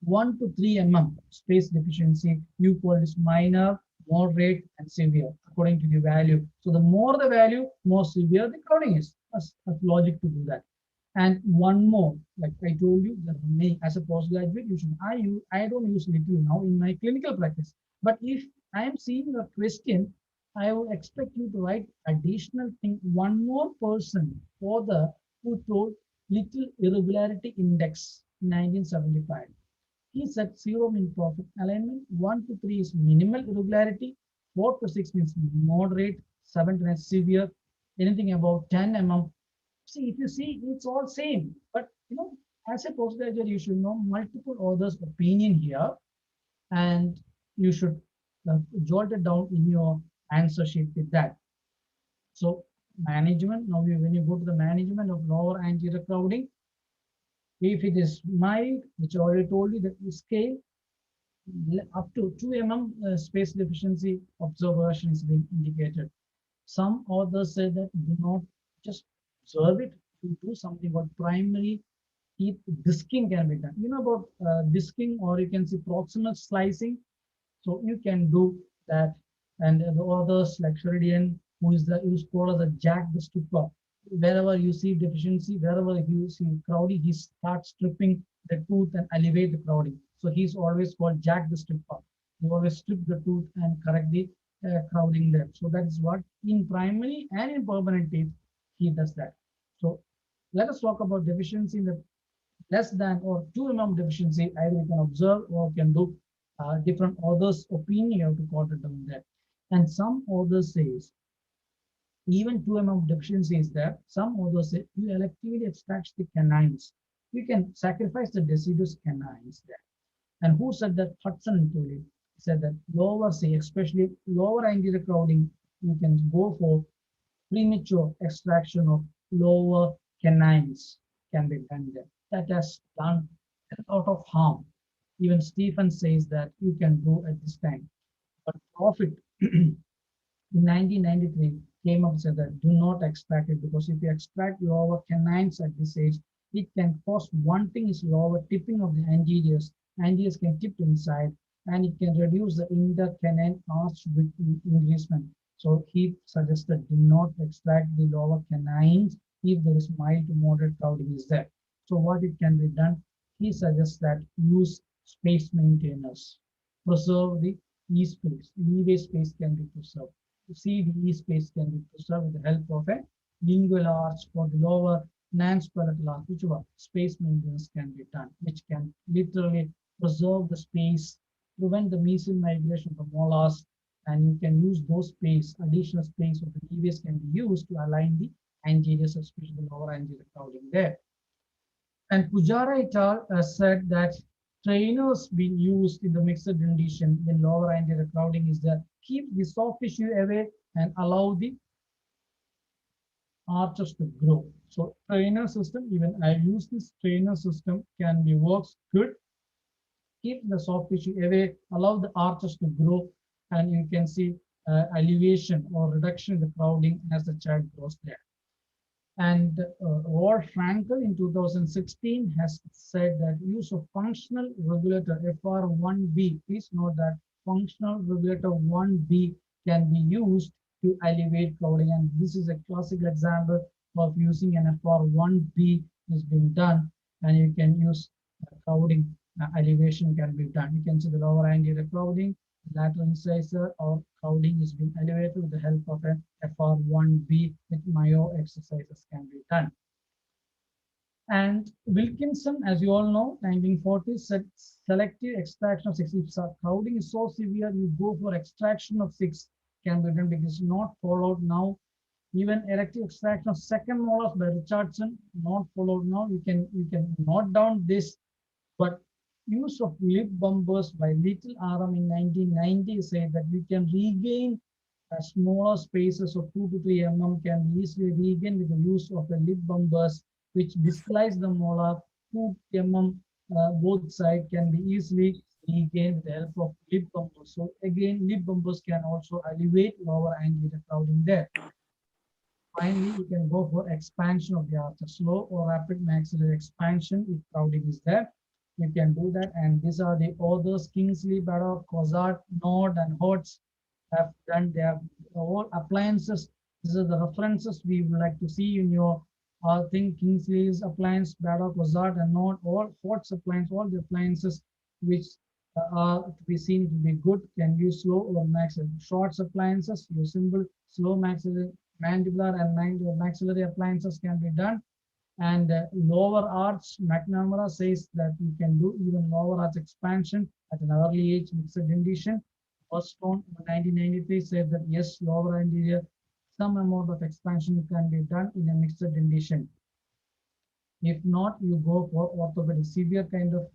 1 to 3 mm space deficiency, you call this minor, moderate, and severe according to the value. So the more the value, more severe the crowding is. That's logic to do that. And one more, like I told you, that me as a postgraduate, I don't use little now in my clinical practice. But if I am seeing a question, I would expect you to write additional thing. One more person who told little irregularity index in 1975. He said 0 means perfect alignment, 1 to 3 is minimal irregularity, 4 to 6 means moderate, 7 to 9 severe, anything above 10 mm. See, if you see, it's all same. But as a postgraduate, you should know multiple authors' opinion here, and you should jot it down in your answer sheet with that. So management, now when you go to the management of lower anterior crowding, If it is mild, which I already told you, that the scale up to 2 mm space deficiency observation is being indicated. Some authors say that do not just observe it, to do something about primary teeth disking can be done. You know about disking, or you can see proximal slicing. So you can do that. And the others like Sheridan, who is called as a Jack the Stripper. Wherever you see deficiency, wherever you see crowding, he starts stripping the tooth and elevate the crowding. So he's always called Jack the Stripper. He always strip the tooth and correct the crowding there. So that is what in primary and in permanent teeth he does that. So let us talk about deficiency in the less than or 2 mm deficiency. Either you can observe or can do different authors' opinion. You have to quote it down there. And some authors says even 2 mm deficiency is there. Some authors say you electively extract the canines. You can sacrifice the deciduous canines there. And who said that? Hudson Tully said that lower, say, especially lower anterior crowding, you can go for premature extraction of lower canines can be done there. That has done a lot of harm. Even Stephen says that you can do at this time. But Profit in 1993 came up and said that do not extract it, because if you extract lower canines at this age, it can cause one thing is lower tipping of the anteriors. Anteriors can tip inside, and it can reduce the intercanine arch with increasement. So he suggested do not extract the lower canines if there is mild to moderate crowding is there. So what it can be done, he suggests that use space maintainers, preserve the E space, leeway space can be preserved. See the E space can be preserved with the help of a lingual arch for the lower non-palatal arch, which space maintenance can be done, which can literally preserve the space, prevent the mesial migration of the molars, and you can use those space, additional space of the leaves can be used to align the anteriors, especially the lower anterior crowding there. And Pujara et al. Said that trainers being used in the mixed dentition when lower anterior crowding is there, keep the soft tissue away and allow the arches to grow. So trainer system, even I use this trainer system, can be works good. Keep the soft tissue away, allow the arches to grow, and you can see elevation or reduction in the crowding as the child grows there. And Ward Frankel in 2016 has said that use of functional regulator FR1B, please note that functional regulator 1B can be used to elevate crowding, and this is a classic example of using an FR1B is being done, and you can use crowding elevation can be done. You can see the lower anterior crowding, lateral incisor or crowding is being elevated with the help of an FR1B with myo exercises can be done. And Wilkinson, as you all know, 1940s said selective extraction of 6. If crowding is so severe, you go for extraction of 6 can be done, because it's not followed now. Even elective extraction of second molars by Richardson, not followed now. You can note down this, but use of lip bumpers by Little RM in 1990 say that we can regain smaller spaces of 2 to 3 mm can be easily regained with the use of the lip bumpers, which disguise the molar 2 mm both sides can be easily regained with the help of lip bumpers. So again, lip bumpers can also elevate lower anterior crowding there. Finally, you can go for expansion of the arch, slow or rapid maxillary expansion if crowding is there. You can do that, and these are the authors: Kingsley, Baddock, Cozart, Nord, and Hertz have done their all appliances. These are the references we would like to see in your thing. Kingsley's appliance, Baddock, Cozart, and Nord, all Hertz appliance, all the appliances which are to be seen to be good can use slow or maxillary. Shorts appliances, use simple, slow maxillary, mandibular, and maxillary appliances can be done. And lower arch, McNamara says that you can do even lower arch expansion at an early age mixed dentition. Firstone in 1993 said that yes, lower anterior, some amount of expansion can be done in a mixed dentition. If not, you go for orthopedic, severe kind of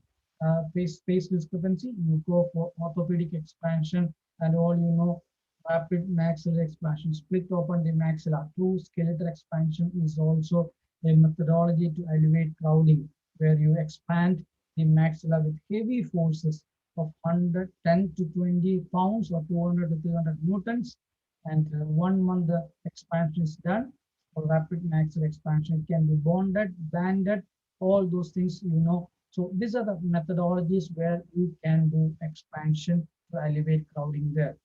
space discrepancy, you go for orthopedic expansion, and all you know, rapid maxillary expansion, split open the maxilla. True skeletal expansion is also a methodology to elevate crowding. where you expand the maxilla with heavy forces of 110 to 20 pounds or 200 to 300 newtons. And 1 month the expansion is done. For rapid maxilla expansion, it can be bonded, banded, all those things, you know. So these are the methodologies where you can do expansion to elevate crowding there.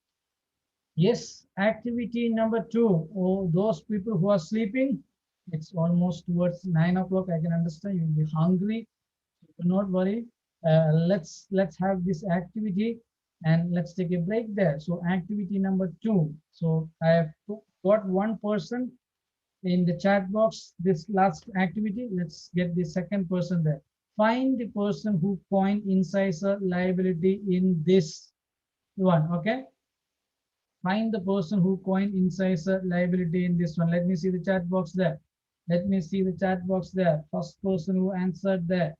Yes, activity number 2. Oh, those people who are sleeping, it's almost towards 9 o'clock. I can understand you'll be hungry. Do not worry. Let's have this activity and let's take a break there. So activity number 2. So I have got one person in the chat box, this last activity. Let's get the second person there. Find the person who coined incisor liability in this one. Okay. Find the person who coined incisor liability in this one. Let me see the chat box there. Let me see the chat box there. First person who answered there.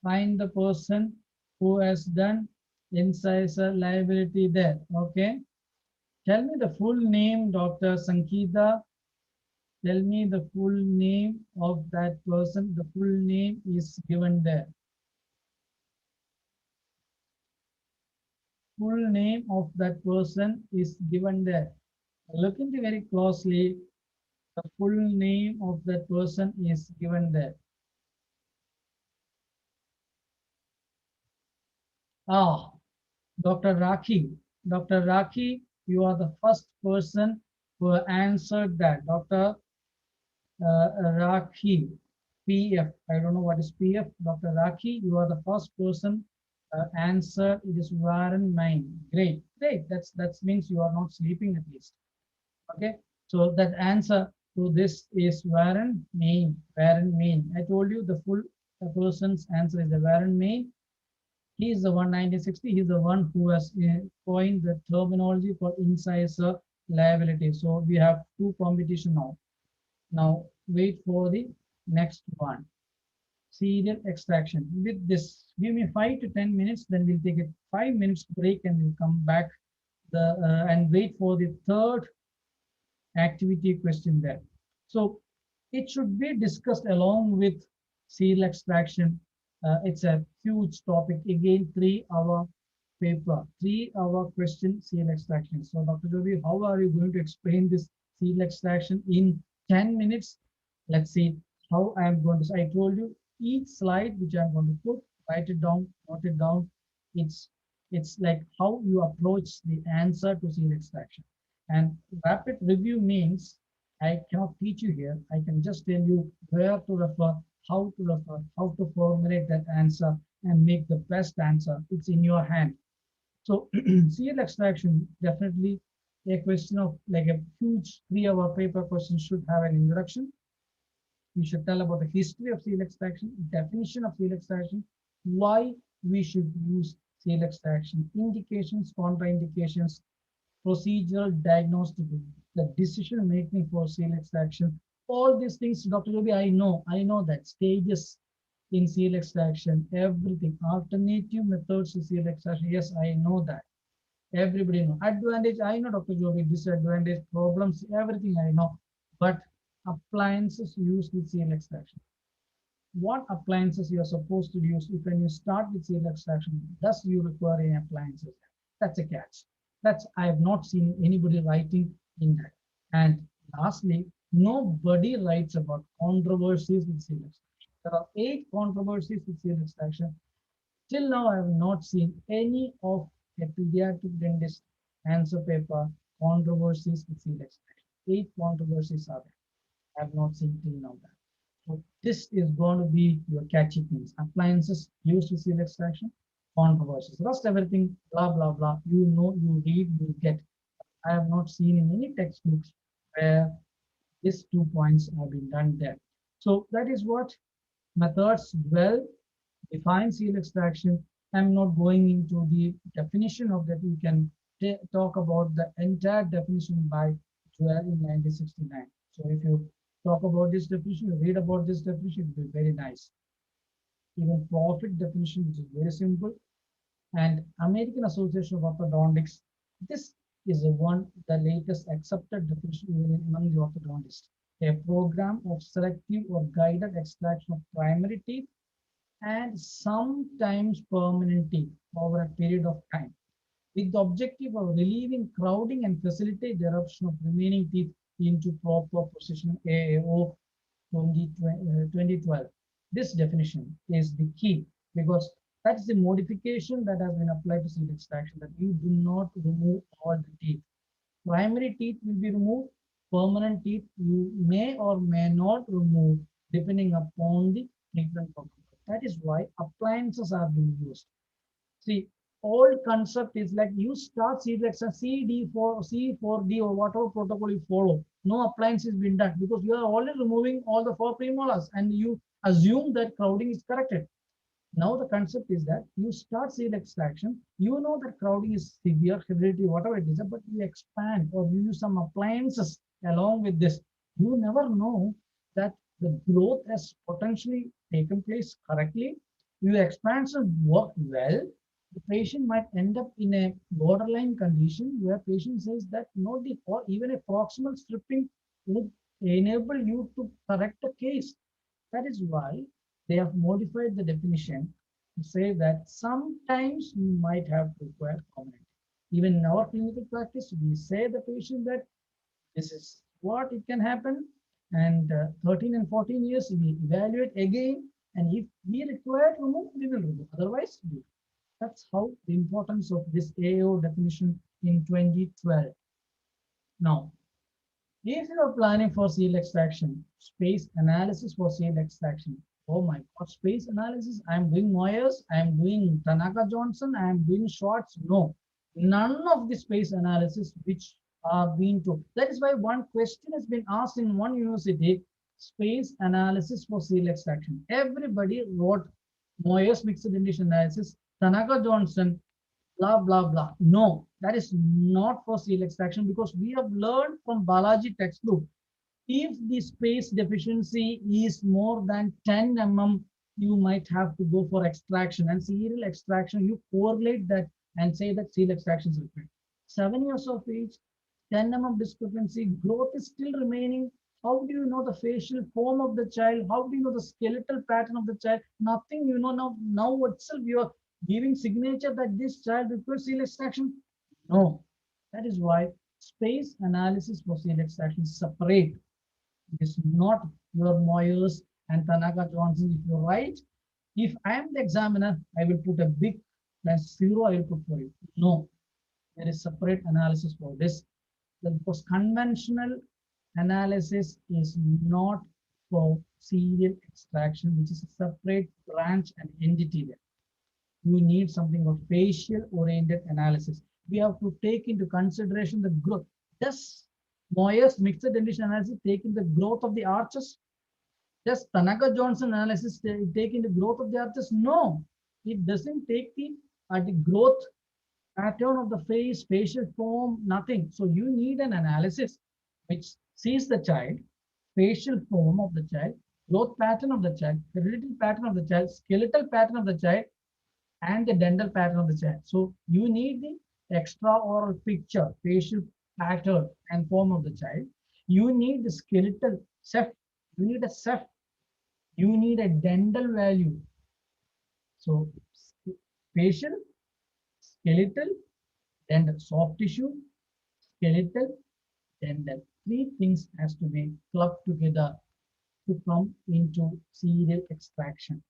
Find the person who has done incisor liability there. Okay. Tell me the full name, Dr. Sangeeta. Tell me the full name of that person. The full name is given there. Full name of that person is given there. Look into very closely. The full name of that person is given there. Ah, Dr. Rakhi. Dr. Rakhi, you are the first person who answered that. Dr. Rakhi, PF. I don't know what is PF. Dr. Rakhi, you are the first person answer. It is Warren Main. Great, great. That means you are not sleeping at least. Okay, so that answer to this is Warren Main. Warren Main. I told you the full person's answer is the Warren Main. He is the one 1960. He's the one who has coined the terminology for incisor liability. So we have 2 competition now. Now wait for the next one. Serial extraction. With this, give me 5 to 10 minutes. Then we'll take a 5 minutes break and we'll come back and wait for the third activity question there. So it should be discussed along with serial extraction. It's a huge topic. Again, 3-hour paper, 3-hour question, serial extraction. So Dr. Joby, how are you going to explain this serial extraction in 10 minutes? Let's see how I'm going to. I told you each slide which I'm going to put, write it down, note it down. It's like how you approach the answer to serial extraction. And rapid review means I cannot teach you here. I can just tell you where to refer, how to formulate that answer and make the best answer. It's in your hand. So serial extraction, definitely a question of like a huge 3-hour paper question should have an introduction. We should tell about the history of serial extraction, definition of serial extraction, why we should use serial extraction, indications, contraindications, procedural diagnostic, the decision making for serial extraction. All these things, Dr. Joby, I know that stages in serial extraction, everything, alternative methods to serial extraction. Yes, I know that. Everybody know. Advantage, I know, Dr. Joby, disadvantage, problems, everything I know. But appliances used with serial extraction. What appliances you are supposed to use if when you start with serial extraction? Does you require any appliances? That's a catch. That's I have not seen anybody writing in that. And lastly, nobody writes about controversies with serial extraction. There are 8 controversies with serial extraction. Till now, I have not seen any of a pediatric dentist answer paper controversies with serial extraction. 8 controversies are there. I have not seen till now that. So this is going to be your catchy things. Appliances used with serial extraction, controversies. Rest everything, blah, blah, blah. You know, you read, you get. I have not seen in any textbooks where these 2 points have been done there. So that is what methods well define serial extraction. I'm not going into the definition of that. You can talk about the entire definition by Joel in 1969. So if you talk about this definition, read about this definition, it will be very nice. Even profit definition, which is very simple. And American Association of Orthodontics, this is the latest accepted definition even among the orthodontists. A program of selective or guided extraction of primary teeth and sometimes permanent teeth over a period of time, with the objective of relieving crowding and facilitate the eruption of remaining teeth into proper position AAO 2012. This definition is the key because that's the modification that has been applied to seed extraction, that you do not remove all the teeth. Primary teeth will be removed. Permanent teeth you may or may not remove depending upon the treatment protocol. That is why appliances are being used. See, old concept is like you start seed extraction CD4, C4D or whatever protocol you follow. No appliance is being done because you are already removing all the 4 premolars and you assume that crowding is corrected. Now the concept is that you start seed extraction, you know that crowding is severe, hereditary, whatever it is, but you expand or you use some appliances along with this. You never know that the growth has potentially taken place correctly. Your expansion worked well. The patient might end up in a borderline condition where patient says that no, or even a proximal stripping would enable you to correct the case. That is why they have modified the definition to say that sometimes you might have to require permanent. Even in our clinical practice, we say the patient that this is what it can happen, and 13 and 14 years we evaluate again, and if we require to remove, we will remove. Otherwise, we. That's how the importance of this AO definition in 2012. Now, if you are planning for seal extraction, space analysis for seal extraction, oh my God, space analysis, I'm doing Moyers, I'm doing Tanaka Johnson, I'm doing Schwartz. No, none of the space analysis which are being told. That is why one question has been asked in one university, space analysis for seal extraction. Everybody wrote Moyers mixed dentition analysis, Tanaka Johnson, blah, blah, blah. No, that is not for seal extraction because we have learned from Balaji textbook. If the space deficiency is more than 10 mm, you might have to go for extraction, and serial extraction, you correlate that and say that seal extraction is required. 7 years of age, 10 mm discrepancy, growth is still remaining. How do you know the facial form of the child? How do you know the skeletal pattern of the child? Nothing, you know, now itself you are giving signature that this child requires seal extraction? No. That is why space analysis for seal extraction is separate. It is not your Moyers and Tanaka Johnson. If you're right, if I am the examiner, I will put a big +0 I will put for you. No, there is separate analysis for this. Because conventional analysis is not for serial extraction, which is a separate branch and entity there. You need something of facial oriented analysis. We have to take into consideration the growth. Does Moyers mixed dentition analysis take in the growth of the arches? Does Tanaka Johnson analysis take in the growth of the arches? No, it doesn't take the growth pattern of the face, facial form, nothing. So you need an analysis which sees the child, facial form of the child, growth pattern of the child, hereditary pattern of the child, skeletal pattern of the child, and the dental pattern of the child. So you need the extraoral picture, facial pattern and form of the child. You need the skeletal ceph. You need a ceph. You need a dental value. So facial, skeletal, dental, soft tissue, skeletal, dental. 3 things has to be clubbed together to come into serial extraction.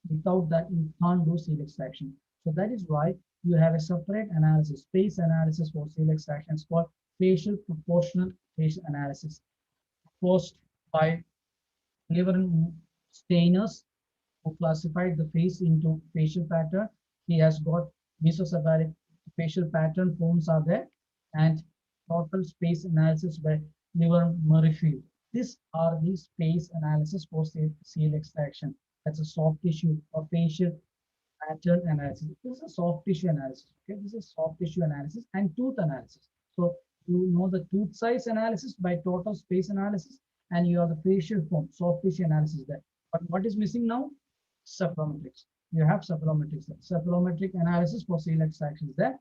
Without that, you can't do seal extraction. So that is why you have a separate analysis, space analysis for seal extraction. It's called facial proportional facial analysis, proposed by Leveren Steiners, who classified the face into facial pattern. He has got mesocephalic facial pattern forms are there, and total space analysis by Leveren Merrifield. These are the space analysis for seal extraction. That's a soft tissue or facial pattern analysis. This is a soft tissue analysis. Okay, this is soft tissue analysis and tooth analysis. So you know the tooth size analysis by total space analysis, and you have the facial form, soft tissue analysis there. But what is missing now? Cephalometrics. You have cephalometrics there. Cephalometric analysis for seal extraction is there.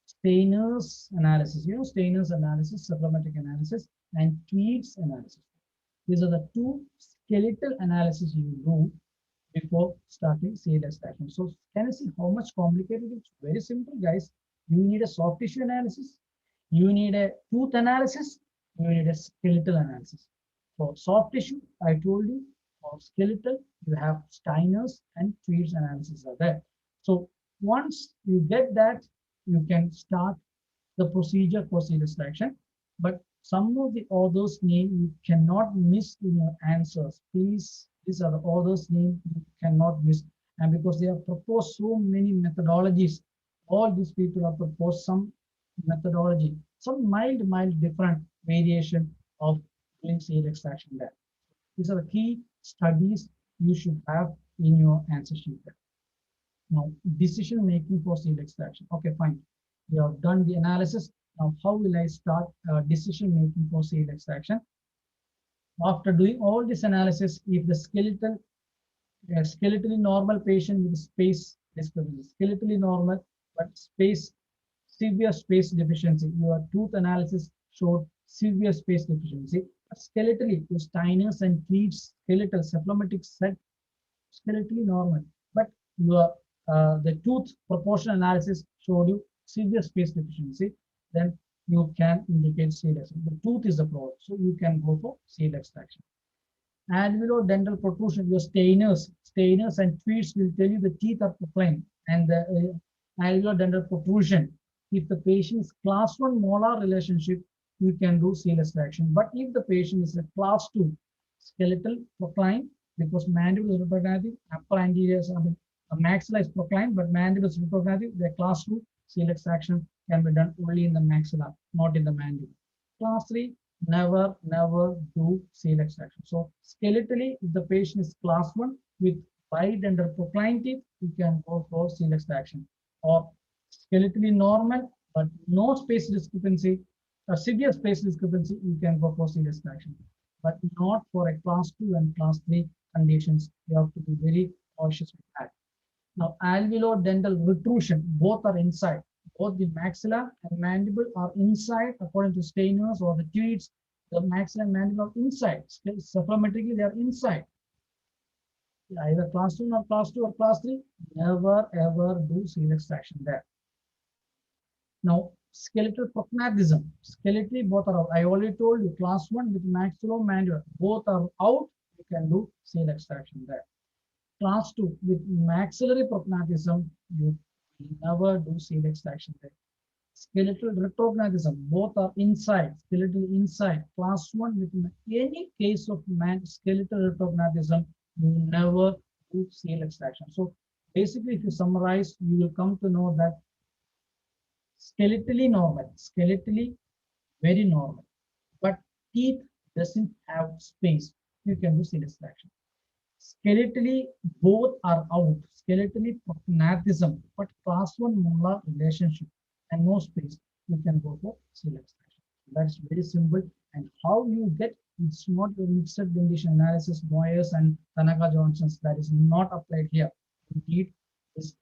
Steiner's analysis, you know, Steiner's analysis, cephalometric analysis, and Tweed's analysis. These are the 2 skeletal analysis you do before starting seal extraction. So can you see how much complicated? It's very simple, guys. You need a soft tissue analysis, you need a tooth analysis, you need a skeletal analysis. For soft tissue, I told you, for skeletal, you have Steiner's and Tweed's analysis are there. So once you get that, you can start the procedure for seal extraction. But some of the authors' name you cannot miss in your answers. Please, these are the authors' name you cannot miss. And because they have proposed so many methodologies, all these people have proposed some methodology, some mild different variation of doing seal extraction there. These are the key studies you should have in your answer sheet there. Now, decision making for seal extraction. Okay, fine. We have done the analysis. Now, how will I start decision making for seal extraction? After doing all this analysis, if the skeletally normal patient with space discrepancy, skeletally normal but severe space deficiency, your tooth analysis showed severe space deficiency. Skeletally, your Steiner's and Tweed's skeletal cephalometric set skeletally normal, but your the tooth proportion analysis showed you severe space deficiency, then you can indicate seal extraction. The tooth is the problem, so you can go for seal extraction. Alveolo-dental protrusion, your Steiner's and Tweed's will tell you the teeth are proclaimed, and the alveolo-dental protrusion. If the patient is class 1 molar relationship, you can do seal extraction. But if the patient is a class 2 skeletal proclaim, because mandible is retrograde, upper anterior, maxilla is proclaimed, but mandible is retrograde, the class 2 seal extraction can be done only in the maxilla, not in the mandible. Class 3, never do seal extraction. So skeletally, if the patient is class 1 with bidental proclaim teeth, you can go for seal extraction. Or skeletally normal, but no space discrepancy, a severe space discrepancy, you can go for seal extraction. But not for a class 2 and class 3 conditions. You have to be very cautious with that. Now, alveolo-dental retrusion, both are inside. Both the maxilla and mandible are inside, according to Steiner's or the Tweed's. The maxilla and mandible are inside. Cephalometrically, they are inside. Either class 2 or class 2 or class 3, never ever do seal extraction there. Now, skeletal prognathism. Skeletally, both are out. I already told you, class 1 with maxillomandibular, both are out. You can do seal extraction there. Class 2 with maxillary prognathism, you never do seal extraction there. Skeletal retrognathism, both are inside, skeletal inside. Class 1 with any case of skeletal retrognathism, you never do seal extraction. So basically, if you summarize, you will come to know that skeletally normal, skeletally very normal, but teeth doesn't have space, you can do seal extraction. Skeletally, both are out. Skeletally prognathism, but class 1 molar relationship and no space, you can go for seal extraction. That's very simple. And how you get, it's not your mixed condition analysis, Moyers and Tanaka Johnson's, that is not applied here. You need this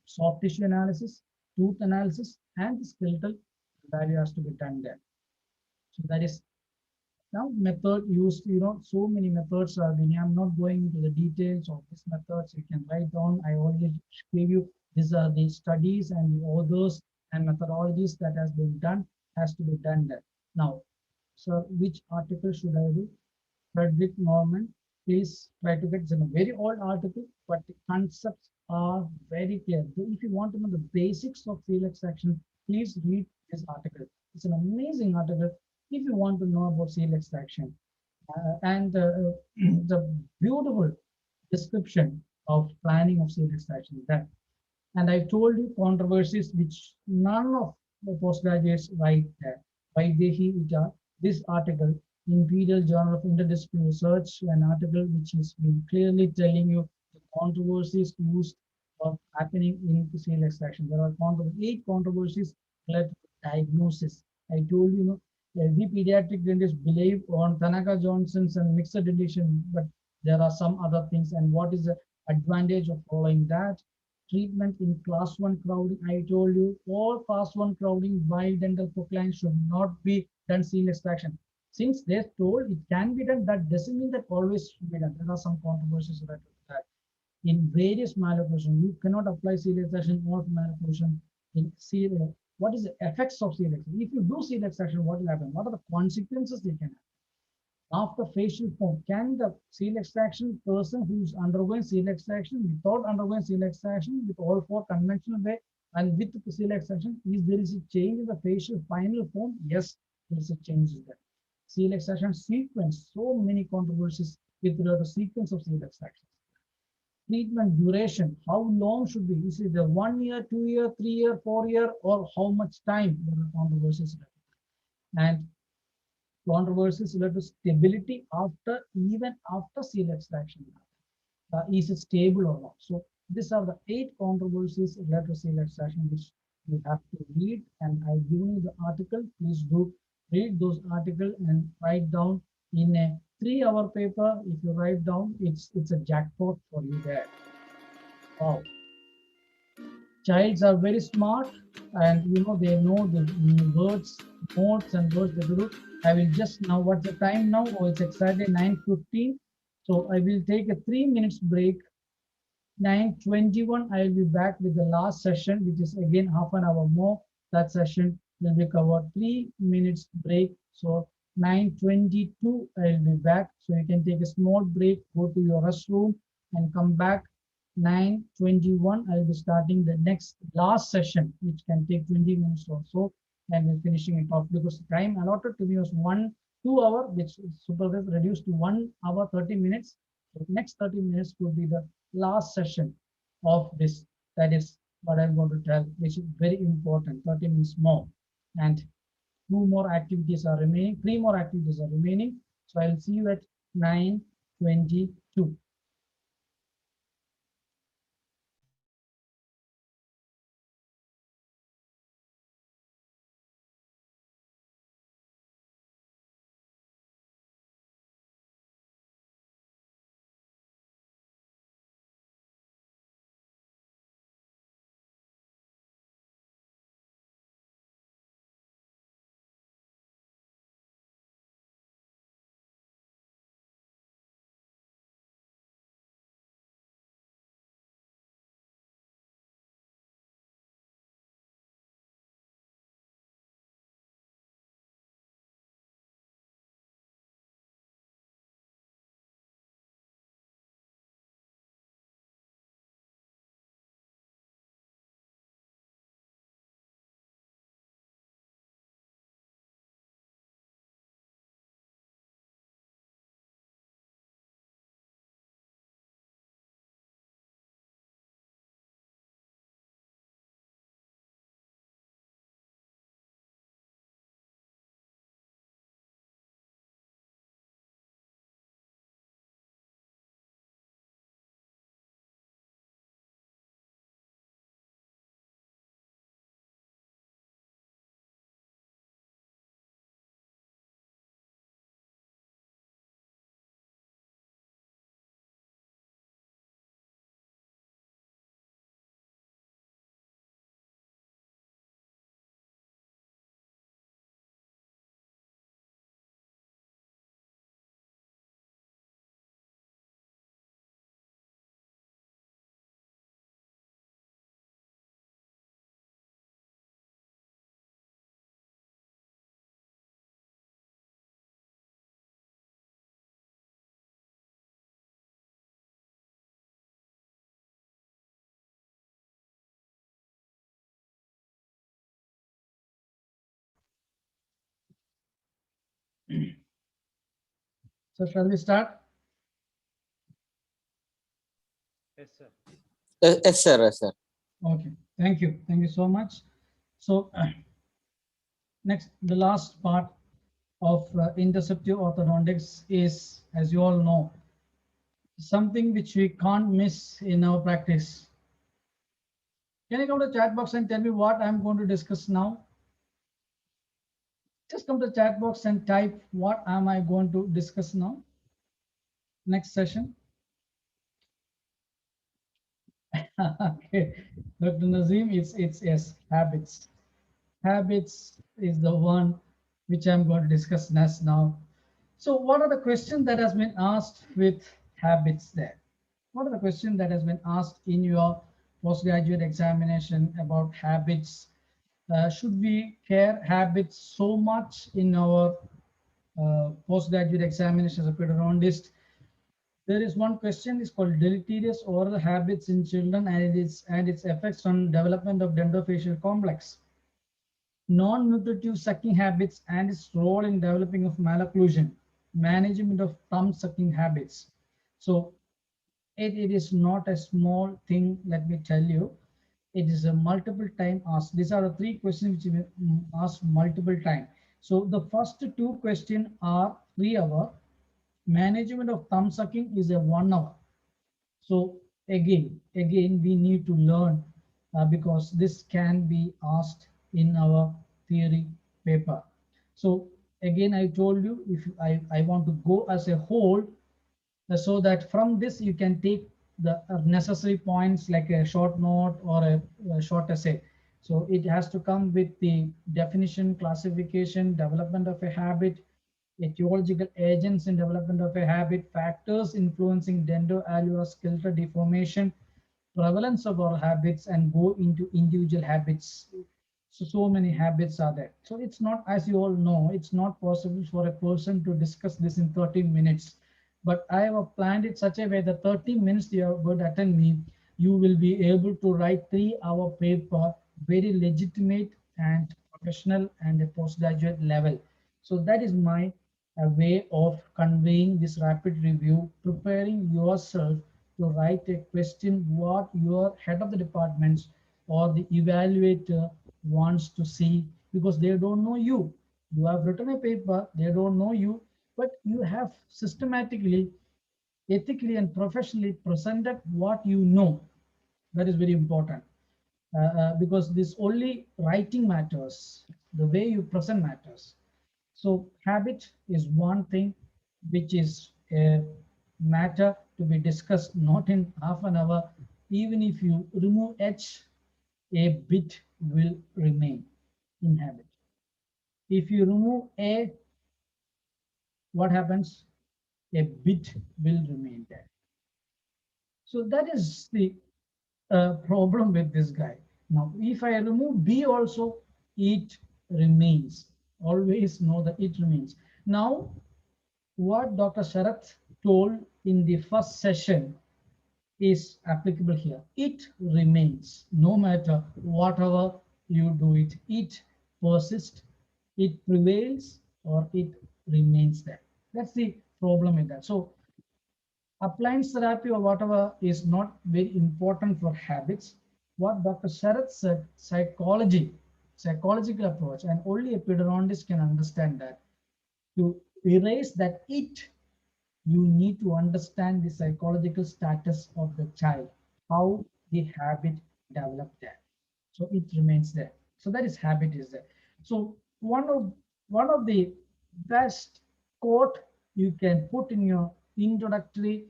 soft tissue analysis, tooth analysis, and the skeletal value has to be done there. So that is now method used, so many methods are being, I'm not going into the details of this methods. You can write down, I already gave you, these are the studies and the authors and methodologies that has been done, has to be done there. Now, so which article should I do? Frederick Norman, please try to get, it's a very old article, but the concepts are very clear. If you want to know the basics of seal extraction, please read this article. It's an amazing article if you want to know about seal extraction. And the beautiful description of planning of seal extraction is there. And I told you controversies which none of the postgraduates write there. Vaidehi Vijay, this article, Imperial Journal of Interdisciplinary Research, an article which has been clearly telling you the controversies used or happening in seal extraction. There are 8 controversies related to diagnosis. I told you, every pediatric dentist believe on Tanaka Johnson's and mixed dentition, but there are some other things. And what is the advantage of following that? Treatment in class 1 crowding. I told you all class 1 crowding bidental procline should not be done seal extraction. Since they're told it can be done, that doesn't mean that always should be done. There are some controversies related to that. in various malocclusion. You cannot apply C extraction or malocclusion in C. What is the effects of C extraction? If you do C extraction, what will happen? What are the consequences they can have? After facial form, can the seal extraction person who's undergoing seal extraction, without undergoing seal extraction, with all four conventional way and with the seal extraction, is there is a change in the facial final form? Yes, there is a change in that. Seal extraction sequence, so many controversies with regard to sequence of seal extraction. Treatment duration, how long should be? Is it a 1 year, 2 year, 3 year, 4 year, or how much time? There are controversies. And controversies related to stability even after seal extraction. Is it stable or not? So these are the 8 controversies related to seal extraction which you have to read, and I've given you the article. Please do read those articles and write down in a 3-hour paper. If you write down, it's a jackpot for you there. Wow. Childs are very smart, and they know the words, notes and words they do. I will just now, what's the time now? Oh, it's exactly 9:15. So I will take a 3 minutes break. 9:21, I will be back with the last session, which is again half an hour more. That session will be covered. 3 minutes break. So 9:22, I will be back. So you can take a small break, go to your restroom and come back. 9:21, I will be starting the last session, which can take 20 minutes or so, and we're finishing it off because the time allotted to me was 2 hour, which supervisor reduced to 1 hour 30 minutes. So next 30 minutes will be the last session of this. That is what I'm going to tell, which is very important. 30 minutes more, and 2 more activities are remaining. 3 more activities are remaining. So I'll see you at 9:22. So shall we start? Yes, sir. Yes, sir. Yes, sir. Okay, thank you. Thank you so much. So next, the last part of interceptive orthodontics is, as you all know, something which we can't miss in our practice. Can you come to the chat box and tell me what I'm going to discuss now? Just come to the chat box and type what am I going to discuss now. Next session. Okay, Dr. Nazim, it's yes, habits. Habits is the one which I'm going to discuss now. So what are the questions that has been asked with habits there? What are the questions that has been asked in your postgraduate examination about habits? Should we care habits so much in our postgraduate examination as a pedodontist? There is one question is called deleterious oral habits in children and its effects on development of dentofacial complex. Non-nutritive sucking habits and its role in developing of malocclusion, management of thumb sucking habits. So it is not a small thing, let me tell you. It is a multiple time asked. These are the three questions which we asked multiple time. So the first two questions are 3 hours. Management of thumb sucking is a 1 hour. So again, we need to learn because this can be asked in our theory paper. So again, I told you, if I want to go as a whole, so that from this you can take the necessary points like a short note or a short essay. So it has to come with the definition, classification, development of a habit, etiological agents in development of a habit, factors influencing dento-alveolar skeletal deformation, prevalence of our habits, and go into individual habits. So many habits are there. So it's not, as you all know, it's not possible for a person to discuss this in 30 minutes. But I have planned it such a way that 30 minutes you are going to attend me, you will be able to write 3-hour paper, very legitimate and professional and a postgraduate level. So that is my way of conveying this rapid review, preparing yourself to write a question what your head of the departments or the evaluator wants to see, because they don't know you. You have written a paper, they don't know you, but you have systematically, ethically, and professionally presented what you know. That is very important because this only writing matters, the way you present matters. So habit is one thing which is a matter to be discussed not in half an hour. Even if you remove H, a bit will remain in habit. If you remove A, what happens? A bit will remain there. So that is the problem with this guy. Now, if I remove B also, it remains. Always know that it remains. Now, what Dr. Sharath told in the first session is applicable here. It remains no matter whatever you do it. It persists, it prevails, or it remains there. That's the problem with that. So appliance therapy or whatever is not very important for habits. What Dr. Sharath said, psychological approach, and only a pedodontist can understand that. To erase that it, you need to understand the psychological status of the child, how the habit developed there. So it remains there. So that is habit is there. So one of the best quote you can put in your introductory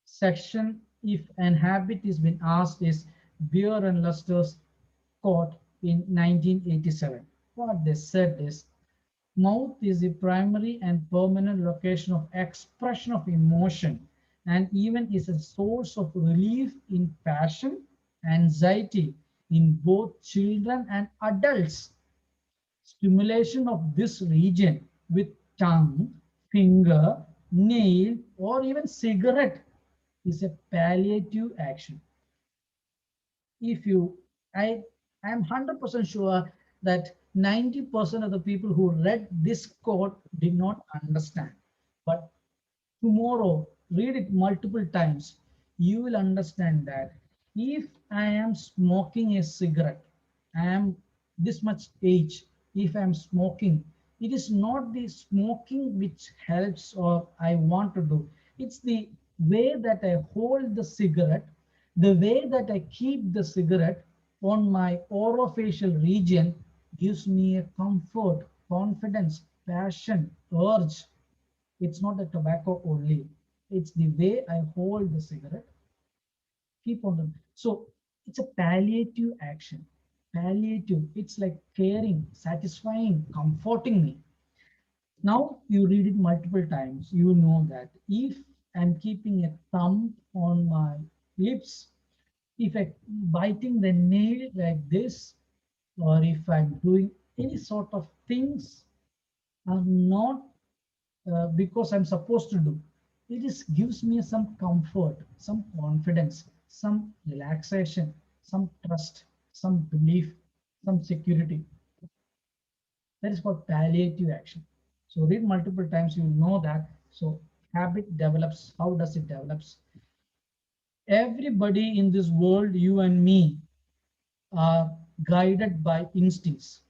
section if an habit is been asked is Beer and Luster's quote in 1987. What they said is, mouth is the primary and permanent location of expression of emotion and even is a source of relief in passion, anxiety in both children and adults. Stimulation of this region with tongue, finger, nail, or even cigarette is a palliative action. If you, I am 100% sure that 90% of the people who read this quote did not understand. But tomorrow, read it multiple times. You will understand that if I am smoking a cigarette, I am this much age, if I am smoking, it is not the smoking which helps or I want to do. It's the way that I hold the cigarette, the way that I keep the cigarette on my orofacial region gives me a comfort, confidence, passion, urge. It's not the tobacco only. It's the way I hold the cigarette. Keep on them. So it's a palliative action. Palliative. It's like caring, satisfying, comforting me. Now you read it multiple times. You know that if I'm keeping a thumb on my lips, if I'm biting the nail like this, or if I'm doing any sort of things are not because I'm supposed to do. It just gives me some comfort, some confidence, some relaxation, some trust, some belief, some security. That is called palliative action. So read multiple times, you will know that. So habit develops. How does it develops? Everybody in this world, you and me, are guided by instincts.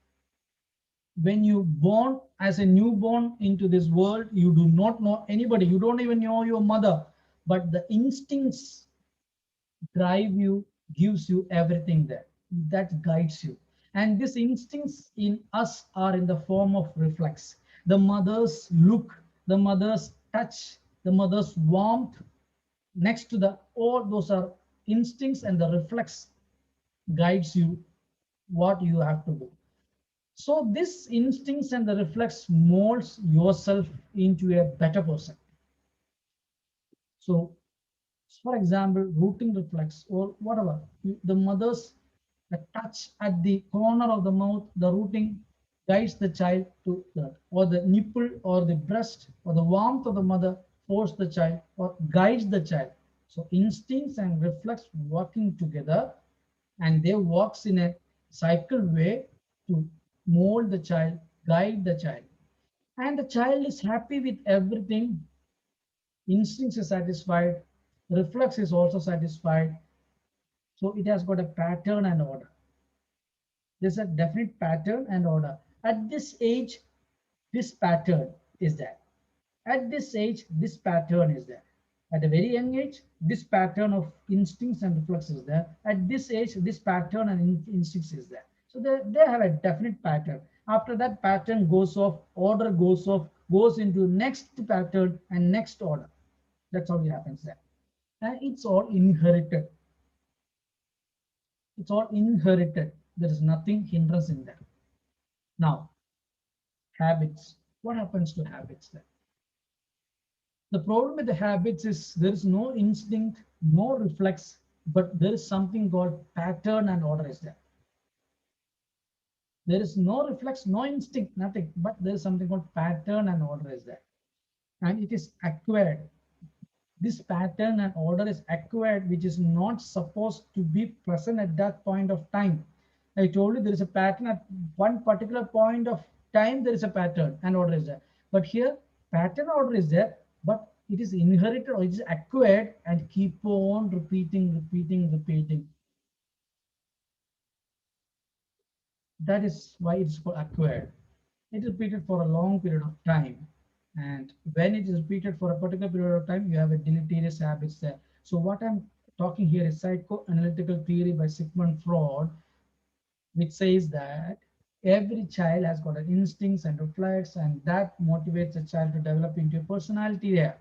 When you born as a newborn into this world, you do not know anybody, you don't even know your mother, but the instincts drive you, gives you everything there, that guides you. And these instincts in us are in the form of reflex. The mother's look, the mother's touch, the mother's warmth, next to the, all those are instincts, and the reflex guides you what you have to do. So this instincts and the reflex molds yourself into a better person. So for example, rooting reflex or whatever, the mother's the touch at the corner of the mouth, the rooting guides the child to that, or the nipple or the breast or the warmth of the mother force the child or guides the child. So instincts and reflex working together, and they works in a cycle way to mold the child, guide the child. And the child is happy with everything. Instincts is satisfied, reflex is also satisfied. So it has got a pattern and order. There's a definite pattern and order. At this age, this pattern is there. At this age, this pattern is there. At a very young age, this pattern of instincts and reflex is there. At this age, this pattern and instincts is there. So they have a definite pattern. After that pattern goes off, order goes off, goes into next pattern and next order. That's how it happens there. And it's all inherited. It's all inherited. There is nothing hindrance in that. Now, habits. What happens to habits then? The problem with the habits is there is no instinct, no reflex, but there is something called pattern and order is there. There is no reflex, no instinct, nothing, but there is something called pattern and order is there. And it is acquired. This pattern and order is acquired, which is not supposed to be present at that point of time. I told you there is a pattern at one particular point of time, there is a pattern and order is there. But here, pattern order is there, but it is inherited or it is acquired and keep on repeating. That is why it's called acquired. It is repeated for a long period of time. And when it is repeated for a particular period of time, you have a deleterious habits there. So what I'm talking here is psychoanalytical theory by Sigmund Freud, which says that every child has got an instincts and reflex, and that motivates a child to develop into a personality there.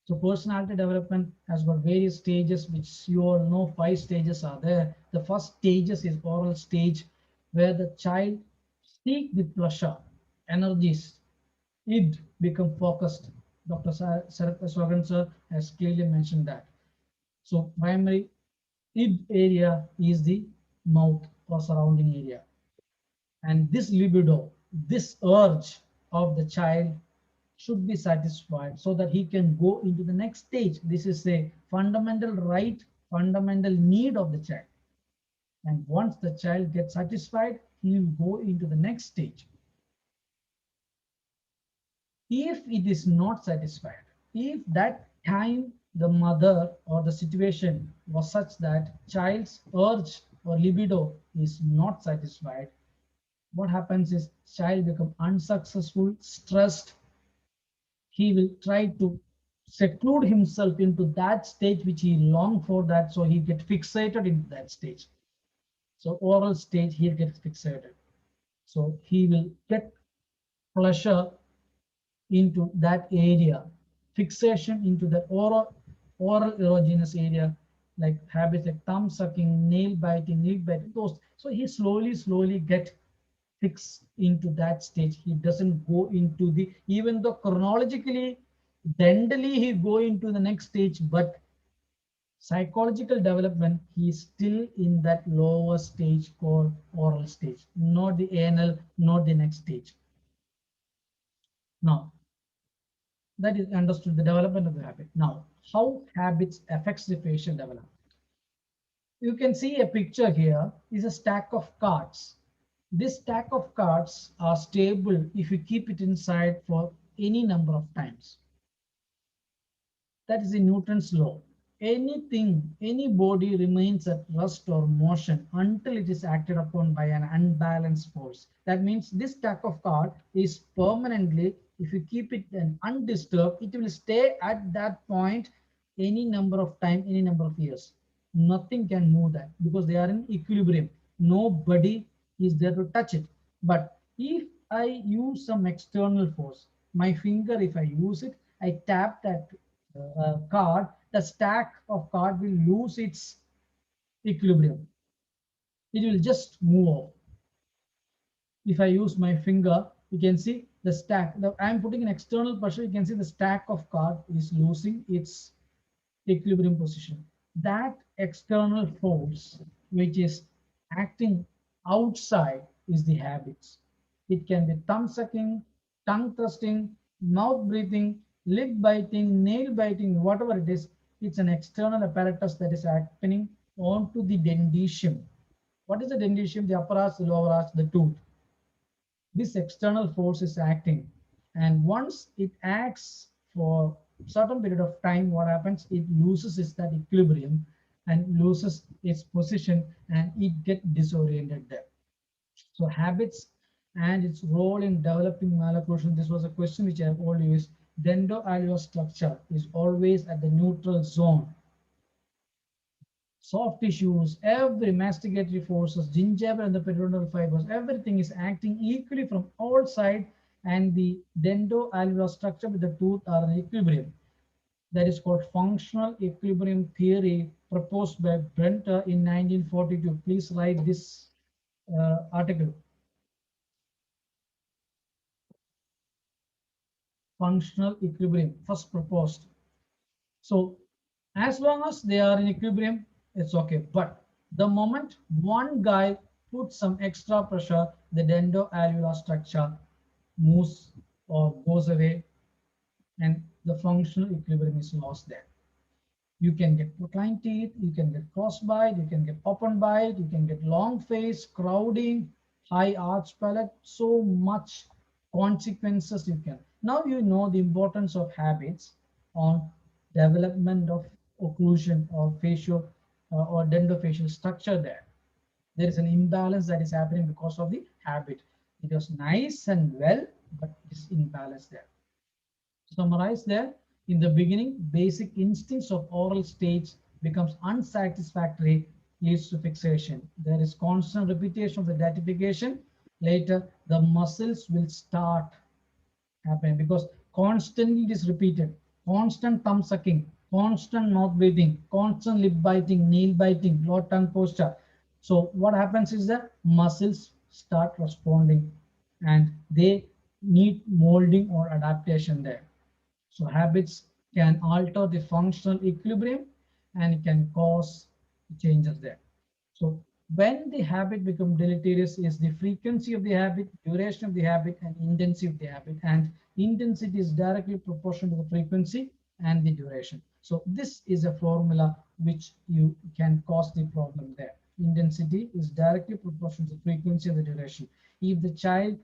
So personality development has got various stages, which you all know 5 stages are there. The first stages is oral stage, where the child seek the pleasure, energies, id become focused. Dr. Sarath Swagan sir has clearly mentioned that. So primary id area is the mouth or surrounding area. And this libido, this urge of the child should be satisfied so that he can go into the next stage. This is a fundamental right, fundamental need of the child. And once the child gets satisfied, he will go into the next stage. If it is not satisfied, if that time the mother or the situation was such that child's urge or libido is not satisfied, what happens is child become unsuccessful, stressed. He will try to seclude himself into that stage which he longed for, that so he get fixated into that stage. So oral stage, he gets fixated. So he will get pleasure into that area, fixation into that oral erogenous area, like habits like thumb sucking, nail biting, those. So he slowly get fixed into that stage. He doesn't go into the, even though chronologically Dentally, he go into the next stage, but psychological development, he is still in that lower stage called oral stage, not the anal, not the next stage. Now, that is understood the development of the habit. Now, how habits affects the facial development. You can see a picture here is a stack of cards. This stack of cards are stable if you keep it inside for any number of times. That is the Newton's law. Anything, any body remains at rest or motion until it is acted upon by an unbalanced force. That means this stack of cards is permanently, if you keep it undisturbed, it will stay at that point any number of time, any number of years. Nothing can move that because they are in equilibrium. Nobody is there to touch it. But if I use some external force, my finger, if I use it, I tap that card, the stack of card will lose its equilibrium. It will just move off. If I use my finger, you can see the stack. I am putting an external pressure. You can see the stack of card is losing its equilibrium position. That external force, which is acting outside, is the habits. It can be thumb sucking, tongue thrusting, mouth breathing, lip biting, nail biting, whatever it is. It's an external apparatus that is happening onto the dentition. What is the dentition? The upper arch, the lower arch, the tooth. This external force is acting, and once it acts for certain period of time, what happens? It loses its that equilibrium and loses its position, and it gets disoriented there. So habits and its role in developing malocclusion. This was a question which I have already used. Dento-alveolar structure is always at the neutral zone. Soft tissues, every masticatory forces, gingival and the periodontal fibers, everything is acting equally from all sides, and the dento-alveolar structure with the tooth are in equilibrium. That is called functional equilibrium theory, proposed by Brenner in 1942. Please write this article. Functional equilibrium, first proposed. So as long as they are in equilibrium, it's okay. But the moment one guy puts some extra pressure, the dento-alveolar structure moves or goes away, and the functional equilibrium is lost there. You can get proclined teeth, you can get cross-bite, you can get open bite, you can get long face, crowding, high arch palate, so much consequences you can. Now you know the importance of habits on development of occlusion or facial or dentofacial structure there. There is an imbalance that is happening because of the habit. It was nice and well, but it's imbalance there. Summarize there. In the beginning, basic instincts of oral stage becomes unsatisfactory, leads to fixation. There is constant repetition of the datification. Later, the muscles will start happening because constantly it is repeated. Constant thumb sucking, constant mouth breathing, constant lip biting, nail biting, low tongue posture. So what happens is that muscles start responding and they need molding or adaptation there. So habits can alter the functional equilibrium and it can cause changes there. So when the habit becomes deleterious is the frequency of the habit, duration of the habit, and intensity of the habit. And intensity is directly proportional to the frequency and the duration. So this is a formula which you can cause the problem there. Intensity is directly proportional to the frequency and the duration. If the child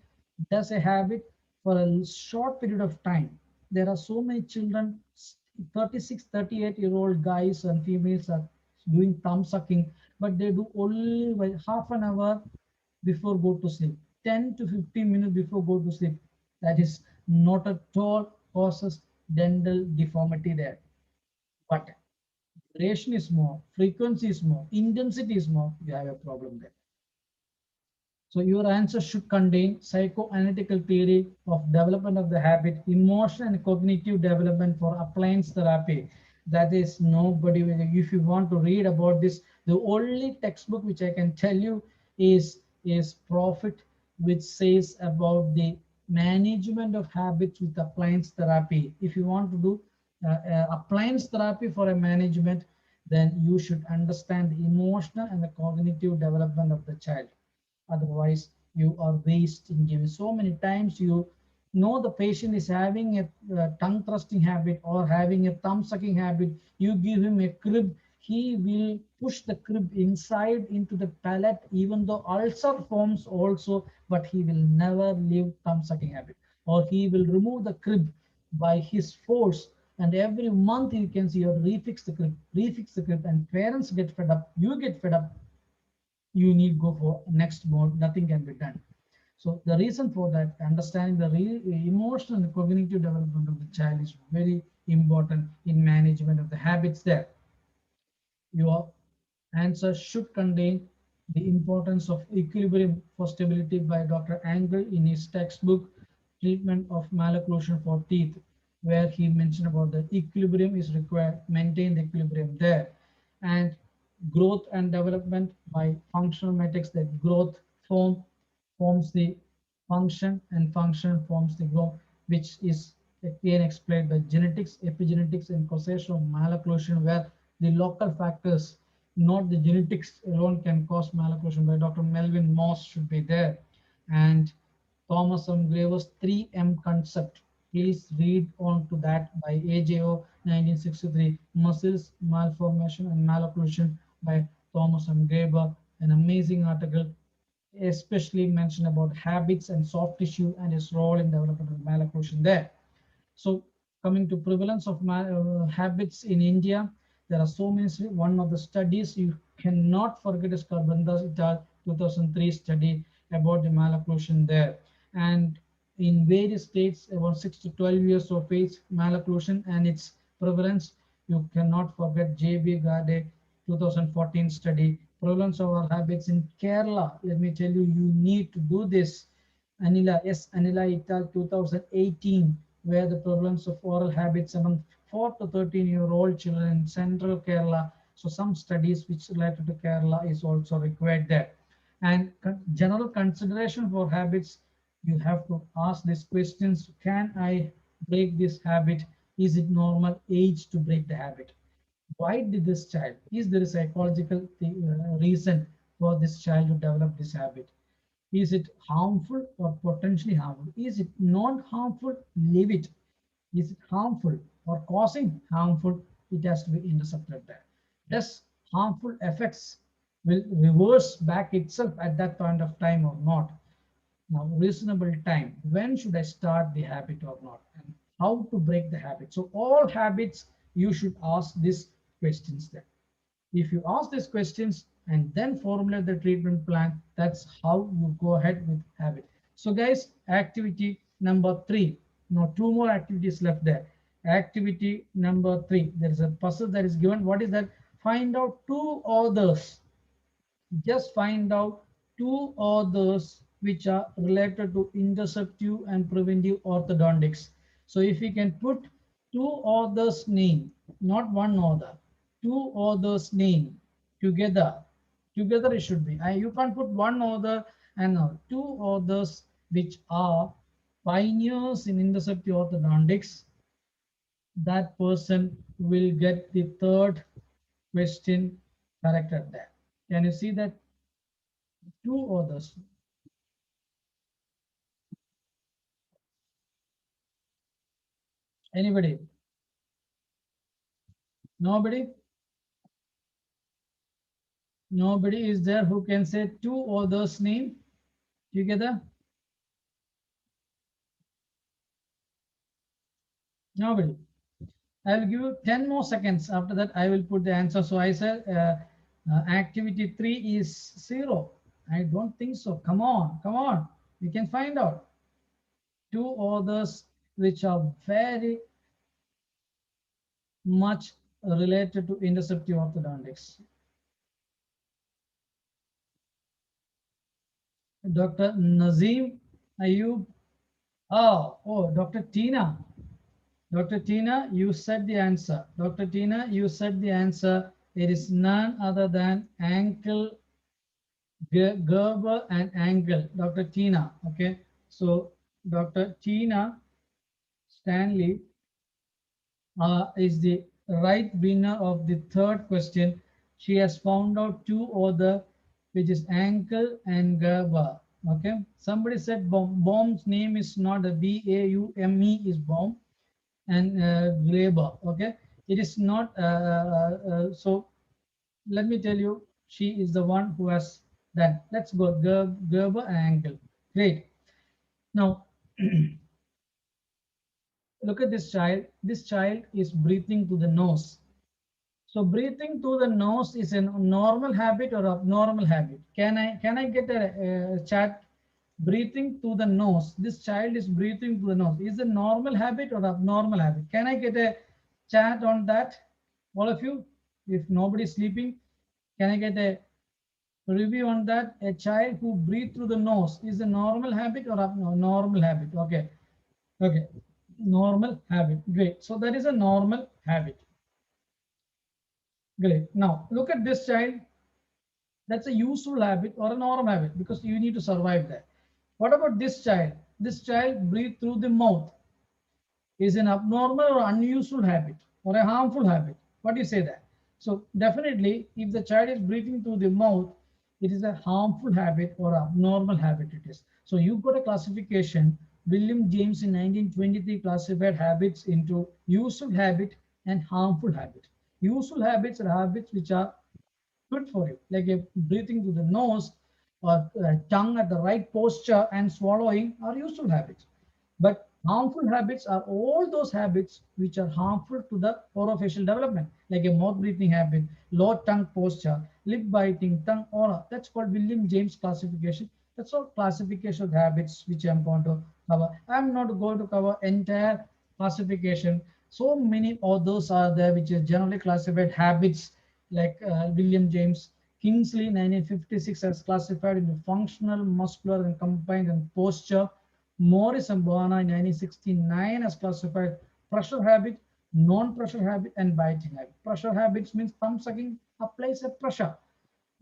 does a habit for a short period of time, there are so many children, 36, 38-year-old guys and females are doing thumb sucking, but they do only half an hour before go to sleep, 10 to 15 minutes before go to sleep. That is not at all causes dental deformity there. But duration is more, frequency is more, intensity is more, you have a problem there. So your answer should contain psychoanalytical theory of development of the habit, emotion and cognitive development for appliance therapy. That is nobody, if you want to read about this, the only textbook which I can tell you is Profit, which says about the management of habits with appliance therapy. If you want to do appliance therapy for a management, then you should understand the emotional and the cognitive development of the child. Otherwise, you are wasting giving. So many times you know the patient is having a tongue thrusting habit or having a thumb sucking habit. You give him a crib, he will push the crib inside into the palate, even though ulcer forms also, but he will never leave thumb sucking habit. Or he will remove the crib by his force. And every month you can see you refix the crib, and parents get fed up, you get fed up, you need go for next mode, nothing can be done. So the reason for that, understanding the emotional and cognitive development of the child is very important in management of the habits there. Your answer should contain the importance of equilibrium for stability by Dr. Angle in his textbook, Treatment of Malocclusion for Teeth, where he mentioned about the equilibrium is required, maintain the equilibrium there. And growth and development by functional metrics, that growth forms the function and function forms the growth, which is again explained by genetics, epigenetics, and causation of malocclusion, where the local factors, not the genetics alone, can cause malocclusion, by Dr. Melvin Moss should be there. And Thomas M. Graver's 3M concept, please read on to that by AJO 1963, Muscles, Malformation and Malocclusion by Thomas M. Graver, an amazing article, especially mentioned about habits and soft tissue and its role in development of malocclusion there. So coming to prevalence of habits in India, there are so many. One of the studies you cannot forget is Carbondas 2003 study about the malocclusion there. And in various states, about 6 to 12 years of age, malocclusion and its prevalence, you cannot forget J.B. Gade 2014 study, prevalence of our habits in Kerala. Let me tell you, you need to do this. Anila et al. 2018, where the prevalence of oral habits among 4 to 13-year-old children in central Kerala. So some studies which related to Kerala is also required there. And general consideration for habits, you have to ask these questions. Can I break this habit? Is it normal age to break the habit? Why did this child? Is there a psychological reason for this child to develop this habit? Is it harmful or potentially harmful? Is it non-harmful? Leave it. Is it harmful or causing harmful? It has to be intercepted there. Does harmful effects will reverse back itself at that point of time or not? Now, reasonable time. When should I start the habit or not? And how to break the habit? So all habits, you should ask these questions there. If you ask these questions and then formulate the treatment plan, that's how you go ahead with habit. So guys, activity number 3. Now 2 more activities left there. Activity number 3. There is a puzzle that is given. What is that? Find out 2 others. Just find out 2 others which are related to interceptive and preventive orthodontics. So if you can put 2 authors' name, not one author, 2 authors' name together it should be. You can't put one author and 2 authors which are pioneers in interceptive orthodontics. That person will get the 3rd question corrected there. Can you see that? 2 authors. Anybody? Nobody? Nobody is there who can say 2 authors' name together? Nobody. I will give you 10 more seconds. After that, I will put the answer. So I said activity 3 is 0. I don't think so. Come on, come on. You can find out 2 authors which are very much related to interceptive orthodontics. Dr. Nazim Ayub. Oh, Dr. Tina. Dr. Tina, you said the answer. Dr. Tina, you said the answer. It is none other than ankle, Gerber and angle. Dr. Tina. Okay. So Dr. Tina Stanley is the right winner of the third question. She has found out two other, which is ankle and Gerber. Okay. Somebody said Baum's name is not a Baume, is Baum, and Graeber. Okay. It is not. So let me tell you, she is the one who has done. Let's go. Gerber and ankle. Great. Now, look at this child. This child is breathing through the nose. So breathing through the nose is a normal habit or abnormal habit? Can I get a chat? Breathing through the nose. This child is breathing through the nose. Is a normal habit or abnormal habit? Can I get a chat on that? All of you, if nobody is sleeping, can I get a review on that? A child who breathes through the nose is a normal habit or abnormal habit? Okay. Okay. Normal habit. Great. So that is a normal habit. Great. Now look at this child. That's a useful habit or a normal habit because you need to survive that. What about this child? This child breathes through the mouth. Is an abnormal or unusual habit or a harmful habit? What do you say that? So definitely, if the child is breathing through the mouth, it is a harmful habit or abnormal habit it is. So you got a classification. William James in 1923 classified habits into useful habit and harmful habit. Useful habits are habits which are good for you, like breathing through the nose or tongue at the right posture and swallowing are useful habits. But harmful habits are all those habits which are harmful to the orofacial development, like a mouth breathing habit, low tongue posture, lip biting, tongue aura. That's called William James classification. That's all classification of habits which I'm going to cover. I'm not going to cover entire classification. So many others are there which is generally classified habits, like William James. Kingsley 1956 has classified into functional, muscular, and combined and posture. Morris and Buana in 1969 has classified pressure habit, non-pressure habit, and biting habit. Pressure habits means thumb sucking applies a pressure.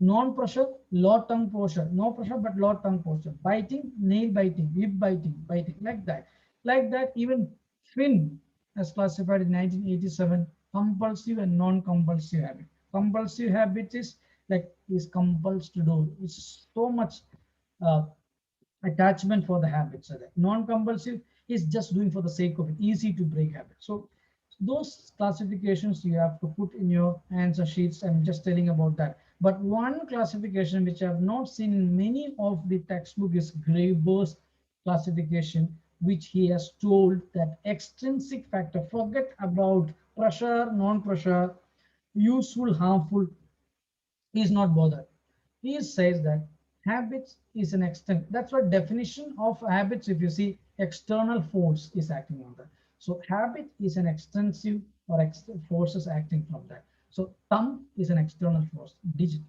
Non-pressure, low tongue posture. No pressure, but low tongue posture. Biting, nail biting, lip biting, biting, like that. Like that, even Finn has classified in 1987 compulsive and non-compulsive habit. Compulsive habit is like is compelled to do. It's so much attachment for the habits. Non-compulsive is just doing for the sake of it, easy to break habit. So those classifications you have to put in your answer sheets. I'm just telling about that. But one classification which I have not seen in many of the textbook is Graeber's classification, which he has told that extrinsic factor, forget about pressure, non-pressure, useful, harmful, he is not bothered. He says that habits is an extent. That's what definition of habits. If you see external force is acting on that. So habit is an extensive or forces acting from that. So thumb is an external force. Digit.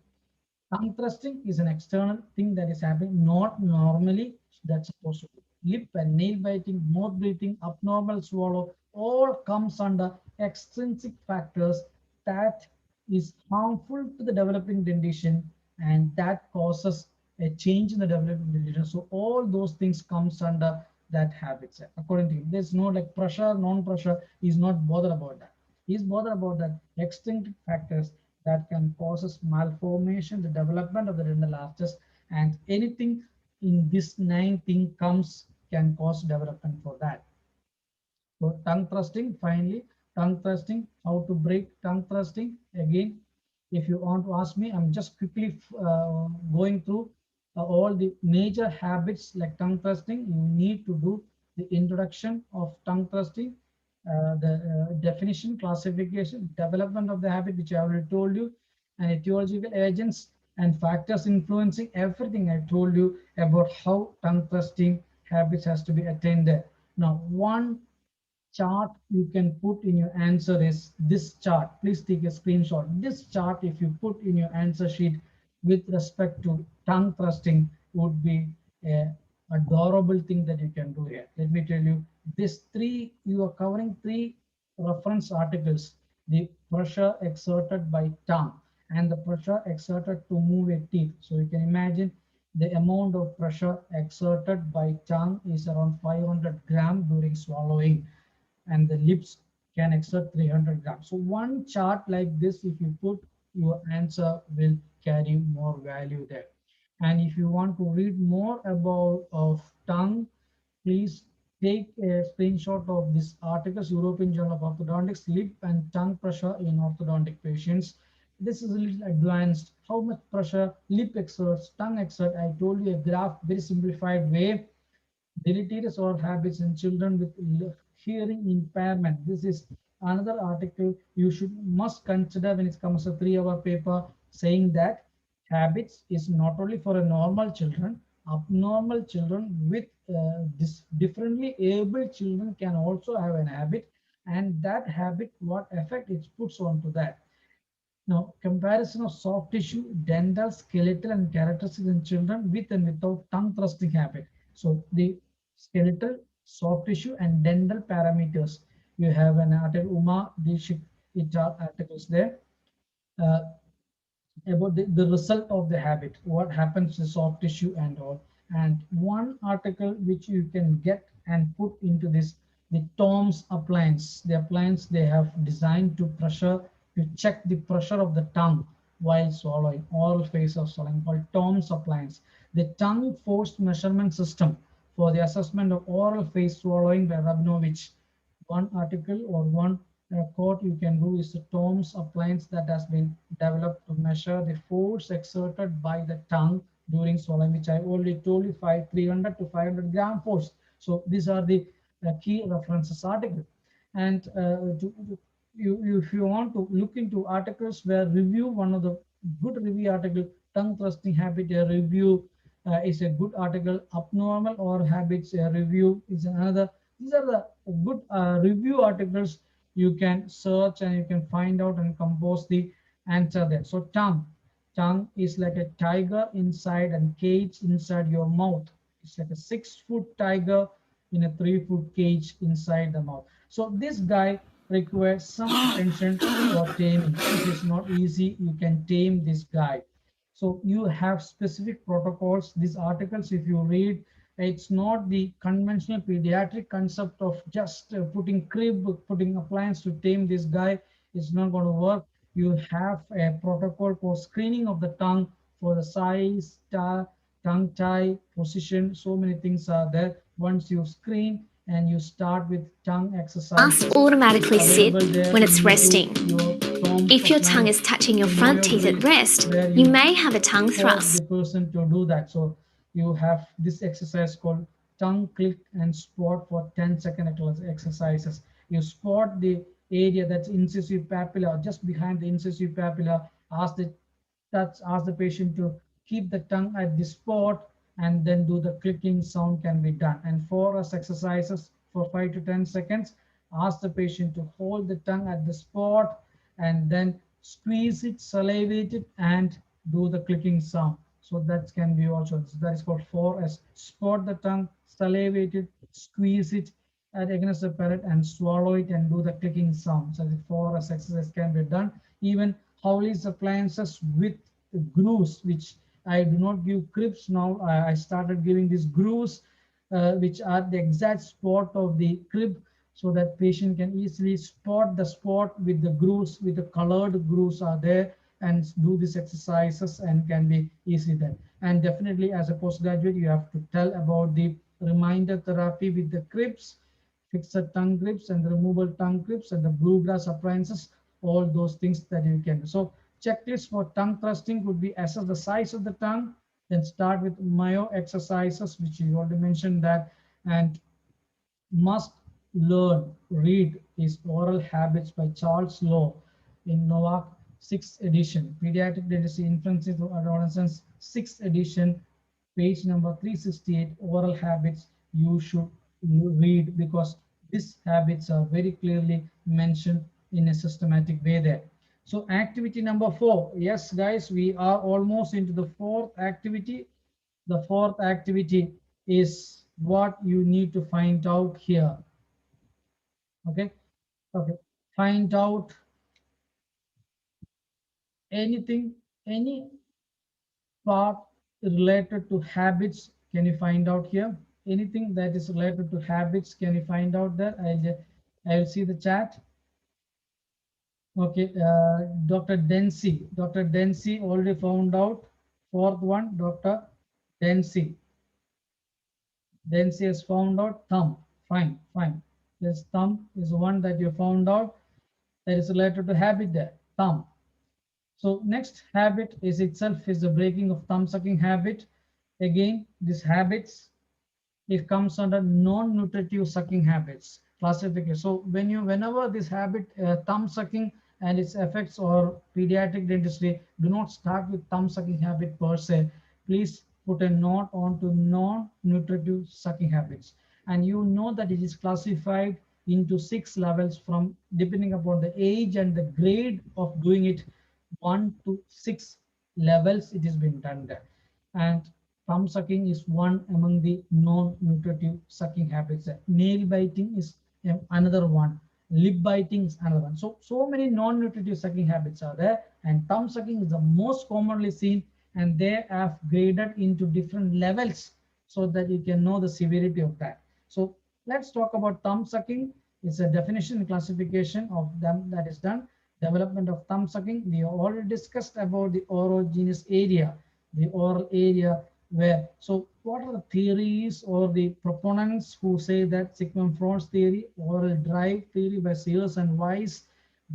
Tongue thrusting is an external thing that is happening, not normally that's supposed to be. Lip and nail biting, mouth breathing, abnormal swallow, all comes under extrinsic factors that is harmful to the developing dentition and that causes a change in the developing dentition. So all those things comes under that habits. According to him, there's no like pressure, non-pressure. He's not bothered about that. He's bothered about that extrinsic factors that can causes malformation, the development of the dental arches, and anything in this 9 thing comes can cause development for that. So tongue thrusting, finally, tongue thrusting, how to break tongue thrusting. Again, if you want to ask me, I'm just quickly going through all the major habits like tongue thrusting. You need to do the introduction of tongue thrusting, the definition, classification, development of the habit, which I already told you, and etiological agents and factors influencing everything I told you about how tongue thrusting habits has to be attained. Now, one chart you can put in your answer is this chart. Please take a screenshot. This chart, if you put in your answer sheet with respect to tongue thrusting, would be a adorable thing that you can do here. Let me tell you, this three, you are covering 3 reference articles: the pressure exerted by tongue and the pressure exerted to move a teeth. So you can imagine the amount of pressure exerted by tongue is around 500 gram during swallowing, and the lips can exert 300 grams. So one chart like this, if you put, your answer will carry more value there. And if you want to read more about of tongue, please take a screenshot of this article, European Journal of Orthodontics, lip and tongue pressure in orthodontic patients. This is a little advanced. How much pressure lip exerts, tongue exert. I told you a graph, very simplified way. Deleterious oral habits in children with hearing impairment. This is another article you must consider when it comes to 3-hour paper, saying that habits is not only for a normal children, abnormal children with this differently able children can also have an habit, and that habit, what effect it puts onto that. Now, comparison of soft tissue, dental, skeletal, and characteristics in children with and without tongue thrusting habit. So the skeletal, soft tissue, and dental parameters. You have an article, Uma Dishik, it are articles there uh, about the result of the habit, what happens to soft tissue and all. And one article which you can get and put into this, the Tom's appliance, the appliance they have designed to pressure, to check the pressure of the tongue while swallowing, oral phase of swallowing, called Tom's appliance. The tongue forced measurement system for the assessment of oral phase swallowing by Rabinowitz. One article or one quote you can do is the Tom's appliance that has been developed to measure the force exerted by the tongue during swallowing, which I already told you, 300 to 500 gram force. So these are the key references article. And if you want to look into articles where review, one of the good review article, tongue thrusting habit review is a good article. Abnormal or habits review is another. These are the good review articles you can search and you can find out and compose the answer there. So tongue is like a tiger inside and cage inside your mouth. It's like a 6-foot tiger in a 3-foot cage inside the mouth. So this guy requires some attention for taming. It is not easy. You can tame this guy. So you have specific protocols. These articles, if you read, it's not the conventional pediatric concept of just putting crib, putting appliance to tame this guy. It's not going to work. You have a protocol for screening of the tongue for the size, tongue tie, position. So many things are there. Once you screen and you start with tongue exercise, Must automatically sit when it's resting. If your tongue is touching your front teeth at rest, you may have a tongue thrust. The person to do that. So you have this exercise called tongue click and spot for 10-second exercises. You spot the area that's incisive papilla, just behind the incisive papilla. Ask the patient to keep the tongue at the spot, and then do the clicking sound can be done. And for us exercises for 5 to 10 seconds, ask the patient to hold the tongue at the spot and then squeeze it, salivate it, and do the clicking sound. So that can be also, that is called 4S. Spot the tongue, salivate it, squeeze it against the palate, and swallow it and do the clicking sound. So the 4S exercise can be done. Even Howley's appliances with grooves, which I do not give cribs now. I started giving these grooves, which are the exact spot of the crib, so that patient can easily spot the spot with the grooves, with the colored grooves are there, and do these exercises and can be easily done. And definitely as a postgraduate, you have to tell about the reminder therapy with the cribs, fixed tongue grips and the removable tongue grips and the bluegrass appliances, all those things that you can do. So checklist for tongue thrusting would be assess the size of the tongue, then start with Mayo exercises, which you already mentioned that, and must learn, read is Oral Habits by Charles Lowe in Novak 6th edition, Pediatric Dentistry Infancy to Adolescence 6th edition, page number 368, Oral Habits. You should read, because these habits are very clearly mentioned in a systematic way there. So activity number 4. Yes, guys, we are almost into the 4th activity. The 4th activity is what you need to find out here. Okay. Find out anything, any part related to habits, can you find out here? Anything that is related to habits, can you find out there? I'll see the chat. Okay, Dr. Dempsey. Dr. Dempsey already found out. Fourth one, Dr. Dempsey. Dempsey has found out thumb. Fine, fine. This thumb is one that you found out that is related to habit there, thumb. So next habit is itself is the breaking of thumb sucking habit. Again, these habits, it comes under non-nutritive sucking habits classification. So whenever this habit, thumb sucking and its effects or pediatric dentistry, do not start with thumb sucking habit per se. Please put a note onto non-nutritive sucking habits. And you know that it is classified into 6 levels from depending upon the age and the grade of doing it. 1 to 6 levels it has been done there. And thumb sucking is one among the non-nutritive sucking habits. Nail biting is another one. Lip biting is another one. So many non-nutritive sucking habits are there, and thumb sucking is the most commonly seen, and they have graded into different levels so that you can know the severity of that. So let's talk about thumb sucking. It's a definition and classification of them that is done. Development of thumb sucking. We already discussed about the orogenous area, the oral area where. So what are the theories or the proponents who say that Sigmund Freud's theory, oral drive theory by Sears and Weiss,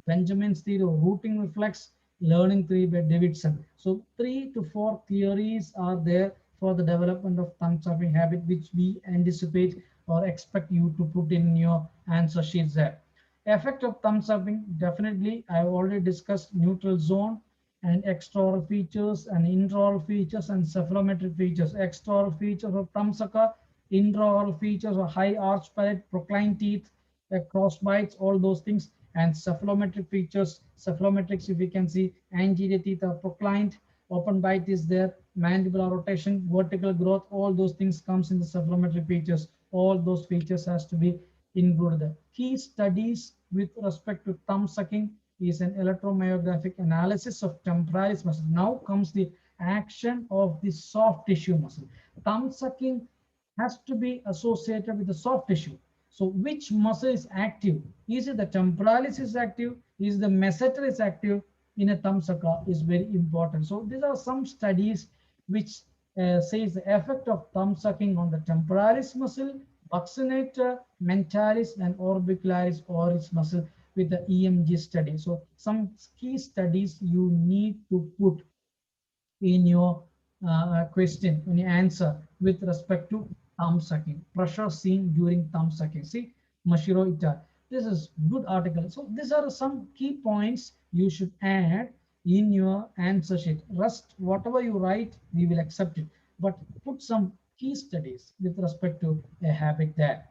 Benjamin's theory of rooting reflex, learning theory by Davidson. So 3 to 4 theories are there for the development of thumb sucking habit, which we anticipate or expect you to put in your answer sheets there. Effect of thumb sucking, definitely I have already discussed neutral zone and extraoral features and intraoral features and cephalometric features. Extraoral features of thumb sucker, intraoral features of high arch palate, procline teeth, cross bites, all those things, and cephalometric features. Cephalometrics, if you can see, anterior teeth are proclined, open bite is there, mandibular rotation, vertical growth, all those things comes in the cephalometric features. All those features has to be included there. Key studies with respect to thumb sucking is an electromyographic analysis of temporalis muscle. Now comes the action of the soft tissue muscle. Thumb sucking has to be associated with the soft tissue. So which muscle is active? Is it the temporalis is active? Is the masseter is active in a thumb sucker is very important. So these are some studies which says the effect of thumb sucking on the temporalis muscle, buccinator, mentalis, and orbicularis oris muscle with the EMG study. So some key studies you need to put in your question, in your answer with respect to thumb sucking. Pressure seen during thumb sucking. See, Mashiro Ita. This is good article. So these are some key points you should add in your answer sheet. Rest, whatever you write, we will accept it. But put some key studies with respect to a habit there.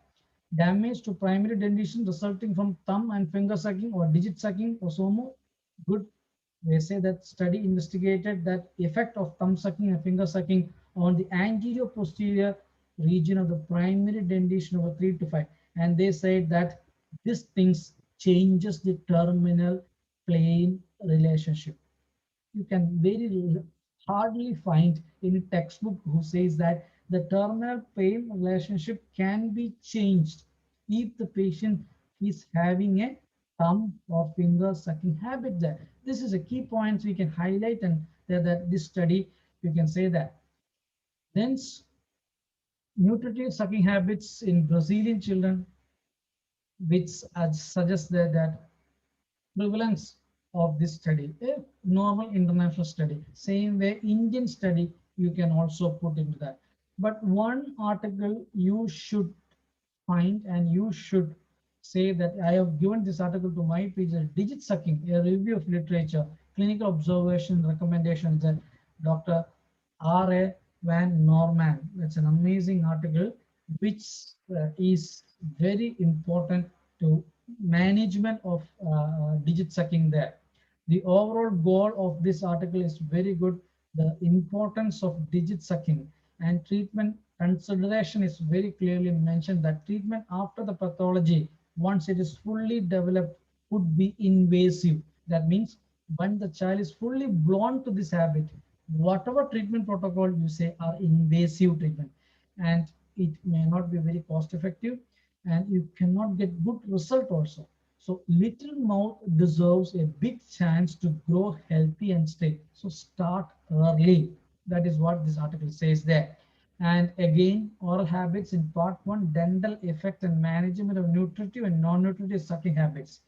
Damage to primary dentition resulting from thumb and finger sucking or digit sucking or SOMO. Good. They say that study investigated that effect of thumb sucking and finger sucking on the anterior posterior region of the primary dentition over 3 to 5. And they said that this things changes the terminal plane relationship. You can very hardly find any textbook who says that the terminal plane relationship can be changed if the patient is having a thumb or finger sucking habit there. This is a key point we can highlight, and that this study, you can say that. Then nutritive sucking habits in Brazilian children, which suggests that prevalence of this study, a normal international study, same way Indian study, you can also put into that. But one article you should find, and you should say that I have given this article to my PhD, digit sucking, a review of literature, clinical observation recommendations, that Dr. R.A. Van Norman. That's an amazing article, which is very important to management of digit sucking there. The overall goal of this article is very good. The importance of digit sucking and treatment consideration is very clearly mentioned, that treatment after the pathology, once it is fully developed, could be invasive. That means when the child is fully blown to this habit, whatever treatment protocol you say are invasive treatment, and it may not be very cost effective, and you cannot get good result also. So little mouth deserves a big chance to grow healthy and straight. So start early. That is what this article says there. And again, oral habits in part 1, dental effect and management of nutritive and non-nutritive sucking habits.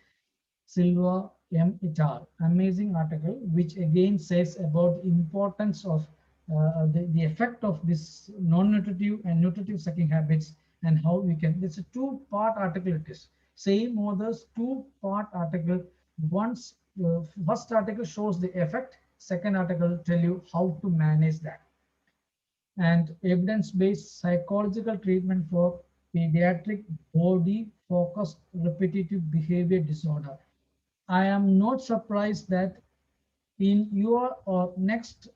Silva M. et al. Amazing article, which again says about the importance of the effect of this non-nutritive and nutritive sucking habits, and how we can. It's a two-part article. It is same authors, two-part article. Once first article shows the effect, second article tell you how to manage that. And evidence-based psychological treatment for pediatric body-focused repetitive behavior disorder. I am not surprised that in your next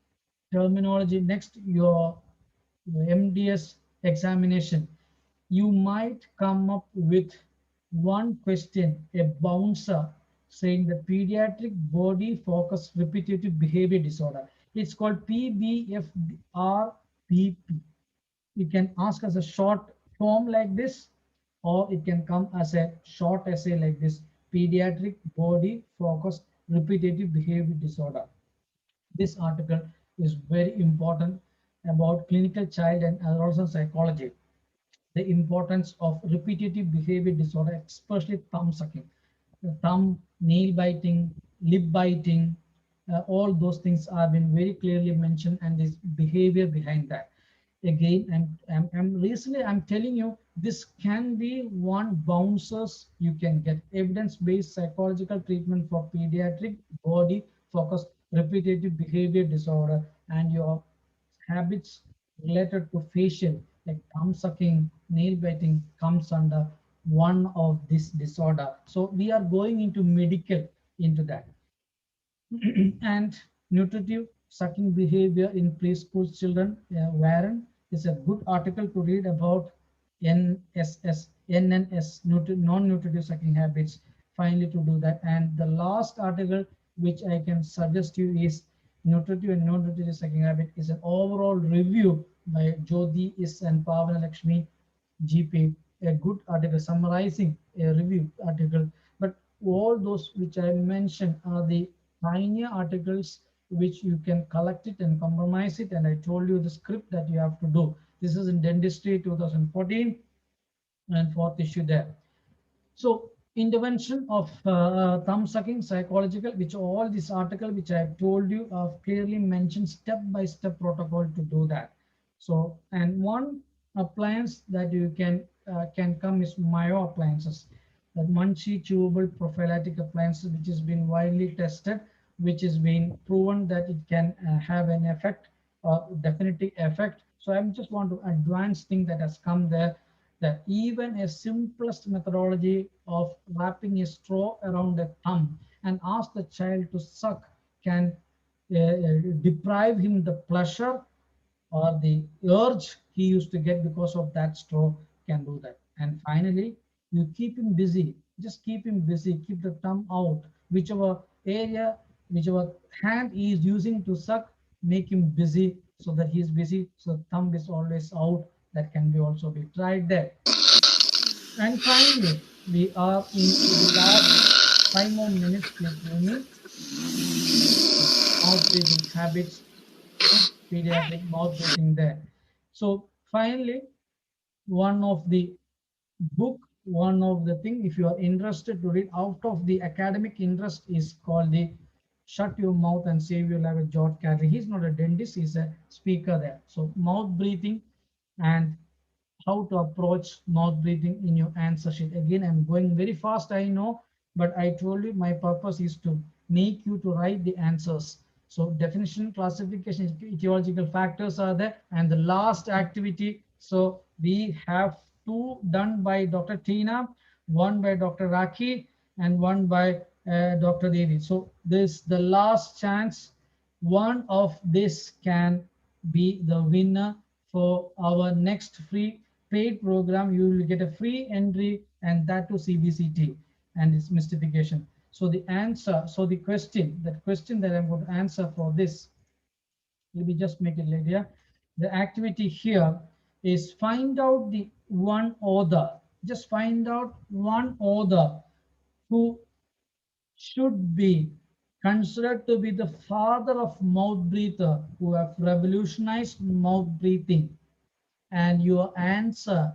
terminology, next your MDS examination, you might come up with one question, a bouncer, saying the pediatric body focused repetitive behavior disorder. It's called PBFRBP. You can ask as a short form like this, or it can come as a short essay like this: pediatric body focused repetitive behavior disorder. This article is very important about clinical child and adolescent psychology, the importance of repetitive behavior disorder, especially thumb sucking, thumb, nail biting, lip biting, all those things have been very clearly mentioned, and this behavior behind that. Again, I'm telling you, this can be one bouncers you can get. Evidence-based psychological treatment for pediatric body focused repetitive behavior disorder, and your habits related to facial, like thumb sucking, nail biting, comes under one of this disorder. So we are going into medical into that. And nutritive sucking behavior in preschool children, Warren, is a good article to read about NNS, non-nutritive sucking habits. Finally, to do that. And the last article which I can suggest you is nutritive and non-nutritive sucking habit, is an overall review by Jyoti Is and Pavana Lakshmi GP, a good article summarizing a review article. But all those which I mentioned are the pioneer articles which you can collect it and compromise it. And I told you the script that you have to do. This is in Dentistry 2014 and fourth issue there. So intervention of thumb sucking psychological, which all this article which I have told you have clearly mentioned step-by-step protocol to do that. So, and one appliance that you can come is Mayo appliances, that Munchie chewable prophylactic appliances, which has been widely tested, which has been proven that it can have an effect, definitive effect. So I just want to advance thing that has come there, that even a simplest methodology of wrapping a straw around the thumb and ask the child to suck can deprive him the pleasure or the urge he used to get because of that straw, can do that. And finally, you keep him busy, just keep him busy, keep the thumb out, whichever area, whichever hand he is using to suck, make him busy so that he is busy, so thumb is always out. That can be also be tried there. And finally, we are in the last 5 more minutes. Please give me mouth breathing habits, pediatric mouth breathing there. So finally, one of the book, one of the thing, if you are interested to read out of the academic interest, is called the Shut Your Mouth and Save Your Life with George Carey. He's not a dentist, he's a speaker there. So mouth breathing and how to approach mouth breathing in your answer sheet. Again, I'm going very fast, I know, but I told you my purpose is to make you to write the answers. So definition, classification, etiological factors are there. And the last activity, so we have 2 done by Dr. Tina, 1 by Dr. Raki, and 1 by Dr. Devi. So this the last chance. One of this can be the winner for our next free paid program. You will get a free entry, and that to CBCT and its mystification. So the answer, so the question, that question that I'm going to answer for this Let me just make it later. The activity here is find out the one author. Just find out one author who should be considered to be the father of mouth breather, who have revolutionized mouth breathing. And your answer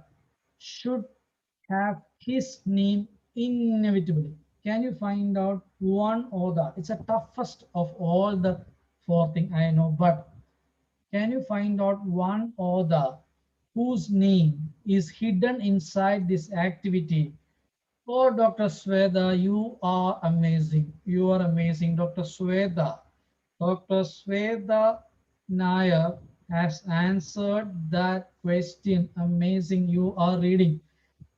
should have his name inevitably. Can you find out one author? It's the toughest of all the four things I know, but can you find out one author whose name is hidden inside this activity? Oh, Dr. Sweda, you are amazing. You are amazing, Dr. Sweda. Dr. Sweda Nair has answered that question. Amazing. You are reading.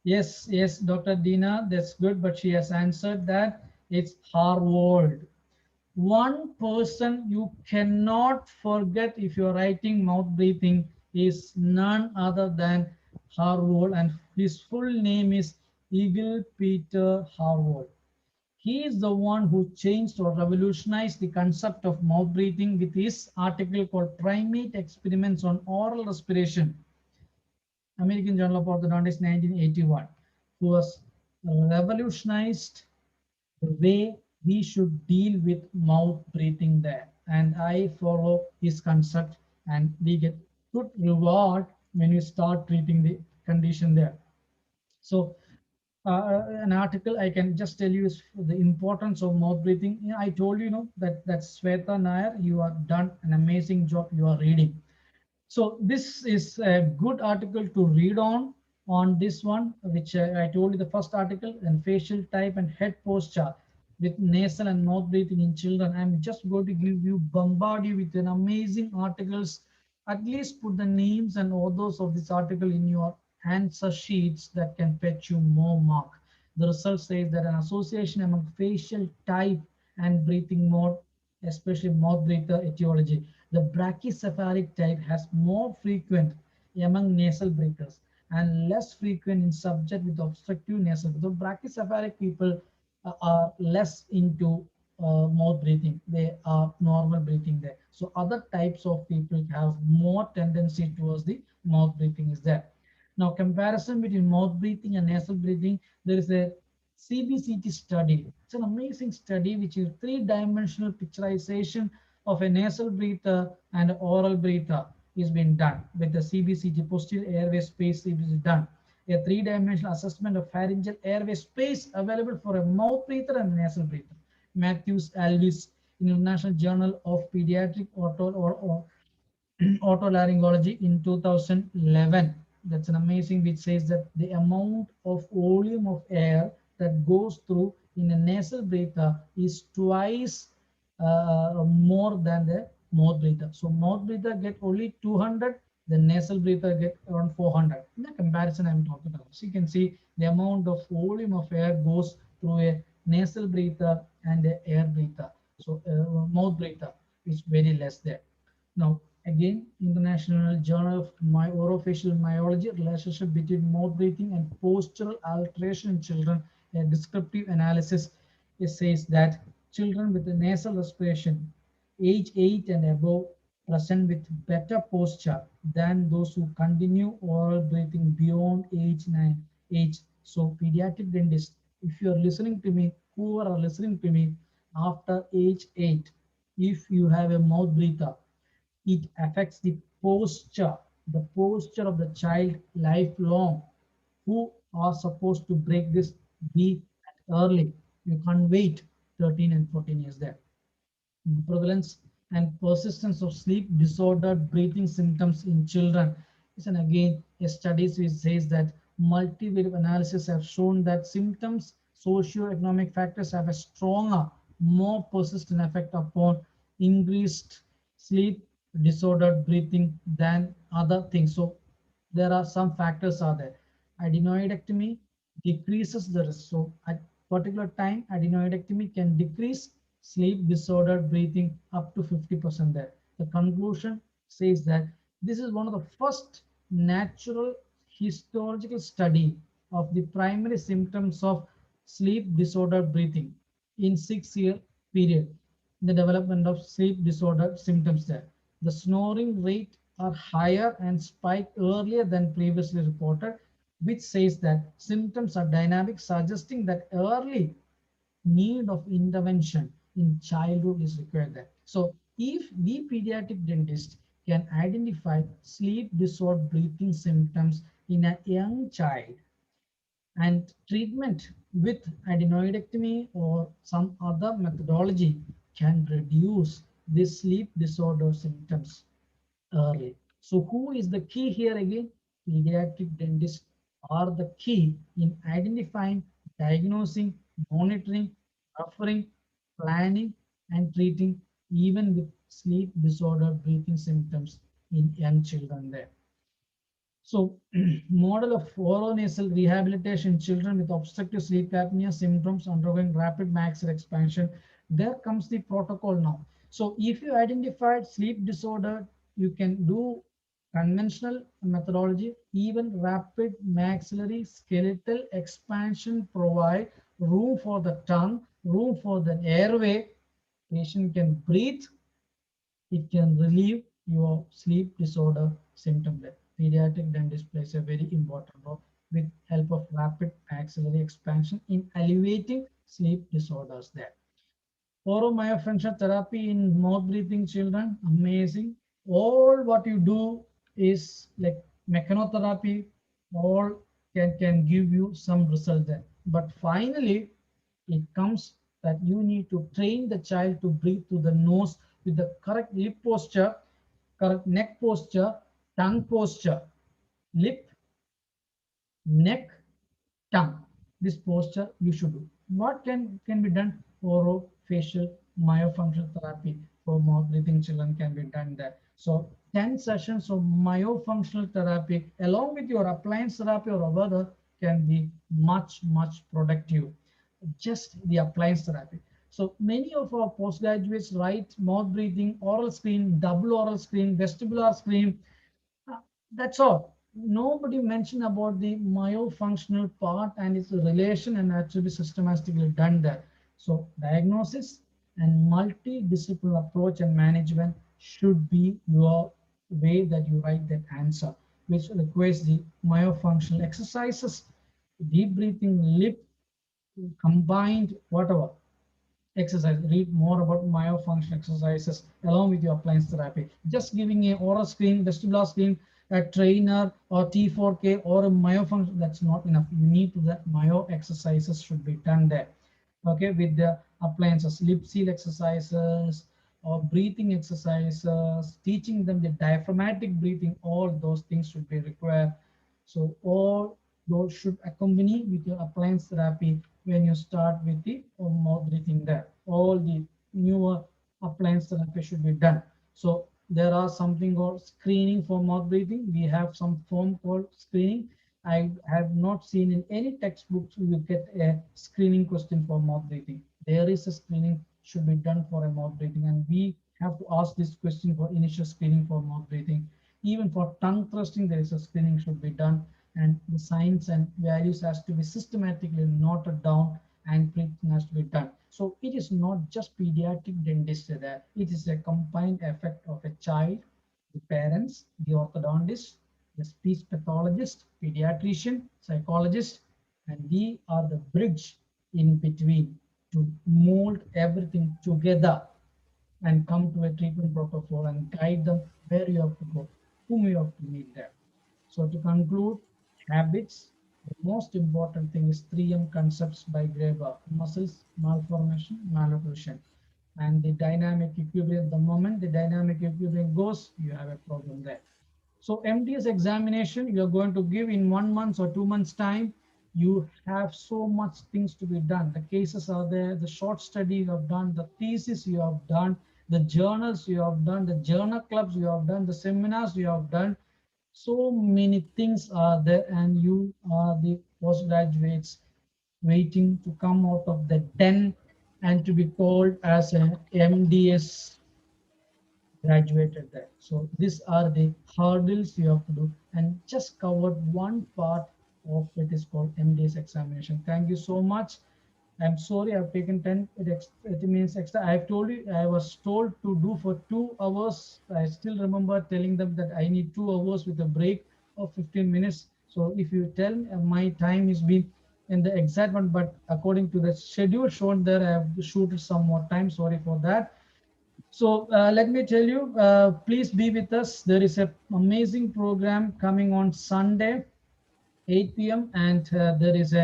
Yes, yes, Dr. Dina, that's good, but she has answered that it's Harvard. One person you cannot forget if you're writing mouth breathing is none other than Harvard, and his full name is Eagle Peter Harvard. He is the one who changed or revolutionized the concept of mouth breathing with his article called Primate Experiments on Oral Respiration, American Journal of Orthodontics, 1981, who was revolutionized the way we should deal with mouth breathing there. And I follow his concept, and we get good reward when we start treating the condition there. So an article I can just tell you is the importance of mouth breathing. I told you, that Sweta Nair, you are done an amazing job. You are reading. So this is a good article to read on this one, which I told you the first article, and facial type and head posture with nasal and mouth breathing in children. I'm just going to bombard you with an amazing articles. At least put the names and authors of this article in your answer sheets that can fetch you more mark. The result says that an association among facial type and breathing mode, especially mouth breather etiology. The brachycephalic type has more frequent among nasal breathers and less frequent in subject with obstructive nasal. The brachycephalic people are less into mouth breathing. They are normal breathing there. So other types of people have more tendency towards the mouth breathing is there. Now, comparison between mouth breathing and nasal breathing, there is a CBCT study. It's an amazing study which is three-dimensional picturization of a nasal breather and oral breather is being done with the CBCT, posterior airway space is done. A three-dimensional assessment of pharyngeal airway space available for a mouth breather and nasal breather. Matthews Alvis, International Journal of Pediatric Otolaryngology in 2011. That's an amazing, which says that the amount of volume of air that goes through in a nasal breather is twice more than the mouth breather. So mouth breather get only 200, the nasal breather get around 400. In the comparison I'm talking about. So you can see the amount of volume of air goes through a nasal breather and the air breather. So mouth breather is very less there. Now again, International Journal of Orofacial Myology, relationship between mouth breathing and postural alteration in children, a descriptive analysis. It says that children with a nasal respiration age 8 and above present with better posture than those who continue oral breathing beyond age 9 age. So pediatric dentists, if you are listening to me, who are listening to me after age 8, if you have a mouth breather, it affects the posture of the child lifelong. Who are supposed to break this be early? You can't wait 13 and 14 years there. The prevalence and persistence of sleep disordered breathing symptoms in children is, and again, a study which says that multivariate analysis have shown that symptoms, socio-economic factors have a stronger, more persistent effect upon increased sleep disordered breathing than other things. So there are some factors are there. Adenoidectomy decreases the risk. So at particular time, adenoidectomy can decrease sleep disordered breathing up to 50% there. The conclusion says that this is one of the first natural historical study of the primary symptoms of sleep disordered breathing in 6-year period, the development of sleep disorder symptoms there. The snoring rate are higher and spike earlier than previously reported, which says that symptoms are dynamic, suggesting that early need of intervention in childhood is required there. So if the pediatric dentist can identify sleep disorder breathing symptoms in a young child, and treatment with adenoidectomy or some other methodology can reduce the sleep disorder symptoms early. So who is the key here again? Pediatric dentists are the key in identifying, diagnosing, monitoring, referring, planning, and treating even with sleep disorder breathing symptoms in young children there. So model of oronasal rehabilitation in children with obstructive sleep apnea symptoms undergoing rapid maxillary expansion. There comes the protocol now. So if you identified sleep disorder, you can do conventional methodology. Even rapid maxillary skeletal expansion provide room for the tongue, room for the airway. Patient can breathe. It can relieve your sleep disorder symptom there. Pediatric dentist plays a very important role with help of rapid maxillary expansion in alleviating sleep disorders there. Oromyofunctional therapy in mouth breathing children, amazing. All what you do is like mechanotherapy, all can give you some result there. But finally, it comes that you need to train the child to breathe through the nose with the correct lip posture, correct neck posture, tongue posture, lip, neck, tongue. This posture you should do. What can be done? Orofacial myofunctional therapy for mouth breathing children can be done there. So 10 sessions of myofunctional therapy along with your appliance therapy or other can be much productive. Just the appliance therapy. So many of our postgraduates write mouth breathing, oral screen, double oral screen, vestibular screen. That's all. Nobody mentioned about the myofunctional part and its relation, and that should be systematically done there. So diagnosis and multidisciplinary approach and management should be your way that you write that answer, which requires the myofunctional exercises, deep breathing, lip, combined, whatever exercise. Read more about myofunction exercises along with your appliance therapy. Just giving a oral screen, vestibular screen, a trainer or T4K or a myofunction, that's not enough. You need to that myo exercises should be done there. Okay, with the appliances, lip seal exercises or breathing exercises, teaching them the diaphragmatic breathing, all those things should be required. So all those should accompany with your appliance therapy when you start with the mouth breathing there. All the newer appliance therapy should be done. So there are something called screening for mouth breathing. We have some form called screening. I have not seen in any textbooks you get a screening question for mouth breathing. There is a screening should be done for a mouth breathing, and we have to ask this question for initial screening for mouth breathing. Even for tongue thrusting, there is a screening should be done, and the signs and values has to be systematically noted down and treatment has to be done. So it is not just pediatric dentist there. It is a combined effect of a child, the parents, the orthodontist, the speech pathologist, pediatrician, psychologist, and we are the bridge in between to mold everything together and come to a treatment protocol and guide them where you have to go, whom you have to meet there. So to conclude, habits, the most important thing is 3M concepts by Graeber: muscles, malformation, malocclusion. And the dynamic equilibrium, the moment the dynamic equilibrium goes, you have a problem there. So MDS examination, you're going to give in 1 month or 2 months time. You have so much things to be done. The cases are there, the short study you have done, the thesis you have done, the journals you have done, the journal clubs you have done, the seminars you have done. So many things are there, and you are the postgraduates waiting to come out of the den and to be called as an MDS graduated there. So these are the hurdles you have to do, and just covered one part of it is called MDS examination. Thank you so much. I'm sorry, I've taken 10, it means extra. I've told you, I was told to do for 2 hours. I still remember telling them that I need 2 hours with a break of 15 minutes. So if you tell my time is been in the exact one, but according to the schedule shown there, I have shooted some more time. Sorry for that. So let me tell you, please be with us. There is an amazing program coming on Sunday, 8 p.m. and there is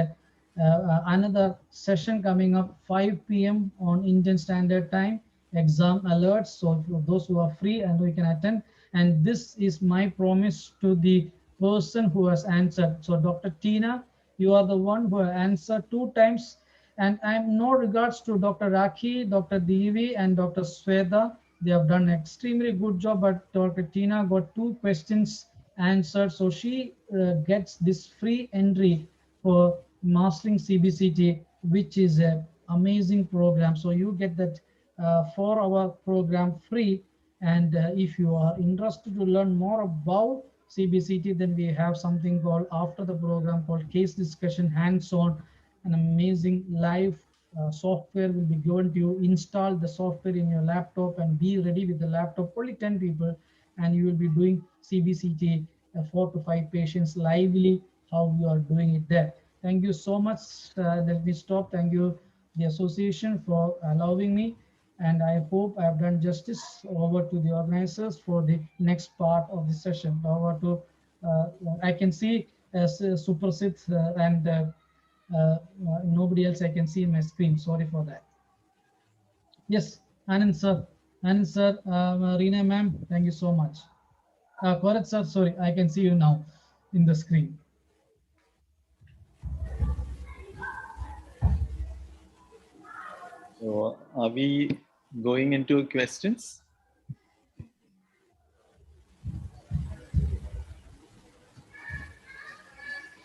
another session coming up 5 p.m. on Indian Standard Time, exam alerts. So for those who are free and we can attend, and this is my promise to the person who has answered. So Dr. Tina, you are the one who answered 2 times, and I'm no regards to Dr. Rakhi, Dr. Devi, and Dr. Sweta. They have done an extremely good job, but Dr. Tina got 2 questions answered, so she gets this free entry for Mastering CBCT, which is an amazing program. So you get that 4-hour program free, and if you are interested to learn more about CBCT, then we have something called after the program called case discussion hands-on. An amazing live software will be given to you. Install the software in your laptop and be ready with the laptop. Only 10 people, and you will be doing CBCT 4 to 5 patients lively, how you are doing it there. Thank you so much. Let me stop. Thank you, the association, for allowing me. And I hope I have done justice. Over to the organizers for the next part of the session. Over to, I can see Suprasit and nobody else I can see in my screen. Sorry for that. Yes, Anand sir. Anand sir, Reena ma'am, thank you so much. Correct sir, sorry, I can see you now in the screen. So are we going into questions?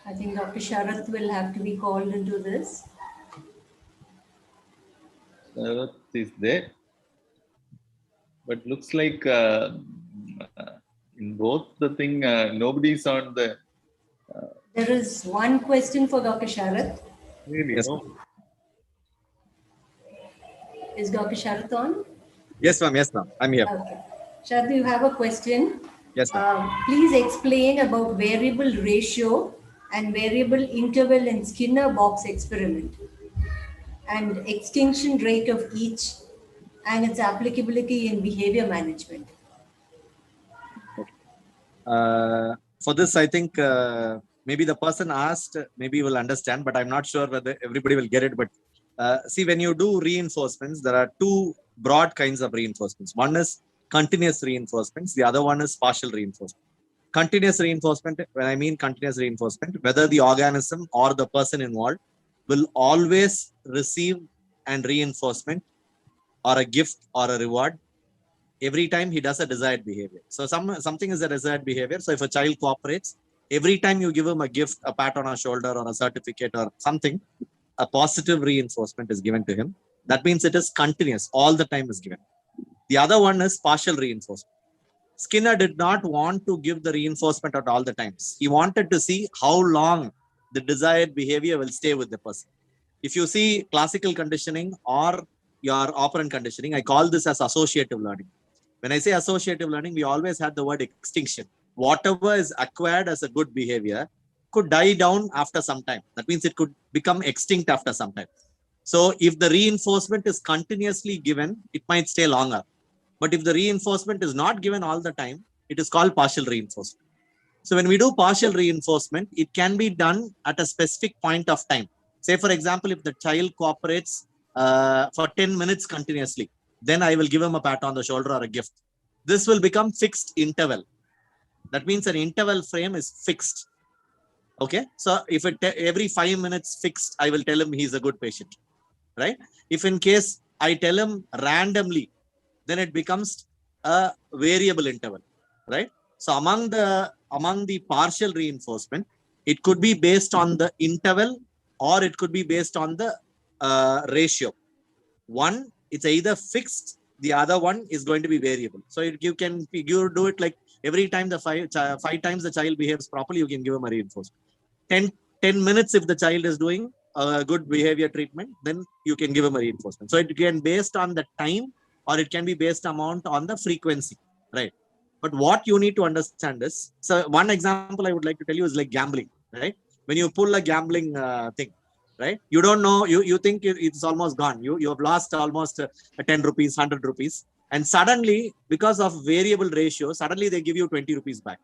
I think Dr. Sharath will have to be called into this. Sharath is there, but looks like in both the thing, nobody's on the. There is one question for Dr. Sharath. Really? Yes, No? Is Dr. Sharath on? Yes, ma'am. Yes, ma'am. I'm here. Okay. Sharath, you have a question. Yes, ma'am. Please explain about variable ratio and variable interval in Skinner box experiment and extinction rate of each and its applicability in behavior management. For this, I think maybe the person asked, maybe will understand, but I'm not sure whether everybody will get it. But see, when you do reinforcements, there are 2 broad kinds of reinforcements. One is continuous reinforcements. The other one is partial reinforcement. Continuous reinforcement, when I mean continuous reinforcement, whether the organism or the person involved will always receive an reinforcement or a gift or a reward every time he does a desired behavior. So something is a desired behavior. So if a child cooperates, every time you give him a gift, a pat on a shoulder or a certificate or something, a positive reinforcement is given to him. That means it is continuous, all the time is given. The other one is partial reinforcement. Skinner did not want to give the reinforcement at all the times. He wanted to see how long the desired behavior will stay with the person. If you see classical conditioning or your operant conditioning, I call this as associative learning. When I say associative learning, we always had the word extinction. Whatever is acquired as a good behavior could die down after some time. That means it could become extinct after some time. So if the reinforcement is continuously given, it might stay longer. But if the reinforcement is not given all the time, it is called partial reinforcement. So when we do partial reinforcement, it can be done at a specific point of time. Say, for example, if the child cooperates for 10 minutes continuously, then I will give him a pat on the shoulder or a gift. This will become fixed interval. That means an interval frame is fixed. Okay. So if it every 5 minutes fixed, I will tell him he's a good patient, right? If in case I tell him randomly, then it becomes a variable interval, right? So among the partial reinforcement, it could be based on the interval or it could be based on the ratio. One, it's either fixed, the other one is going to be variable. So you do it like every time the 5 times the child behaves properly, you can give him a reinforcement. 10 minutes if the child is doing a good behavior treatment, then you can give him a reinforcement. So it can based on the time, or it can be based amount on the frequency, right? But what you need to understand is, so one example I would like to tell you is like gambling, right? When you pull a gambling thing, right? You don't know, you think it's almost gone. You have lost almost 10 rupees, 100 rupees. And suddenly, because of variable ratio, suddenly they give you 20 rupees back.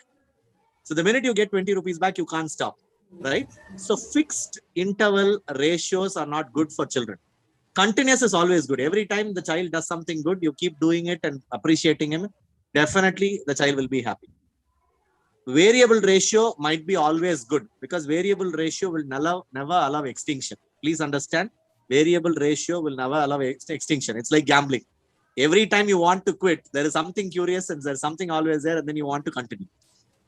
So the minute you get 20 rupees back, you can't stop, right? So fixed interval ratios are not good for children. Continuous is always good. Every time the child does something good, you keep doing it and appreciating him, definitely the child will be happy. Variable ratio might be always good, because variable ratio will never allow extinction. Please understand, variable ratio will never allow extinction. It's like gambling. Every time you want to quit, there is something curious and there's something always there, and then you want to continue.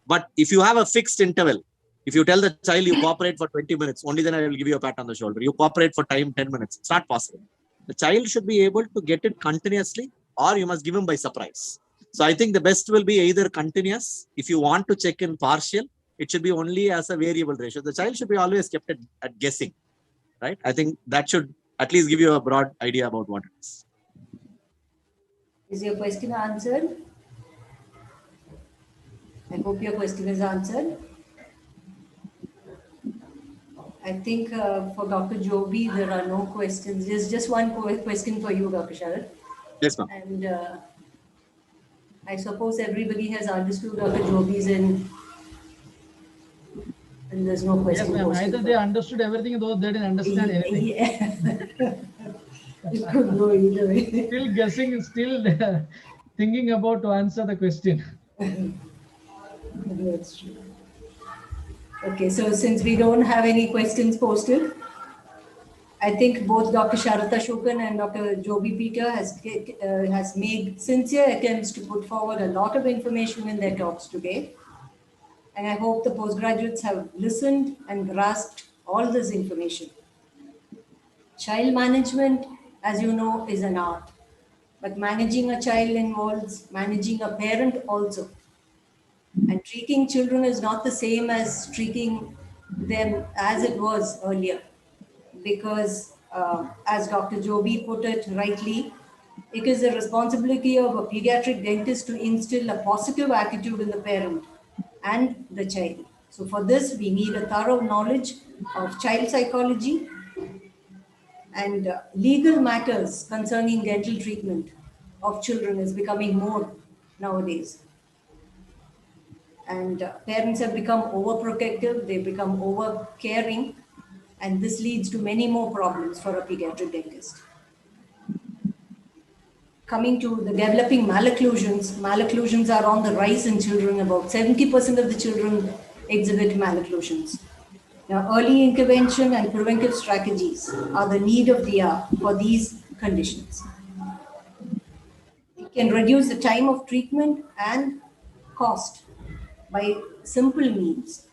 But if you have a fixed interval, if you tell the child you cooperate for 20 minutes, only then I will give you a pat on the shoulder. You cooperate for time 10 minutes. It's not possible. The child should be able to get it continuously, or you must give him by surprise. So I think the best will be either continuous. If you want to check in partial, it should be only as a variable ratio. The child should be always kept at guessing, right? I think that should at least give you a broad idea about what it is. Is your question answered? I hope your question is answered. I think for Dr. Joby, there are no questions. There's just one question for you, Dr. Sharad. Yes, ma'am. And I suppose everybody has understood Dr. Joby's and there's no question. Yes, ma'am. Either they understood everything, though they didn't understand anything. Yeah. It could go either way. Still guessing, still thinking about to answer the question. That's true. Okay, so since we don't have any questions posted, I think both Dr. Sharat Ashokan and Dr. Joby Peter has made sincere attempts to put forward a lot of information in their talks today. And I hope the postgraduates have listened and grasped all this information. Child management, as you know, is an art. But managing a child involves managing a parent also. And treating children is not the same as treating them as it was earlier. Because as Dr. Joby put it rightly, it is the responsibility of a pediatric dentist to instill a positive attitude in the parent and the child. So for this, we need a thorough knowledge of child psychology and legal matters concerning dental treatment of children is becoming more nowadays. And parents have become overprotective, they become over caring, and this leads to many more problems for a pediatric dentist. Coming to the developing malocclusions are on the rise in children. About 70% of the children exhibit malocclusions. Now, early intervention and preventive strategies are the need of the hour for these conditions. It can reduce the time of treatment and cost by simple means.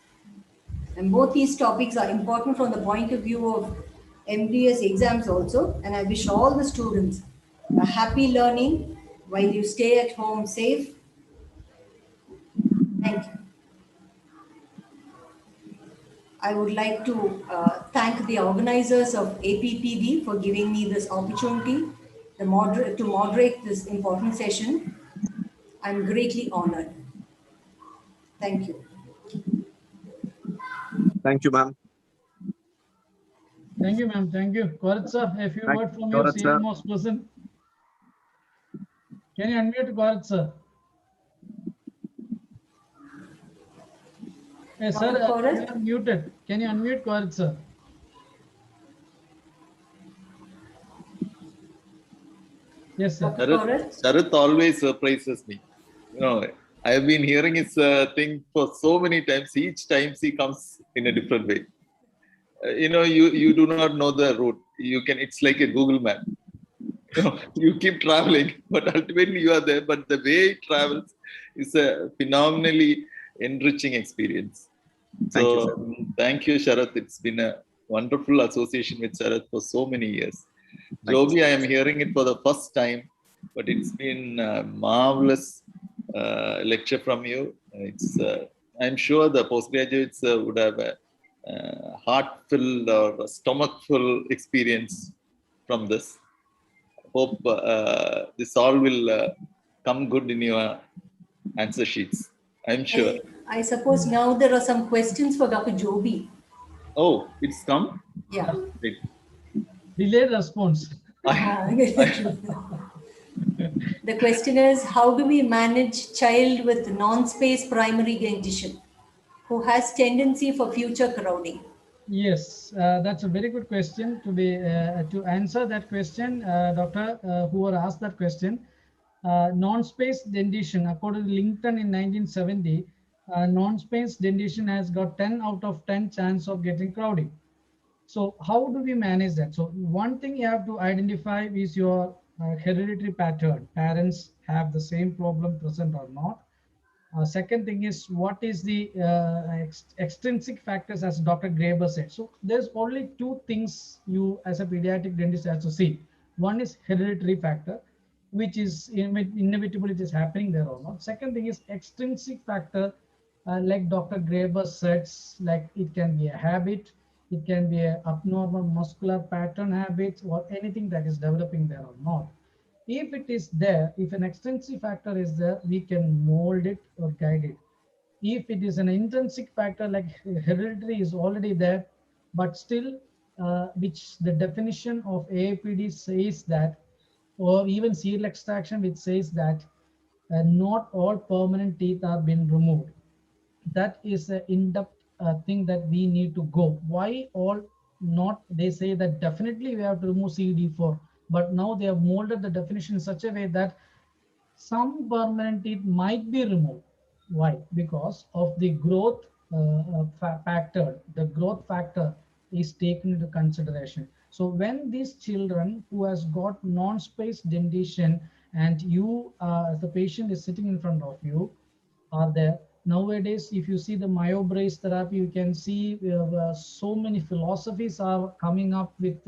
And both these topics are important from the point of view of MDS exams also. And I wish all the students a happy learning while you stay at home safe. Thank you. I would like to thank the organizers of APPD for giving me this opportunity to moderate this important session. I'm greatly honored. Thank you. Thank you, ma'am. Thank you, ma'am. Thank you. Korat sir, a few words from your senior most person. Can you unmute Korat sir? Hey, sir, you are muted. Can you unmute Korat sir? Yes, sir. Sharath always surprises me. You know, I have been hearing his thing for so many times. Each time he comes in a different way. You know, you do not know the route. You can. It's like a Google map. You know, you keep traveling, but ultimately you are there. But the way he travels is a phenomenally enriching experience. So thank you, Sharath. It's been a wonderful association with Sharath for so many years. Joby, I am hearing it for the first time, but it's been a marvelous lecture from you. It's I'm sure the postgraduates would have heart-filled or stomach-full experience from this. Hope this all will come good in your answer sheets. I'm sure. I suppose now there are some questions for Dr. Joby. Oh, it's come? Yeah. Wait. Delayed response. The question is, how do we manage child with non-space primary dentition who has tendency for future crowding? Yes, that's a very good question. To answer that question, doctor, whoever asked that question, non-space dentition, according to Lincoln in 1970, non-space dentition has got 10 out of 10 chance of getting crowding. So how do we manage that? So one thing you have to identify is your hereditary pattern. Parents have the same problem present or not. Second thing is, what is the extrinsic factors, as Dr. Graeber said. So there's only two things you as a pediatric dentist have to see. One is hereditary factor, which is inevitable, it is happening there or not. Second thing is extrinsic factor, like Dr. Graeber says, like it can be a habit, it can be an abnormal muscular pattern habit, or anything that is developing there or not. If it is there, if an extrinsic factor is there, we can mold it or guide it. If it is an intrinsic factor like hereditary is already there, but still, which the definition of AAPD says that, or even seal extraction, which says that not all permanent teeth are being removed. That is an in-depth thing that we need to go. Why all not? They say that definitely we have to remove CD4. But now they have molded the definition in such a way that some permanent teeth might be removed. Why? Because of the growth factor. The growth factor is taken into consideration. So when these children who has got non-space dentition and you, the patient is sitting in front of you, are there. Nowadays, if you see the myobrace therapy, you can see so many philosophies are coming up with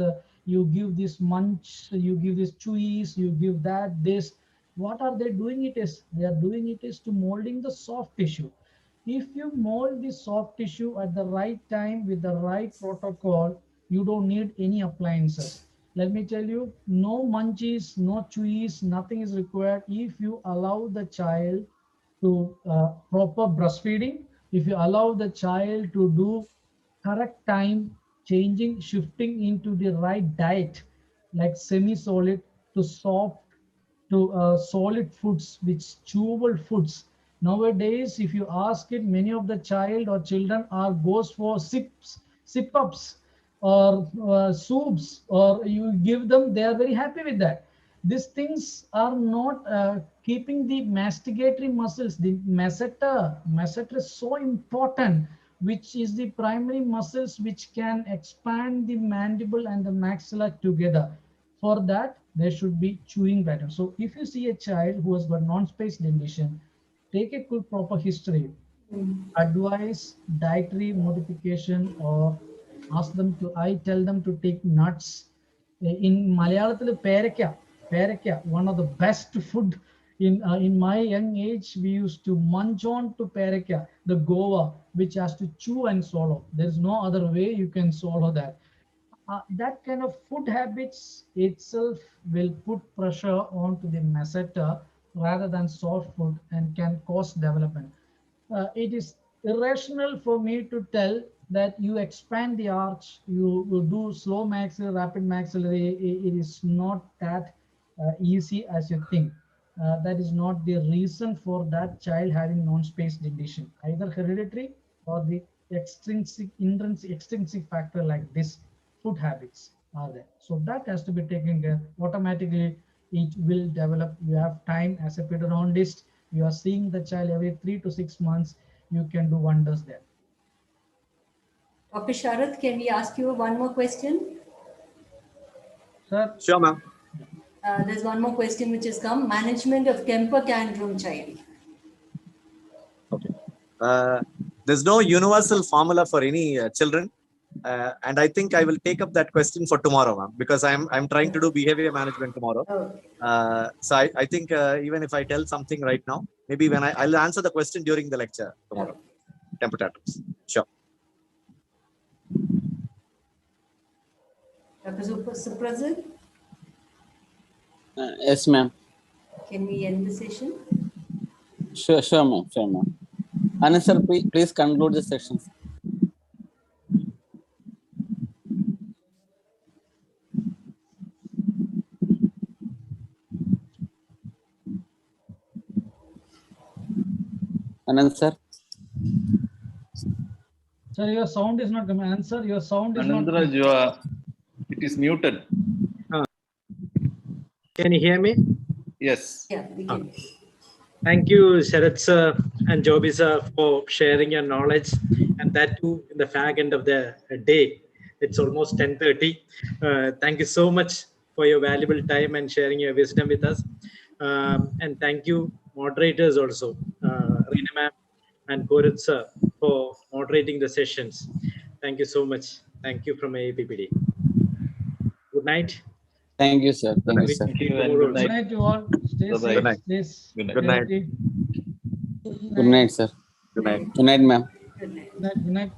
you give this munch, you give this chewies, you give that, this. What are they doing it is? They are doing it is to molding the soft tissue. If you mold the soft tissue at the right time with the right protocol, you don't need any appliances. Let me tell you, no munchies, no chewies, nothing is required if you allow the child to proper breastfeeding, if you allow the child to do correct time changing, shifting into the right diet, like semi-solid to soft to solid foods, which chewable foods. Nowadays, if you ask it, many of the child or children are goes for sip-ups or soups, or you give them, they are very happy with that. These things are not keeping the masticatory muscles. The masseter is so important, which is the primary muscles which can expand the mandible and the maxilla together. For that, there should be chewing pattern. So if you see a child who has got non-space dentition, take a good proper history, advise dietary modification, or ask them to, I tell them to take nuts. In Malayalam, perakka, one of the best food. In my young age, we used to munch on to perakka, the guava, which has to chew and swallow. There's no other way you can swallow that. That kind of food habits itself will put pressure onto the masseter rather than soft food and can cause development. It is irrational for me to tell that you expand the arch, you will do slow maxillary, rapid maxillary. It is not that easy as you think. That is not the reason for that child having non-space dentition, either hereditary or the extrinsic factor like this. Food habits are there. So that has to be taken care. Automatically, it will develop. You have time as a pedodontist. You are seeing the child every 3 to 6 months. You can do wonders there. Dr. Sharath, can we ask you one more question? Sir? Sure, ma'am. There's one more question which has come. Management of temper tantrum child. Okay. There's no universal formula for any children. And I think I will take up that question for tomorrow, ma'am, because I'm trying to do behavior management tomorrow. So I think even if I tell something right now, maybe when I'll answer the question during the lecture tomorrow. Temper tantrums. Sure. Dr. Suprasit, Yes, ma'am. can we end the session? Sure, ma'am. Sure, ma'am. Anand sir, please conclude the session. Anand sir. Sir, your sound is not coming. Answer, your sound is not Anandraj, it is muted. Can you hear me? Yes. Yeah, we can. Thank you, Sharat sir and Joby sir, for sharing your knowledge, and that too in the fag end of the day. It's almost 10:30. Thank you so much for your valuable time and sharing your wisdom with us. And thank you, moderators also, Reena ma'am and Korit sir, for moderating the sessions. Thank you so much. Thank you from AAPPD. Good night. Thank you, sir. Thank you, sir. Thank you and Good good Good night. night to all. Stay Bye-bye. safe. Good night. Stay Good night. Good night. healthy. Good night, sir. Good night. Good night, ma'am. Good night. Good night. Good night.